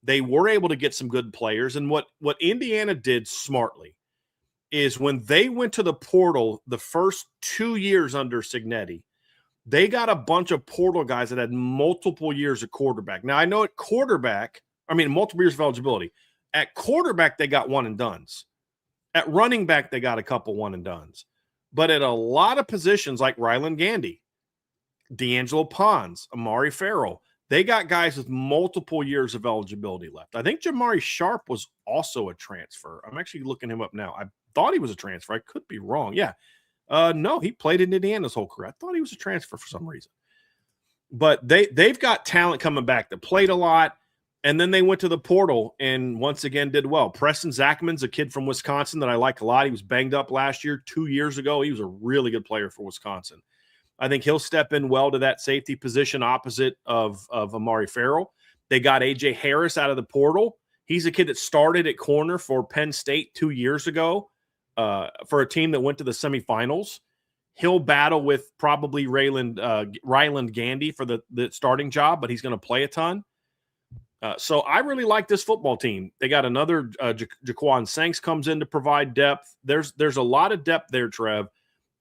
They were able to get some good players. And what Indiana did smartly is when they went to the portal the first 2 years under Cignetti, they got a bunch of portal guys that had multiple years of quarterback. Now, I know at quarterback, multiple years of eligibility. At quarterback, they got one and dones. At running back, they got a couple one and dones. But at a lot of positions like Ryland Gandy, D'Angelo Pons, Amari Farrell, they got guys with multiple years of eligibility left. I think Jamari Sharp was also a transfer. I'm actually looking him up now. I thought he was a transfer. I could be wrong. Yeah. No, he played in Indiana his whole career. I thought he was a transfer for some reason. But they've got talent coming back that played a lot, and then they went to the portal and once again did well. Preston Zachman's a kid from Wisconsin that I like a lot. He was banged up last year. 2 years ago, he was a really good player for Wisconsin. I think he'll step in well to that safety position opposite of Amari Farrell. They got A.J. Harris out of the portal. He's a kid that started at corner for Penn State 2 years ago. For a team that went to the semifinals. He'll battle with probably Ryland Gandy for the starting job, but he's going to play a ton. So I really like this football team. They got another Jaquan Sanks comes in to provide depth. There's a lot of depth there, Trev,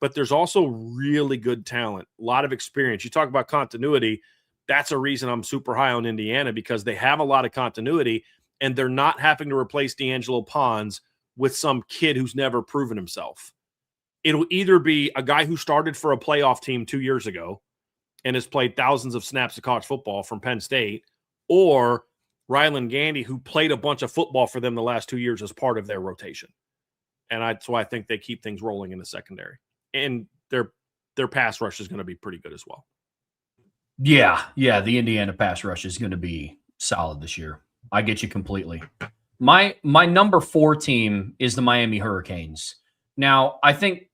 but there's also really good talent, a lot of experience. You talk about continuity. That's a reason I'm super high on Indiana, because they have a lot of continuity and they're not having to replace D'Angelo Pons with some kid who's never proven himself. It'll either be a guy who started for a playoff team 2 years ago and has played thousands of snaps of college football from Penn State, or Ryland Gandy, who played a bunch of football for them the last 2 years as part of their rotation. And that's why I think they keep things rolling in the secondary. And their pass rush is going to be pretty good as well. Yeah, the Indiana pass rush is going to be solid this year. I get you completely. My number 4 team is the Miami Hurricanes. Now, I think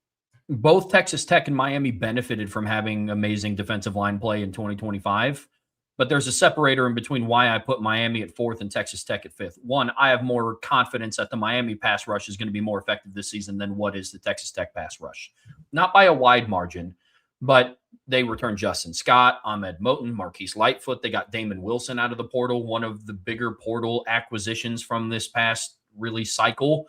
both Texas Tech and Miami benefited from having amazing defensive line play in 2025, but there's a separator in between why I put Miami at 4th and Texas Tech at 5th. One, I have more confidence that the Miami pass rush is going to be more effective this season than what is the Texas Tech pass rush. Not by a wide margin, but they returned Justin Scott, Ahmed Moten, Marquise Lightfoot. They got Damon Wilson out of the portal, one of the bigger portal acquisitions from this past really cycle.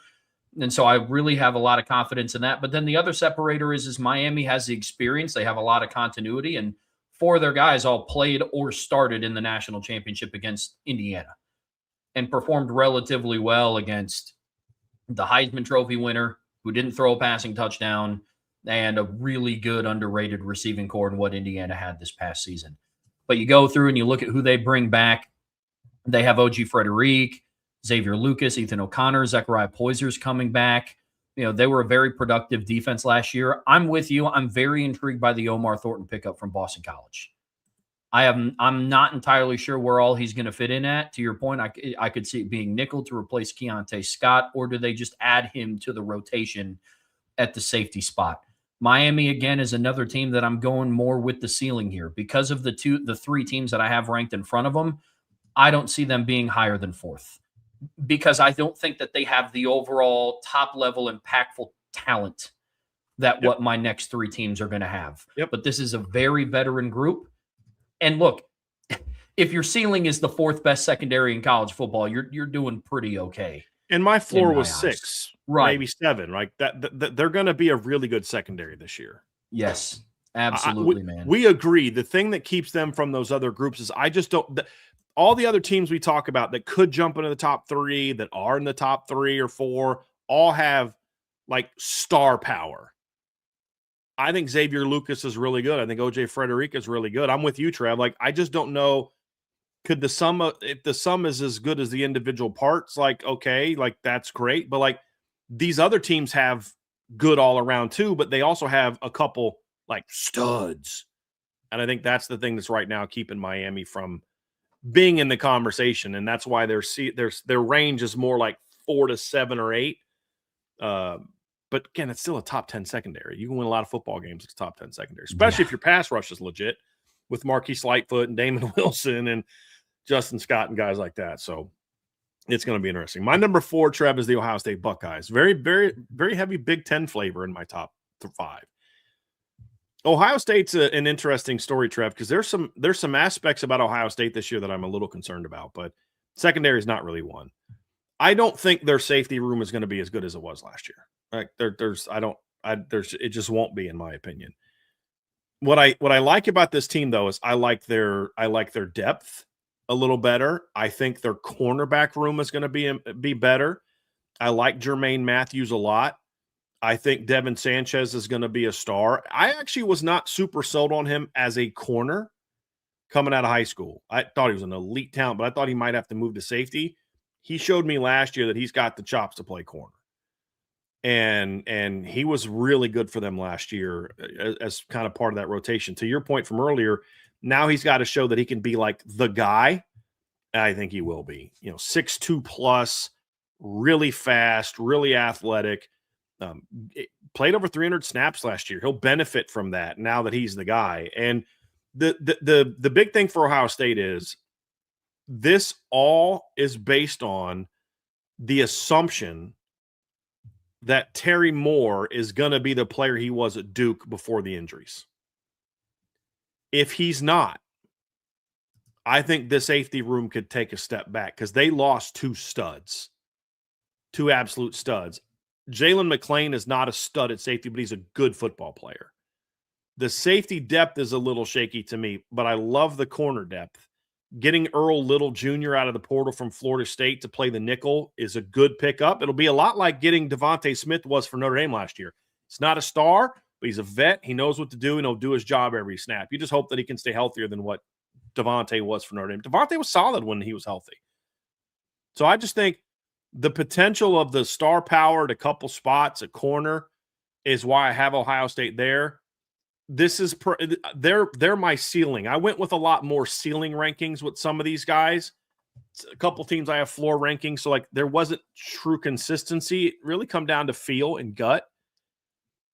And so I really have a lot of confidence in that. But then the other separator is Miami has the experience. They have a lot of continuity, and 4 of their guys all played or started in the national championship against Indiana and performed relatively well against the Heisman Trophy winner, who didn't throw a passing touchdown, and a really good underrated receiving core in what Indiana had this past season. But you go through and you look at who they bring back. They have O.G. Frederic, Xavier Lucas, Ethan O'Connor, Zechariah Poyser's coming back. They were a very productive defense last year. I'm with you. I'm very intrigued by the Omar Thornton pickup from Boston College. I'm not entirely sure where all he's going to fit in at. To your point, I could see it being nickel to replace Keontae Scott, or do they just add him to the rotation at the safety spot? Miami, again, is another team that I'm going more with the ceiling here. Because of the 3 teams that I have ranked in front of them, I don't see them being higher than 4th, because I don't think that they have the overall top-level impactful talent that what my next 3 teams are going to have. But this is a very veteran group. And look, if your ceiling is the 4th best secondary in college football, you're doing pretty okay. And my floor was eyes. 6, right? Maybe 7. Right? That they're going to be a really good secondary this year. Yes, absolutely, man. We agree. The thing that keeps them from those other groups is I just don't. All the other teams we talk about that could jump into the top 3, that are in the top 3 or 4, all have like star power. I think Xavier Lucas is really good. I think O.J. Frederic is really good. I'm with you, Trev. Like, I just don't know. Could the sum if the sum is as good as the individual parts, like, okay, like that's great. But like these other teams have good all around too, but they also have a couple like studs. And I think that's the thing that's right now keeping Miami from being in the conversation. And that's why their range is more like 4 to 7 or 8. But again, it's still a top 10 secondary. You can win a lot of football games. It's top 10 secondary, especially if your pass rush is legit with Marquise Lightfoot and Damon Wilson and Justin Scott and guys like that. So it's going to be interesting. My number 4, Trev, is the Ohio State Buckeyes. Very, very, very heavy Big Ten flavor in my top 5. Ohio State's an interesting story, Trev, because there's some aspects about Ohio State this year that I'm a little concerned about, but secondary is not really one. I don't think their safety room is going to be as good as it was last year. Like it just won't be, in my opinion. What I like about this team though is I like their depth a little better. I think their cornerback room is going to be better. I like Jermaine Matthews a lot. I think Devin Sanchez is going to be a star. I actually was not super sold on him as a corner coming out of high school. I thought he was an elite talent, but I thought he might have to move to safety. He showed me last year that he's got the chops to play corner. And he was really good for them last year as kind of part of that rotation. To your point from earlier, now he's got to show that he can be like the guy. I think he will be. 6'2 plus, really fast, really athletic. Played over 300 snaps last year. He'll benefit from that now that he's the guy. And the big thing for Ohio State is this all is based on the assumption that Terry Moore is going to be the player he was at Duke before the injuries. If he's not, I think the safety room could take a step back because they lost two absolute studs. Jalen McClain is not a stud at safety, but he's a good football player. The safety depth is a little shaky to me, but I love the corner depth. Getting Earl Little Jr. out of the portal from Florida State to play the nickel is a good pickup. It'll be a lot like getting Devontae Smith was for Notre Dame last year. It's not a star, but he's a vet. He knows what to do, and he'll do his job every snap. You just hope that he can stay healthier than what Devontae was for Notre Dame. Devontae was solid when he was healthy. So I just think the potential of the star power at a couple spots at corner is why I have Ohio State there. This is they're my ceiling. I went with a lot more ceiling rankings with some of these guys. A couple teams I have floor rankings, so like there wasn't true consistency. It really come down to feel and gut.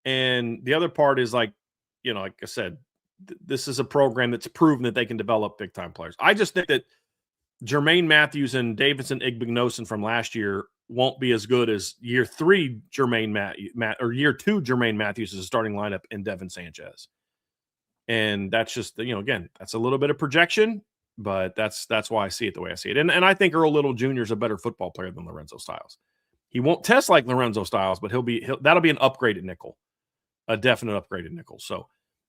And the other part is like I said, this is a program that's proven that they can develop big time players. I just think that Jermaine Matthews and Davidson Igbinosun from last year won't be as good as year 3 or year 2 Jermaine Matthews is a starting lineup in Devin Sanchez. And that's just, again, that's a little bit of projection, but that's why I see it the way I see it. And I think Earl Little Jr. is a better football player than Lorenzo Styles. He won't test like Lorenzo Styles, but that'll be an upgraded nickel, a definite upgraded nickel. So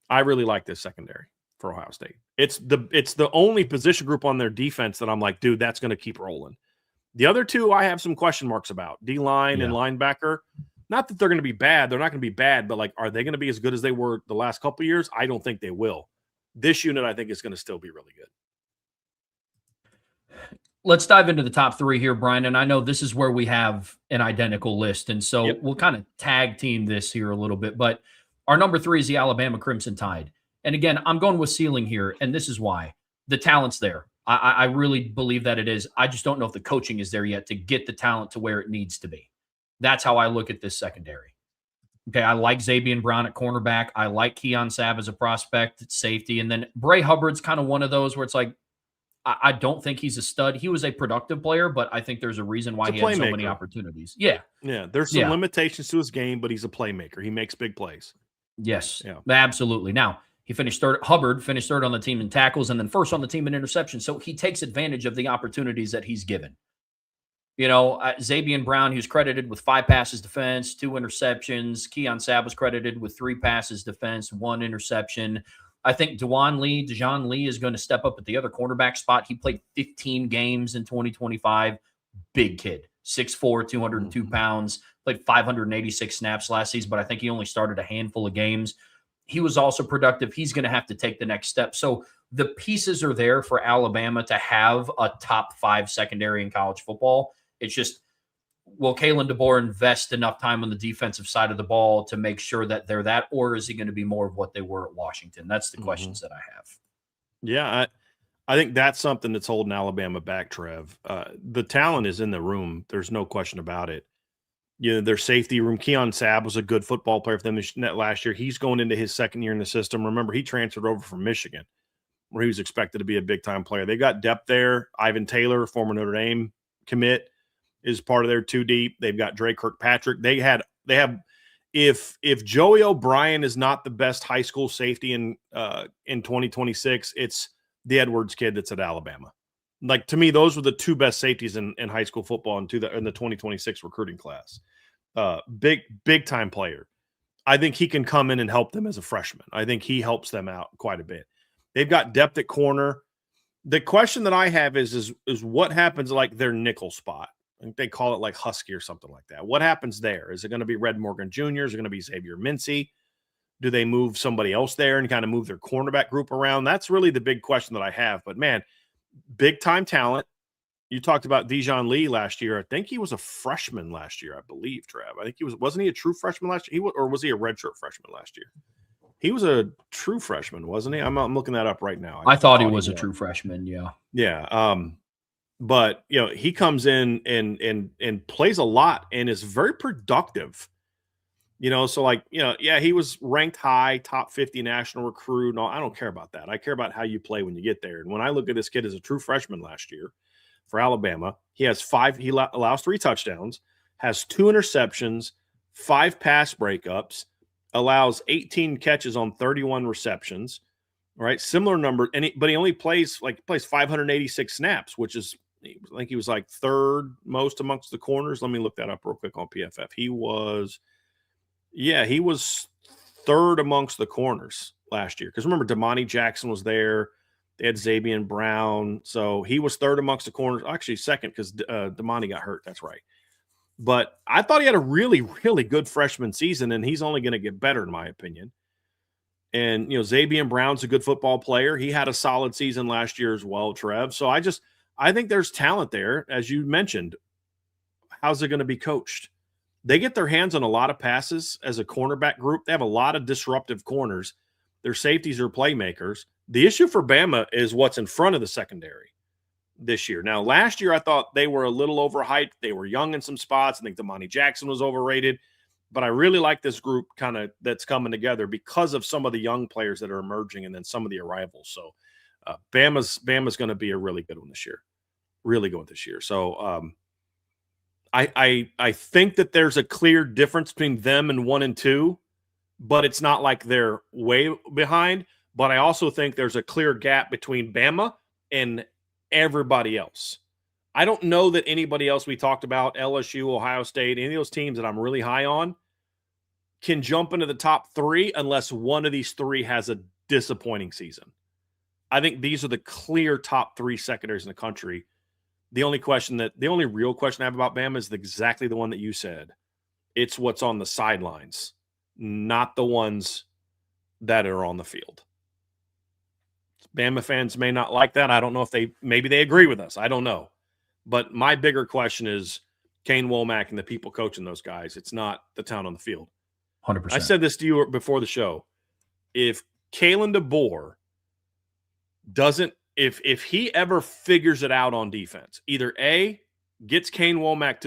I really like this secondary for Ohio State. It's the only position group on their defense that I'm like, dude, that's going to keep rolling. The other two I have some question marks about, D-line and linebacker. Not that they're going to be bad. They're not going to be bad, but like, are they going to be as good as they were the last couple of years? I don't think they will. This unit, I think, is going to still be really good. Let's dive into the top 3 here, Brian. And I know this is where we have an identical list. And so we'll kind of tag team this here a little bit. But our number 3 is the Alabama Crimson Tide. And again, I'm going with ceiling here. And this is why. The talent's there. I really believe that it is. I just don't know if the coaching is there yet to get the talent to where it needs to be. That's how I look at this secondary. Okay, I like Zabian Brown at cornerback. I like Keon Sabb as a prospect at safety. And then Bray Hubbard's kind of one of those where it's like, I don't think he's a stud. He was a productive player, but I think there's a reason why he had so many opportunities. Yeah. Yeah, there's some limitations to his game, but he's a playmaker. He makes big plays. Yes, absolutely. Now, he finished third. Hubbard finished third on the team in tackles and then first on the team in interceptions. So he takes advantage of the opportunities that he's given. Zabian Brown, he was credited with 5 passes defense, 2 interceptions. Keon Sabb was credited with 3 passes defense, 1 interception. I think Dejon Lee is going to step up at the other cornerback spot. He played 15 games in 2025. Big kid, 6'4", 202 pounds, played 586 snaps last season, but I think he only started a handful of games. He was also productive. He's going to have to take the next step. So the pieces are there for Alabama to have a top 5 secondary in college football. It's just, will Kalen DeBoer invest enough time on the defensive side of the ball to make sure that they're that, or is he going to be more of what they were at Washington? That's the questions that I have. Yeah, I think that's something that's holding Alabama back, Trev. The talent is in the room. There's no question about it. Their safety room, Keon Sabb was a good football player for them last year. He's going into his second year in the system. Remember, he transferred over from Michigan, where he was expected to be a big-time player. They got depth there. Ivan Taylor, former Notre Dame commit, is part of their 2 deep. They've got Dre Kirkpatrick. They have if Joey O'Brien is not the best high school safety in 2026, it's the Edwards kid that's at Alabama. Like, to me, those were the 2 best safeties in high school football in the 2026 recruiting class. Big time player. I think he can come in and help them as a freshman. I think he helps them out quite a bit. They've got depth at corner. The question that I have is what happens like their nickel spot? I think they call it like Husky or something like that. What happens there? Is it going to be Red Morgan Jr.? Is it going to be Xavier Mincy? Do they move somebody else there and kind of move their cornerback group around? That's really the big question that I have. But, man, big-time talent. You talked about Dijon Lee last year. I think he was a freshman last year, I believe, Trav. I think he was – wasn't he a true freshman last year? Or was he a redshirt freshman last year? He was a true freshman, wasn't he? I'm looking that up right now. I thought he was a true freshman, yeah. Yeah. But, he comes in and plays a lot and is very productive. So he was ranked high, top 50 national recruit. No, I don't care about that. I care about how you play when you get there. And when I look at this kid as a true freshman last year for Alabama, he allows 3 touchdowns, has 2 interceptions, 5 pass breakups, allows 18 catches on 31 receptions, right? Similar number. But he only plays 586 snaps, which is, I think he was like 3rd most amongst the corners. Let me look that up real quick on PFF. He was 3rd amongst the corners last year. Because remember, Damani Jackson was there. They had Xavier Brown. So he was 3rd amongst the corners. Actually, 2nd because Damani got hurt. That's right. But I thought he had a really, really good freshman season, and he's only going to get better, in my opinion. And, Xavier Brown's a good football player. He had a solid season last year as well, Trev. So I think there's talent there, as you mentioned. How's it going to be coached? They get their hands on a lot of passes as a cornerback group. They have a lot of disruptive corners. Their safeties are playmakers. The issue for Bama is what's in front of the secondary this year. Now, last year I thought they were a little overhyped. They were young in some spots. I think Damani Jackson was overrated. But I really like this group that's coming together because of some of the young players that are emerging and then some of the arrivals. So Bama's going to be a really good one this year. Really good one this year. So I think that there's a clear difference between them and 1 and 2, but it's not like they're way behind. But I also think there's a clear gap between Bama and everybody else. I don't know that anybody else we talked about, LSU, Ohio State, any of those teams that I'm really high on, can jump into the top 3 unless one of these 3 has a disappointing season. I think these are the clear top 3 secondaries in the country. The only real question I have about Bama is exactly the one that you said. It's what's on the sidelines, not the ones that are on the field. Bama fans may not like that. I don't know if maybe they agree with us. I don't know. But my bigger question is Kane Womack and the people coaching those guys. It's not the talent on the field. 100%. I said this to you before the show. If Kalen DeBoer doesn't, if he ever figures it out on defense, either A, gets Kane Womack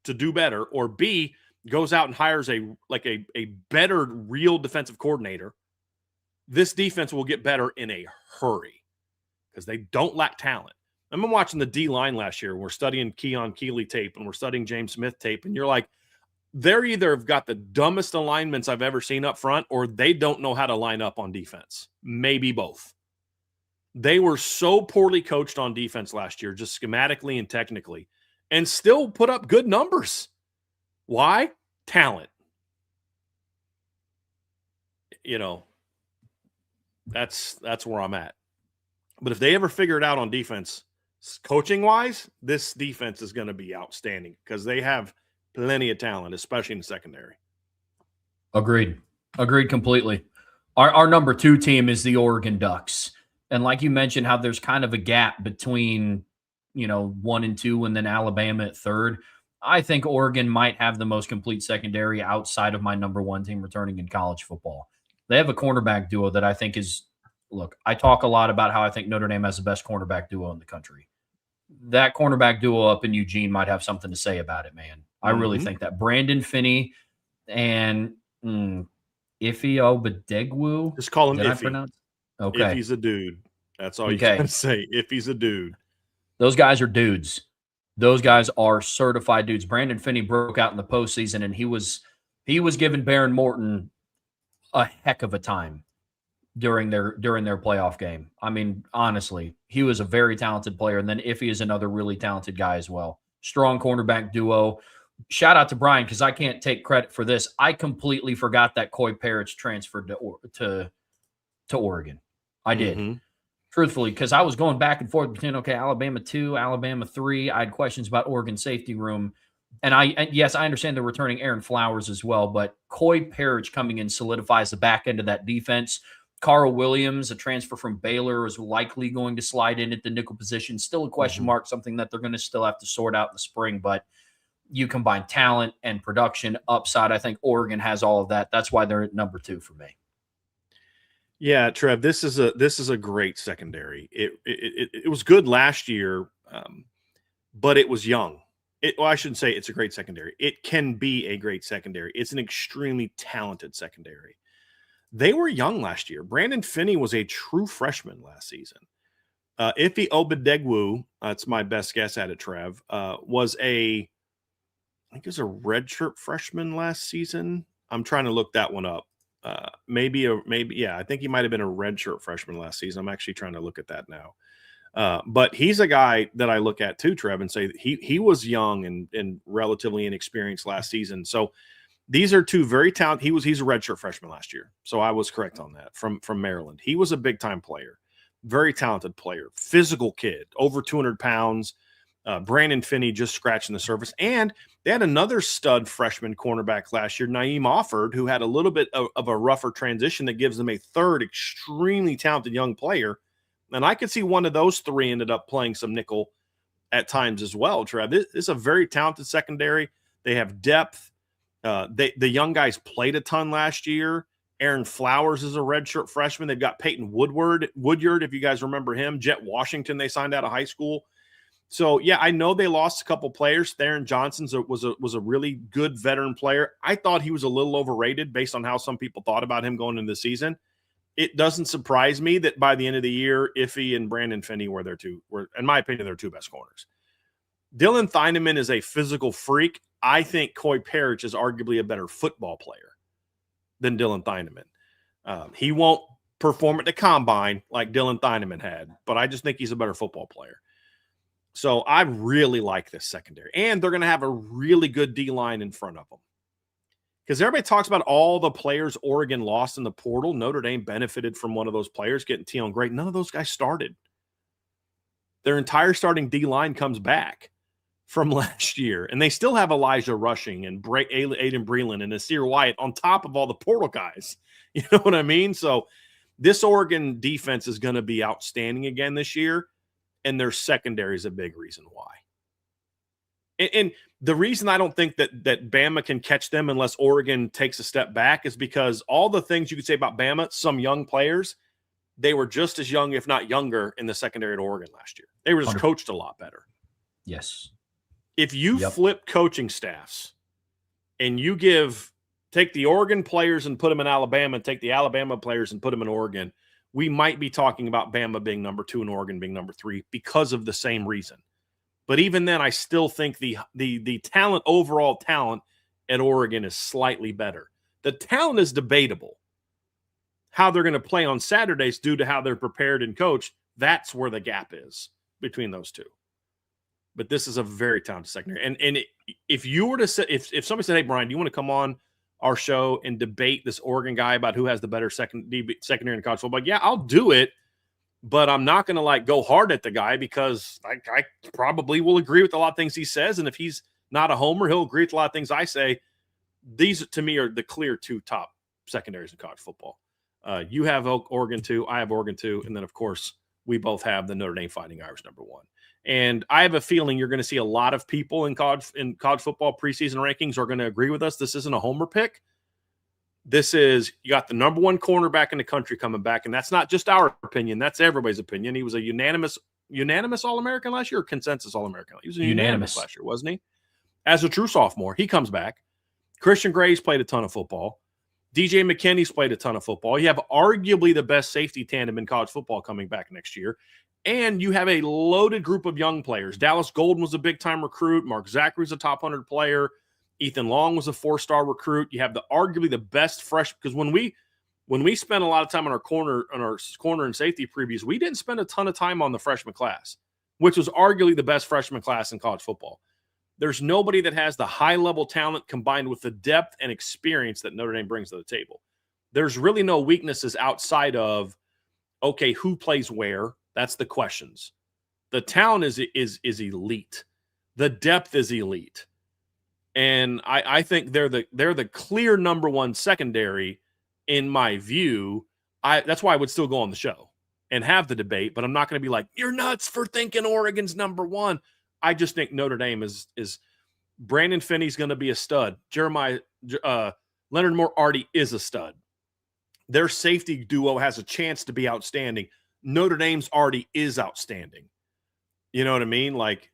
to do better, or B, goes out and hires a better real defensive coordinator, this defense will get better in a hurry because they don't lack talent. I've been watching the D-line last year. We're studying Keon Keeley tape and we're studying James Smith tape, and you're like, they're either have got the dumbest alignments I've ever seen up front, or they don't know how to line up on defense. Maybe both. They were so poorly coached on defense last year, just schematically and technically, and still put up good numbers. Why? Talent. That's where I'm at. But if they ever figure it out on defense, coaching-wise, this defense is going to be outstanding because they have plenty of talent, especially in the secondary. Agreed completely. Our number 2 team is the Oregon Ducks. And like you mentioned, how there's kind of a gap between, 1 and 2 and then Alabama at 3rd. I think Oregon might have the most complete secondary outside of my number 1 team returning in college football. They have a cornerback duo that I think is – look, I talk a lot about how I think Notre Dame has the best cornerback duo in the country. That cornerback duo up in Eugene might have something to say about it, man. I really think that. Brandon Finney and Ife Obadegwu. Just call him Did I Iffy. pronounce? Okay. If he's a dude. That's all you can say. If he's a dude. Those guys are dudes. Those guys are certified dudes. Brandon Finney broke out in the postseason, and he was giving Baron Morton a heck of a time during their playoff game. I mean, honestly, he was a very talented player. And then Iffy is another really talented guy as well. Strong cornerback duo. shout out to Brian because I can't take credit for this. I completely forgot that Coy Parrish transferred to Oregon. I did. Mm-hmm. Truthfully, because I was going back and forth between, okay, Alabama 2, Alabama 3. I had questions about Oregon safety room. And yes, I understand they're returning Aaron Flowers as well, but Coy Parrish coming in solidifies the back end of that defense. Carl Williams, a transfer from Baylor, is likely going to slide in at the nickel position. Still a question mark, something that they're going to still have to sort out in the spring, but you combine talent and production upside. I think Oregon has all of that. That's why they're at number 2 for me. Yeah, Trev, this is a great secondary. It was good last year, but it was young. Well, I shouldn't say it's a great secondary. It can be a great secondary. It's an extremely talented secondary. They were young last year. Brandon Finney was a true freshman last season. Ife Obadegwu, that's my best guess at it, Trev, I think he was a redshirt freshman last season. I'm trying to look that one up. Yeah, I think he might have been a redshirt freshman last season. I'm actually trying to look at that now. But he's a guy that I look at too, Trev, and say he was young and relatively inexperienced last season. So these are two very talented. He's a redshirt freshman last year, so I was correct on that. From Maryland, he was a big time player, very talented player, physical kid, over 200 pounds. Brandon Finney just scratching the surface, and they had another stud freshman cornerback last year, Naeem Offord, who had a little bit of a rougher transition that gives them a third extremely talented young player. And I could see one of those three ended up playing some nickel at times as well, Trev. This is a very talented secondary. They have depth. The young guys played a ton last year. Aaron Flowers is a redshirt freshman. They've got Peyton Woodyard, if you guys remember him. Jet Washington, they signed out of high school. So, yeah, I know they lost a couple players. Theron Johnson was a really good veteran player. I thought he was a little overrated based on how some people thought about him going into the season. It doesn't surprise me that by the end of the year, Ife and Brandon Finney were, in my opinion, their two best corners. Dylan Thieneman is a physical freak. I think Coy Parrish is arguably a better football player than Dylan Thieneman. He won't perform at the combine like Dylan Thieneman had, but I just think he's a better football player. So I really like this secondary. And they're going to have a really good D-line in front of them. Because everybody talks about all the players Oregon lost in the portal. Notre Dame benefited from one of those players getting Tion Gray. None of those guys started. Their entire starting D-line comes back from last year. And they still have Elijah Rushing and Aiden Breland and Nasir Wyatt on top of all the portal guys. You know what I mean? So this Oregon defense is going to be outstanding again this year. And their secondary is a big reason why. And the reason I don't think that Bama can catch them unless Oregon takes a step back is because all the things you could say about Bama, some young players, they were just as young, if not younger, in the secondary at Oregon last year. They were just coached a lot better. Yes. If you flip coaching staffs and you take the Oregon players and put them in Alabama and take the Alabama players and put them in Oregon, we might be talking about Bama being number 2 and Oregon being number 3 because of the same reason. But even then, I still think the talent, overall talent at Oregon is slightly better. The talent is debatable. How they're going to play on Saturdays due to how they're prepared and coached, that's where the gap is between those two. But this is a very talented secondary. And if you were to say, if somebody said, hey, Brian, do you want to come on our show and debate this Oregon guy about who has the better secondary in college football? Yeah, I'll do it. But I'm not going to go hard at the guy because I probably will agree with a lot of things he says. And if he's not a homer, he'll agree with a lot of things I say. These, to me, are the clear 2 top secondaries in college football. You have Oregon 2. I have Oregon 2. And then, of course, we both have the Notre Dame Fighting Irish number 1. And I have a feeling you're going to see a lot of people in college football preseason rankings are going to agree with us. This isn't a homer pick. This is, you got the number 1 cornerback in the country coming back, and that's not just our opinion. That's everybody's opinion. He was a unanimous All-American last year or consensus All-American? He was a unanimous last year, wasn't he? As a true sophomore, he comes back. Christian Gray's played a ton of football. DJ McKinney's played a ton of football. You have arguably the best safety tandem in college football coming back next year. And you have a loaded group of young players. Dallas Golden was a big-time recruit. Mark Zachary's a top 100 player. Ethan Long was a 4-star recruit. You have arguably the best fresh, because when we spent a lot of time on our corner and safety previews, we didn't spend a ton of time on the freshman class, which was arguably the best freshman class in college football. There's nobody that has the high-level talent combined with the depth and experience that Notre Dame brings to the table. There's really no weaknesses outside of, okay, who plays where? That's the questions. The talent is elite. The depth is elite. And I think they're the clear number one secondary in my view. That's why I would still go on the show and have the debate, but I'm not going to be like, you're nuts for thinking Oregon's number one. I just think Notre Dame is Brandon Finney's going to be a stud. Leonard Moore already is a stud. Their safety duo has a chance to be outstanding. Notre Dame's already is outstanding. You know what I mean? Like,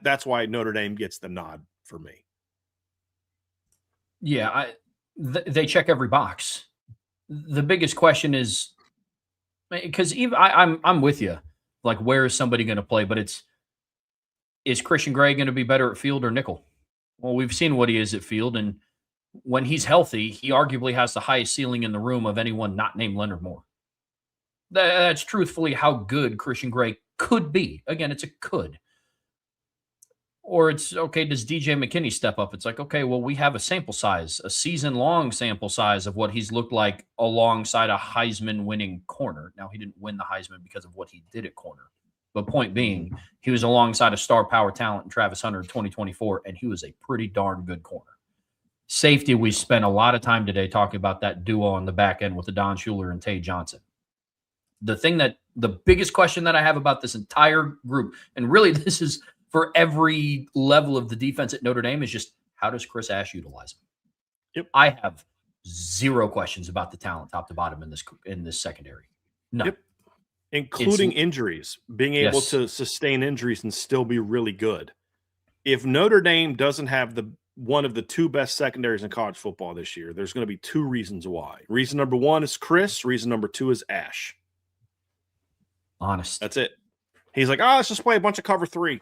that's why Notre Dame gets the nod for me. Yeah, they check every box. The biggest question is, because even I'm with you. Like, where is somebody going to play? But is Christian Gray going to be better at field or nickel? Well, we've seen what he is at field, and when he's healthy, he arguably has the highest ceiling in the room of anyone not named Leonard Moore. That's truthfully how good Christian Gray could be. Again, it's a could. Or it's, okay, does DJ McKinney step up? It's like, okay, well, we have a sample size, a season-long sample size of what he's looked like alongside a Heisman-winning corner. Now, he didn't win the Heisman because of what he did at corner. But point being, he was alongside a star power talent in Travis Hunter in 2024, and he was a pretty darn good corner. Safety, we spent a lot of time today talking about that duo on the back end with the Don Schuler and Tay Johnson. The biggest question that I have about this entire group, and really this is for every level of the defense at Notre Dame, is just, how does Chris Ash utilize him? Yep. I have zero questions about the talent top to bottom in this secondary. None. Yep. Including injuries, being able to sustain injuries and still be really good. If Notre Dame doesn't have one of the two best secondaries in college football this year, there's going to be two reasons why. Reason number one is Chris. Reason number two is Ash. Honest. That's it. He's like, let's just play a bunch of cover three.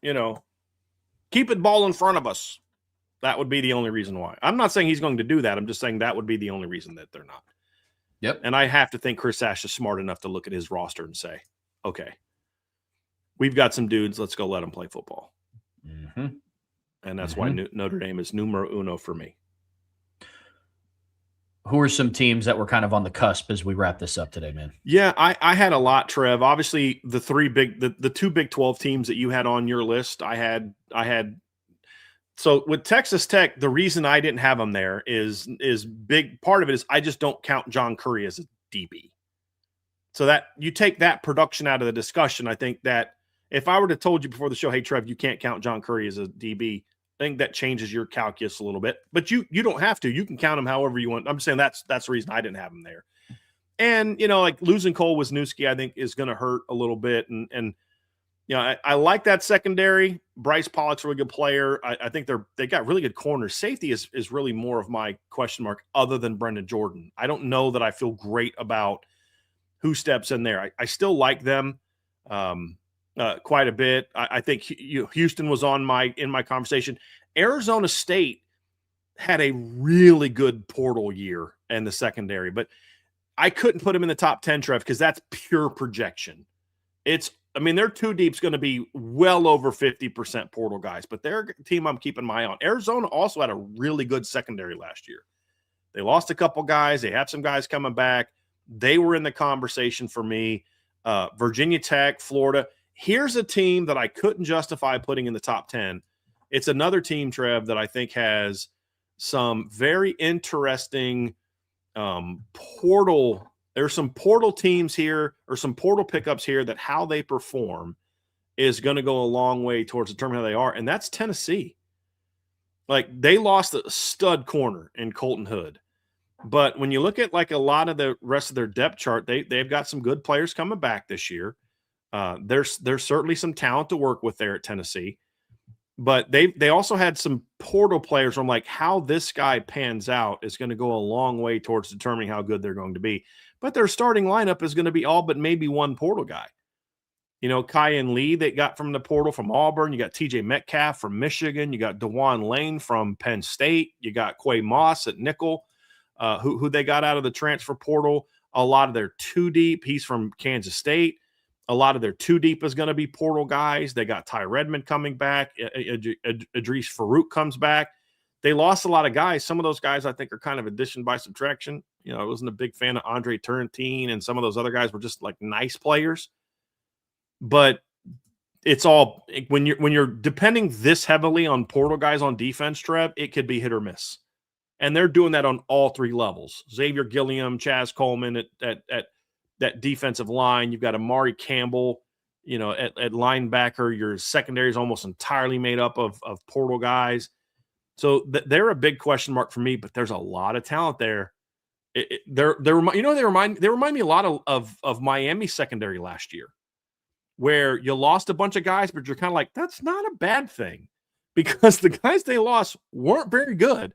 Keep it ball in front of us. That would be the only reason why. I'm not saying he's going to do that. I'm just saying that would be the only reason that they're not. Yep. And I have to think Chris Ash is smart enough to look at his roster and say, okay, we've got some dudes. Let's go let them play football. Mm-hmm. And that's why Notre Dame is numero uno for me. Who are some teams that were kind of on the cusp as we wrap this up today, man? Yeah, I had a lot, Trev. Obviously, the two Big 12 teams that you had on your list, I had. So with Texas Tech, the reason I didn't have them there is big part of it is I just don't count John Curry as a DB. So that you take that production out of the discussion, I think that if I were to told you before the show, hey, Trev, you can't count John Curry as a DB, I think that changes your calculus a little bit. But you don't have to. You can count him however you want. I'm just saying that's the reason I didn't have him there. And, like losing Cole Wisniewski, I think is going to hurt a little bit. And I like that secondary. Bryce Pollock's a really good player. I think they got really good corners. Safety is really more of my question mark other than Brendan Jordan. I don't know that I feel great about who steps in there. I still like them quite a bit. I think Houston was in my conversation. Arizona State had a really good portal year in the secondary, but I couldn't put them in the top 10, Trev, because that's pure projection. Their two deep's going to be well over 50% portal guys, but they're a team I'm keeping my eye on. Arizona also had a really good secondary last year. They lost a couple guys. They had some guys coming back. They were in the conversation for me. Virginia Tech, Florida. Here's a team that I couldn't justify putting in the top 10. It's another team, Trev, that I think has some very interesting portal. There's some portal teams here or some portal pickups here that how they perform is going to go a long way towards determining how they are. And that's Tennessee. Like they lost a stud corner in Colton Hood. But when you look at like a lot of the rest of their depth chart, they've got some good players coming back this year. There's certainly some talent to work with there at Tennessee. But they also had some portal players where I'm like, how this guy pans out is going to go a long way towards determining how good they're going to be. But their starting lineup is going to be all but maybe one portal guy. Kyan Lee they got from the portal from Auburn. You got TJ Metcalf from Michigan. You got DeJuan Lane from Penn State. You got Quay Moss at nickel, who they got out of the transfer portal. A lot of their two deep. He's from Kansas State. A lot of their two deep is going to be portal guys. They got Ty Redmond coming back. Idris Farouk comes back. They lost a lot of guys. Some of those guys I think are kind of addition by subtraction. I wasn't a big fan of Andre Turrentine, and some of those other guys were just like nice players. But it's all when you're depending this heavily on portal guys on defense, Trev, it could be hit or miss. And they're doing that on all three levels. Xavier Gilliam, Chaz Coleman at that defensive line. You've got Amari Campbell, at linebacker. Your secondary is almost entirely made up of portal guys. So they're a big question mark for me, but there's a lot of talent there. They remind me a lot of Miami secondary last year, where you lost a bunch of guys, but you're kind of like, that's not a bad thing, because the guys they lost weren't very good.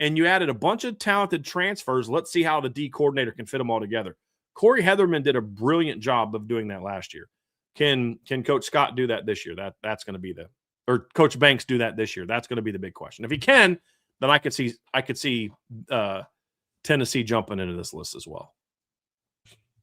And you added a bunch of talented transfers. Let's see how the D coordinator can fit them all together. Corey Heatherman did a brilliant job of doing that last year. Can Coach Scott do that this year? That's going to be or Coach Banks do that this year? That's going to be the big question. If he can, then I could see Tennessee jumping into this list as well.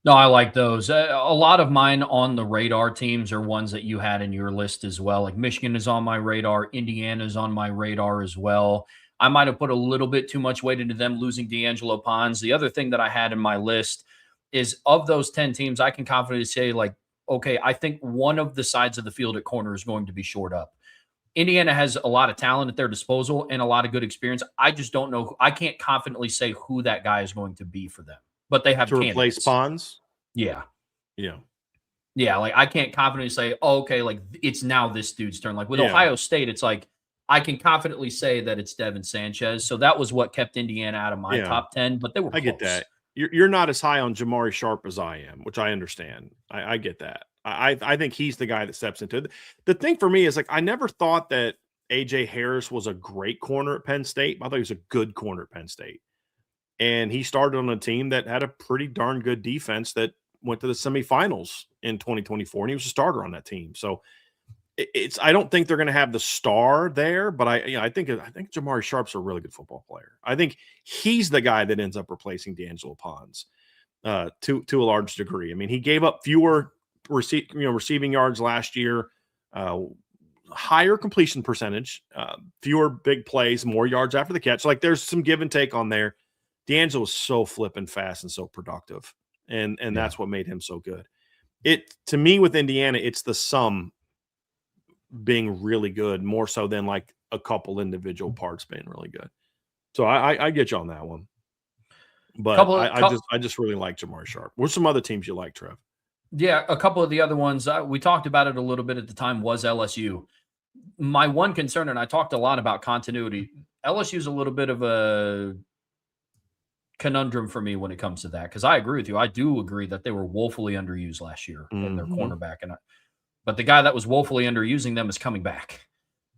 No, I like those. A lot of mine on the radar teams are ones that you had in your list as well. Like Michigan is on my radar. Indiana is on my radar as well. I might have put a little bit too much weight into them losing D'Angelo Pons. The other thing that I had in my list is, of those 10 teams, I can confidently say, like, okay, I think one of the sides of the field at corner is going to be shored up. Indiana has a lot of talent at their disposal and a lot of good experience. I just don't know. I can't confidently say who that guy is going to be for them, but they have to replace Pons. Yeah. Yeah. Like, I can't confidently say, oh, okay, like it's now this dude's turn. Like with Ohio State, it's like, I can confidently say that it's Devin Sanchez. So that was what kept Indiana out of my top 10, but they were close. I get that. You're not as high on Jamari Sharp as I am, which I understand. I get that. I think he's the guy that steps into it. The thing for me is, like, I never thought that A.J. Harris was a great corner at Penn State. I thought he was a good corner at Penn State. And he started on a team that had a pretty darn good defense that went to the semifinals in 2024, and he was a starter on that team. So I don't think they're going to have the star there, but I think Jamari Sharp's a really good football player. I think he's the guy that ends up replacing D'Angelo Pons to a large degree. I mean, he gave up fewer receiving yards last year, higher completion percentage, fewer big plays, more yards after the catch. Like, there's some give and take on there. D'Angelo was so flipping fast and so productive, and that's what made him so good. To me, with Indiana, it's the sum being really good, more so than like a couple individual parts being really good. So I get you on that one. But I just really like Jamari Sharp. What's some other teams you like, Trev? Yeah, a couple of the other ones, we talked about it a little bit at the time, was LSU. My one concern, and I talked a lot about continuity, LSU's a little bit of a conundrum for me when it comes to that, because I agree with you. I do agree that they were woefully underused last year in their cornerback, but the guy that was woefully underusing them is coming back.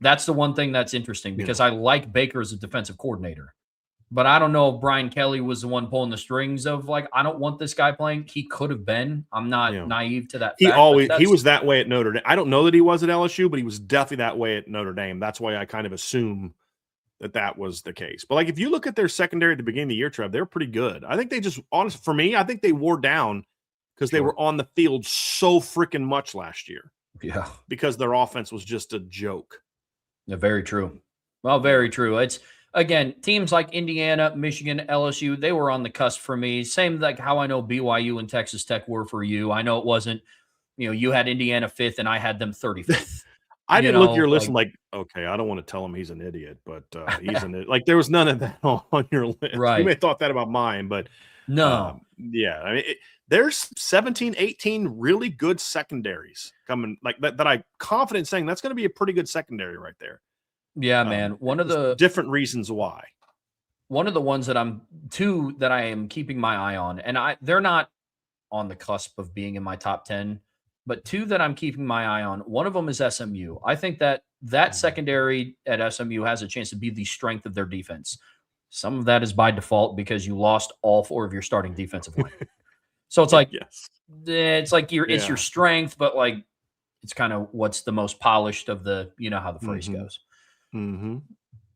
That's the one thing that's interesting, because I like Baker as a defensive coordinator, but I don't know if Brian Kelly was the one pulling the strings of, like, I don't want this guy playing. He could have been. I'm not naive to that. He was that way at Notre Dame. I don't know that he was at LSU, but he was definitely that way at Notre Dame. That's why I kind of assume that was the case. But, like, if you look at their secondary at the beginning of the year, Trev, they're pretty good. I think they just, honestly, for me, I think they wore down because they were on the field so freaking much last year. Yeah. Because their offense was just a joke. Yeah, very true. Well, very true. It's, again, teams like Indiana, Michigan, LSU, they were on the cusp for me. Same like how I know BYU and Texas Tech were for you. I know it wasn't, you had Indiana 5th and I had them 35th. I didn't look at your list like, okay, I don't want to tell him he's an idiot, but he's an idiot. Like, there was none of that on your list. Right. You may have thought that about mine, but no. Yeah. I mean, there's 17, 18 really good secondaries coming, like that I'm confident saying that's going to be a pretty good secondary right there. Yeah, man. One of the different reasons why. One of the ones that I am keeping my eye on, and they're not on the cusp of being in my top 10, but two that I'm keeping my eye on. One of them is SMU. I think that secondary at SMU has a chance to be the strength of their defense. Some of that is by default because you lost all 4 of your starting defensive line. So it's like, it's like it's your strength, but like, it's kind of what's the most polished of the, how the phrase goes. Mm-hmm.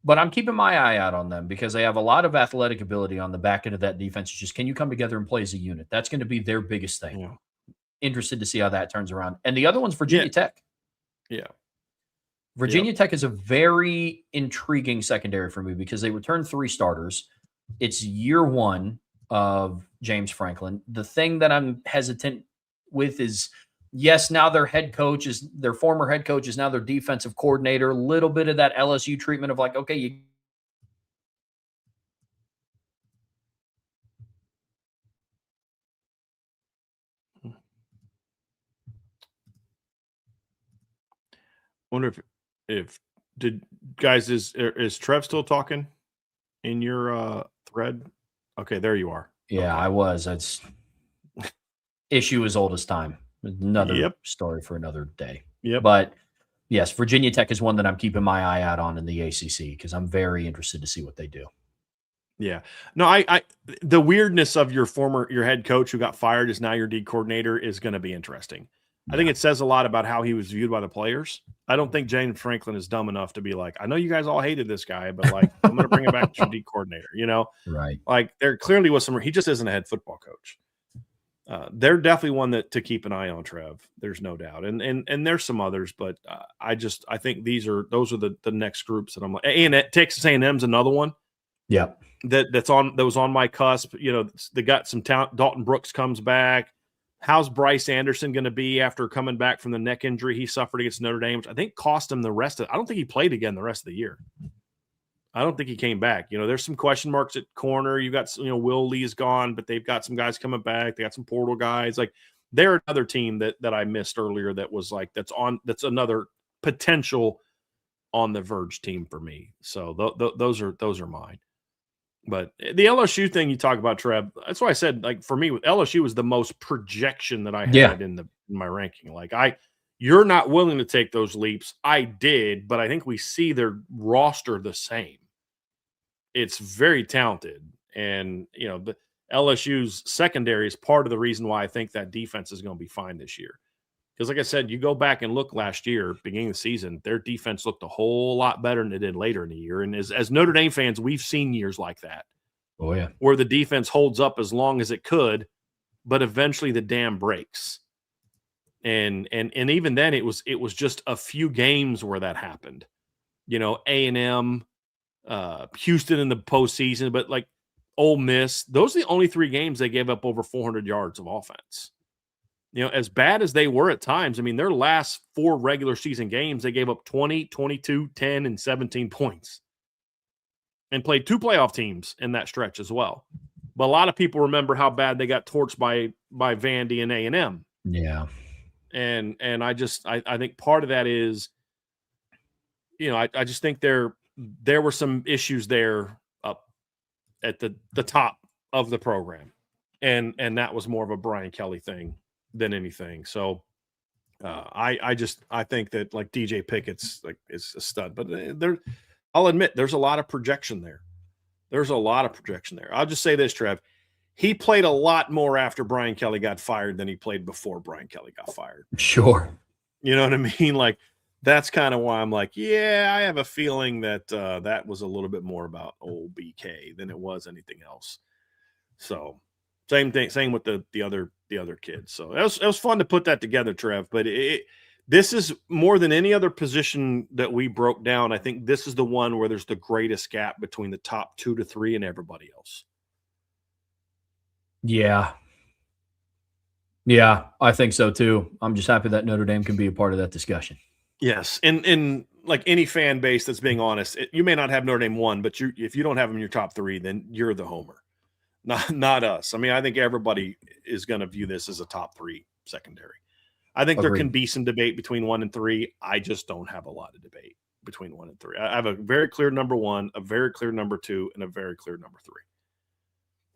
But I'm keeping my eye out on them because they have a lot of athletic ability on the back end of that defense. It's just, can you come together and play as a unit? That's going to be their biggest thing. Yeah. interested to see how that turns around. And the other one's Virginia Tech. Yeah. Virginia Tech is a very intriguing secondary for me because they returned 3 starters. It's year 1 of James Franklin. The thing that I'm hesitant with is, yes, now their former head coach is now their defensive coordinator. A little bit of that LSU treatment of like, okay, you wonder if did guys is Trev still talking in your thread? Okay, there you are. Yeah, okay. I was. That's issue as old as time. Another story for another day. Yep. But yes, Virginia Tech is one that I'm keeping my eye out on in the ACC because I'm very interested to see what they do. Yeah. No, I the weirdness of your head coach who got fired is now your D coordinator is going to be interesting. I think it says a lot about how he was viewed by the players. I don't think James Franklin is dumb enough to be like, I know you guys all hated this guy, but like, I'm going to bring him back to your D coordinator, Right. Like there clearly was he just isn't a head football coach. They're definitely one that to keep an eye on, Trev. There's no doubt. And there's some others, but I think those are the next groups that I'm like, and Texas A&M's another one. Yep. That was on my cusp. They got some talent. Dalton Brooks comes back. How's Bryce Anderson going to be after coming back from the neck injury he suffered against Notre Dame, which I think cost him I don't think he played again the rest of the year. I don't think he came back. There's some question marks at corner. You got, Will Lee is gone, but they've got some guys coming back. They got some portal guys. Like they're another team that I missed earlier that was like, that's another potential on the verge team for me. So those are mine. But the LSU thing you talk about, Trev, that's why I said, like, for me, LSU was the most projection that I had in my ranking. Like, you're not willing to take those leaps. I did, but I think we see their roster the same. It's very talented. And, the LSU's secondary is part of the reason why I think that defense is going to be fine this year. Because, like I said, you go back and look last year, beginning of the season, their defense looked a whole lot better than it did later in the year. And as Notre Dame fans, we've seen years like that. Oh, yeah. Where the defense holds up as long as it could, but eventually the dam breaks. And even then, it was just a few games where that happened. A&M, Houston in the postseason, but like Ole Miss, those are the only 3 games they gave up over 400 yards of offense. As bad as they were at times, I mean, their last 4 regular season games, they gave up 20, 22, 10, and 17 points. And played 2 playoff teams in that stretch as well. But a lot of people remember how bad they got torched by Vandy and A&M. Yeah. And I think part of that is, I just think there were some issues there up at the top of the program. And that was more of a Brian Kelly thing than anything. So I think that like DJ Pickett's like is a stud, but I'll admit there's a lot of projection there. I'll just say this, Trev. He played a lot more after Brian Kelly got fired than he played before Brian Kelly got fired. Sure. You know what I mean? Like that's kind of why I'm like, yeah, I have a feeling that that was a little bit more about old BK than it was anything else. So same thing, same with the other kids. So it was fun to put that together, Trev. But this is more than any other position that we broke down. I think this is the one where there's the greatest gap between the top 2 to 3 and everybody else. Yeah. Yeah, I think so too. I'm just happy that Notre Dame can be a part of that discussion. Yes. And like any fan base that's being honest, you may not have Notre Dame 1, but if you don't have them in your top 3, then you're the homer. Not us. I mean, I think everybody is going to view this as a top 3 secondary. I think There can be some debate between 1 and 3. I just don't have a lot of debate between 1 and 3. I have a very clear number 1, a very clear number 2, and a very clear number 3.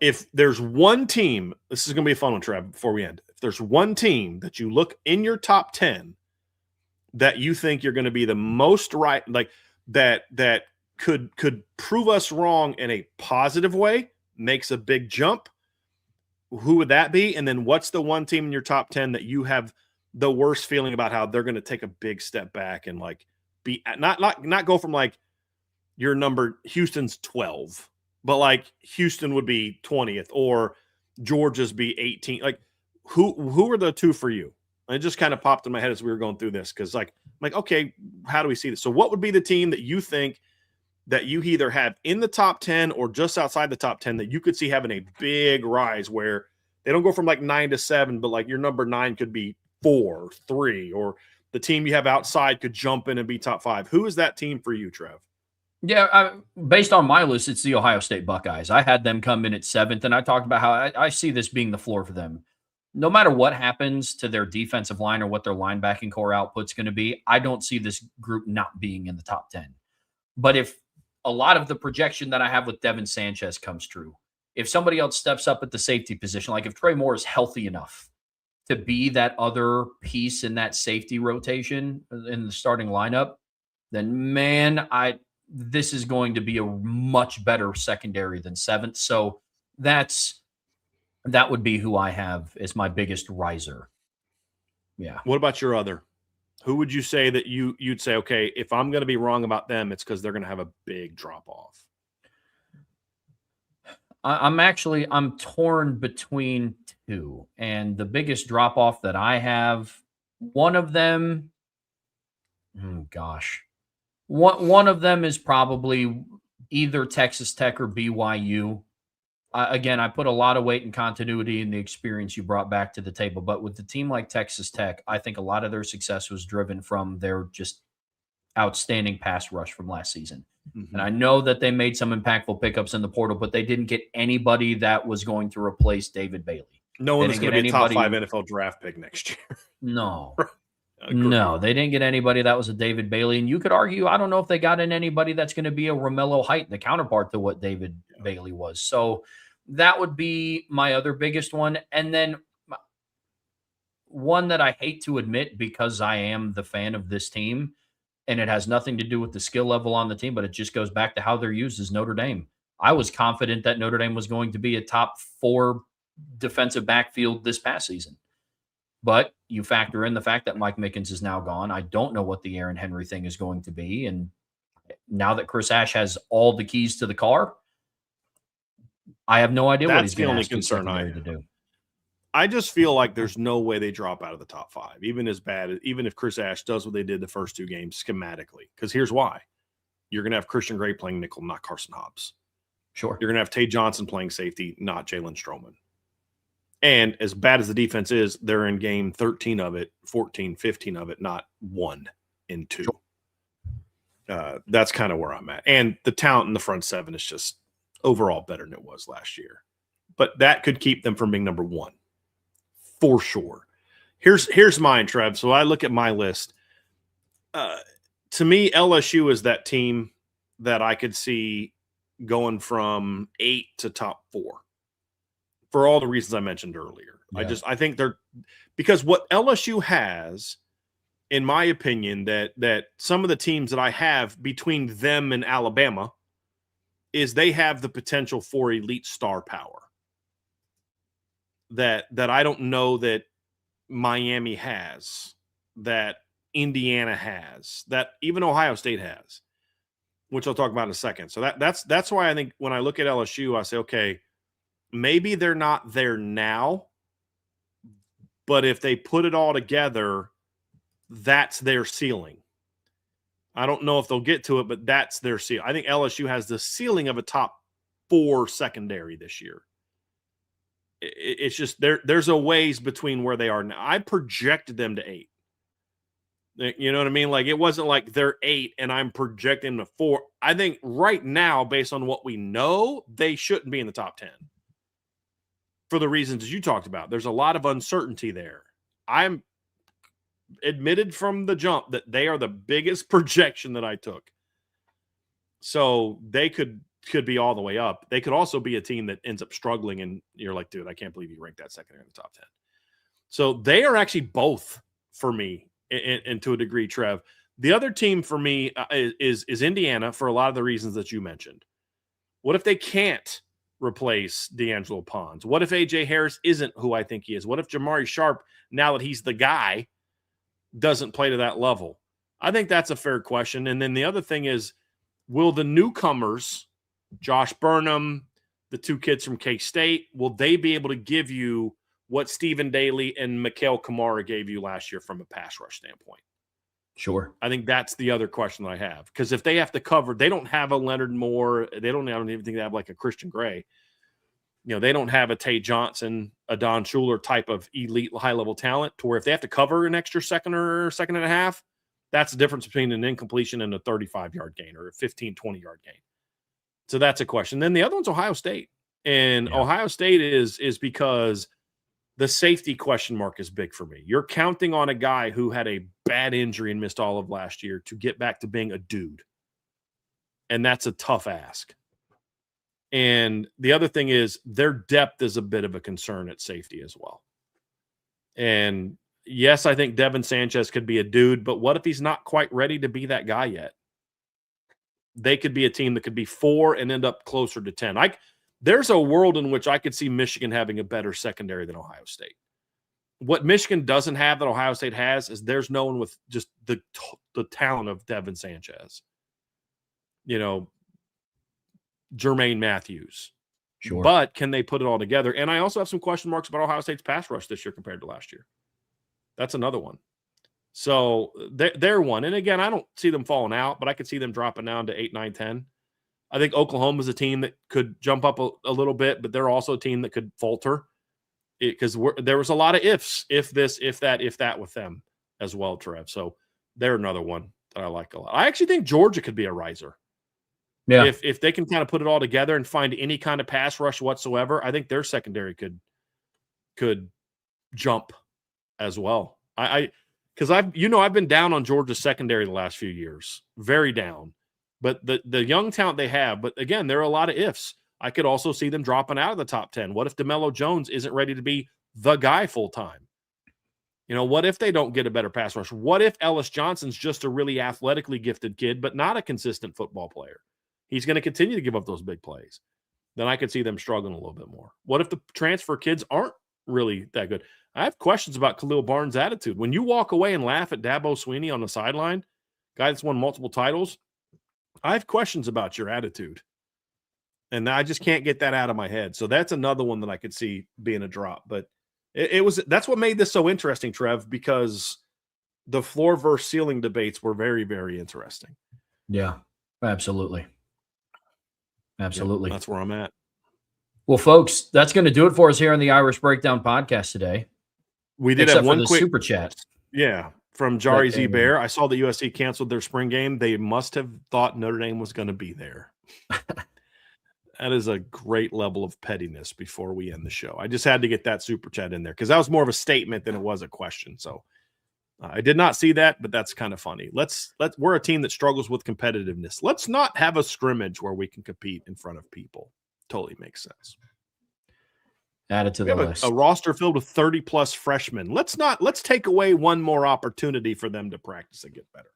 If there's one team, this is going to be a fun one, Trev, before we end. If there's one team that you look in your top 10 that you think you're going to be the most right, like that could prove us wrong in a positive way, makes a big jump, who would that be? And then what's the one team in your top 10 that you have the worst feeling about how they're going to take a big step back and like be not go from like your number Houston's 12, but like Houston would be 20th or Georgia's be 18. Like who are the two for you? And it just kind of popped in my head as we were going through this because, like, I'm like, okay, how do we see this? So, what would be the team that you think that you either have in the top 10 or just outside the top 10 that you could see having a big rise where they don't go from like 9 to 7, but like your number 9 could be 4, 3, or the team you have outside could jump in and be top 5? Who is that team for you, Trev? Yeah, based on my list, it's the Ohio State Buckeyes. I had them come in at 7th, and I talked about how I see this being the floor for them. No matter what happens to their defensive line or what their linebacking core output's going to be, I don't see this group not being in the top 10. But if a lot of the projection that I have with Devin Sanchez comes true, if somebody else steps up at the safety position, like if Trey Moore is healthy enough to be that other piece in that safety rotation in the starting lineup, then man, this is going to be a much better secondary than 7th. So that would be who I have as my biggest riser. Yeah. What about your other? Who would you say that you'd say, okay, if I'm going to be wrong about them, it's because they're going to have a big drop off? I'm torn between two, and the biggest drop off that I have, one of them, one of them is probably either Texas Tech or BYU. Again, I put a lot of weight and continuity in the experience you brought back to the table, but with the team like Texas Tech, I think a lot of their success was driven from their just outstanding pass rush from last season. Mm-hmm. And I know that they made some impactful pickups in the portal, but they didn't get anybody that was going to replace David Bailey. No one is going to be a top 5 NFL draft pick next year. No. No, they didn't get anybody that was a David Bailey. And you could argue, I don't know if they got in anybody that's going to be a Romello Height, the counterpart to what David Bailey was. So that would be my other biggest one. And then one that I hate to admit because I am the fan of this team, and it has nothing to do with the skill level on the team, but it just goes back to how they're used as Notre Dame. I was confident that Notre Dame was going to be a top 4 defensive backfield this past season. But you factor in the fact that Mike Mickens is now gone. I don't know what the Aaron Henry thing is going to be. And now that Chris Ash has all the keys to the car, I have no idea what he's going to ask his secondary to do. I just feel like there's no way they drop out of the top 5, even if Chris Ash does what they did the first 2 games schematically. Because here's why. You're going to have Christian Gray playing nickel, not Carson Hobbs. Sure. You're going to have Tay Johnson playing safety, not Jalen Stroman. And as bad as the defense is, they're in game 13 of it, 14, 15 of it, not 1 and 2. Sure. That's kind of where I'm at. And the talent in the front 7 is just overall better than it was last year. But that could keep them from being number 1. For sure. Here's mine, Trev. So I look at my list. To me, LSU is that team that I could see going from 8 to top 4 for all the reasons I mentioned earlier. Yeah. I think they're because what LSU has, in my opinion, that some of the teams that I have between them and Alabama is they have the potential for elite star power. That I don't know that Miami has, that Indiana has, that even Ohio State has, which I'll talk about in a second. So that's why I think when I look at LSU, I say, okay, maybe they're not there now, but if they put it all together, that's their ceiling. I don't know if they'll get to it, but that's their ceiling. I think LSU has the ceiling of a top 4 secondary this year. It's just there's a ways between where they are now. I projected them to 8. You know what I mean? Like, it wasn't like they're 8 and I'm projecting them to 4. I think right now, based on what we know, they shouldn't be in the top 10 for the reasons you talked about. There's a lot of uncertainty there. I'm admitted from the jump that they are the biggest projection that I took. So they could be all the way up. They could also be a team that ends up struggling, and you're like, dude, I can't believe you ranked that second in the top 10. So they are actually both for me, and to a degree, Trev. The other team for me is Indiana for a lot of the reasons that you mentioned. What if they can't replace D'Angelo Pons? What if A.J. Harris isn't who I think he is? What if Jamari Sharp, now that he's the guy, doesn't play to that level? I think that's a fair question. And then the other thing is, will the newcomers, Josh Burnham, the 2 kids from K-State, will they be able to give you what Stephen Daly and Mikhail Kamara gave you last year from a pass rush standpoint? Sure. I think that's the other question that I have. Because if they have to cover, they don't have a Leonard Moore. I don't even think they have like a Christian Gray. They don't have a Tay Johnson, a Don Schuler type of elite high-level talent to where if they have to cover an extra second or second and a half, that's the difference between an incompletion and a 35-yard gain or a 15, 20-yard gain. So that's a question. Then the other one's Ohio State. And Ohio State is because the safety question mark is big for me. You're counting on a guy who had a bad injury and missed all of last year to get back to being a dude. And that's a tough ask. And the other thing is their depth is a bit of a concern at safety as well. And yes, I think Devin Sanchez could be a dude, but what if he's not quite ready to be that guy yet? They could be a team that could be 4 and end up closer to 10. There's a world in which I could see Michigan having a better secondary than Ohio State. What Michigan doesn't have that Ohio State has is there's no one with just the talent of Devin Sanchez. Jermaine Matthews. Sure. But can they put it all together? And I also have some question marks about Ohio State's pass rush this year compared to last year. That's another one. So they're one. And again, I don't see them falling out, but I could see them dropping down to 8, 9, 10. I think Oklahoma is a team that could jump up a little bit, but they're also a team that could falter because there was a lot of ifs, if this, if that with them as well, Trev. So they're another one that I like a lot. I actually think Georgia could be a riser. Yeah. If they can kind of put it all together and find any kind of pass rush whatsoever, I think their secondary could jump as well. Because I've been down on Georgia's secondary the last few years, very down. But the young talent they have, but again, there are a lot of ifs. I could also see them dropping out of the top 10. What if DeMello Jones isn't ready to be the guy full time? What if they don't get a better pass rush? What if Ellis Johnson's just a really athletically gifted kid, but not a consistent football player? He's going to continue to give up those big plays. Then I could see them struggling a little bit more. What if the transfer kids aren't really that good? I have questions about Khalil Barnes' attitude. When you walk away and laugh at Dabo Swinney on the sideline, guy that's won multiple titles, I have questions about your attitude. And I just can't get that out of my head. So that's another one that I could see being a drop. But that's what made this so interesting, Trev, because the floor versus ceiling debates were very, very interesting. Yeah, absolutely. Absolutely. Yep, that's where I'm at. Well, folks, that's going to do it for us here on the Irish Breakdown podcast today. We did have one quick super chat. Yeah, from Jari Z. Bear. I saw that USC canceled their spring game. They must have thought Notre Dame was going to be there. That is a great level of pettiness before we end the show. I just had to get that super chat in there because that was more of a statement than it was a question. So I did not see that, but that's kind of funny. We're a team that struggles with competitiveness. Let's not have a scrimmage where we can compete in front of people. Totally makes sense. Add it to the list. A roster filled with 30+ freshmen. Let's take away one more opportunity for them to practice and get better.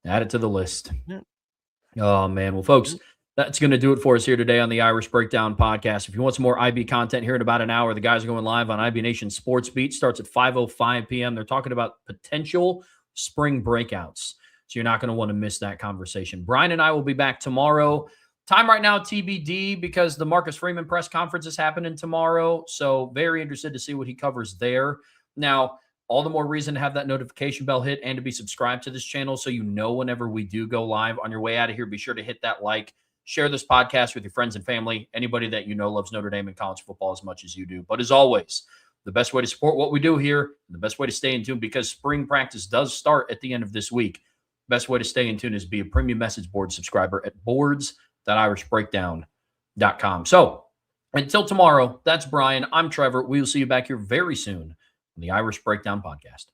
Add it to the list. Yeah. Oh, man. Well, folks, that's going to do it for us here today on the Irish Breakdown podcast. If you want some more IB content here in about an hour, the guys are going live on IB Nation Sports Beat. Starts at 5:05 p.m. They're talking about potential spring breakouts. So you're not going to want to miss that conversation. Brian and I will be back tomorrow. Time right now, TBD, because the Marcus Freeman press conference is happening tomorrow. So very interested to see what he covers there. Now, all the more reason to have that notification bell hit and to be subscribed to this channel so you know whenever we do go live. On your way out of here, be sure to hit that like. Share this podcast with your friends and family, anybody that you know loves Notre Dame and college football as much as you do. But as always, the best way to support what we do here, the best way to stay in tune, because spring practice does start at the end of this week, best way to stay in tune is be a premium message board subscriber at boards.irishbreakdown.com. So until tomorrow, that's Brian. I'm Trevor. We will see you back here very soon on the Irish Breakdown podcast.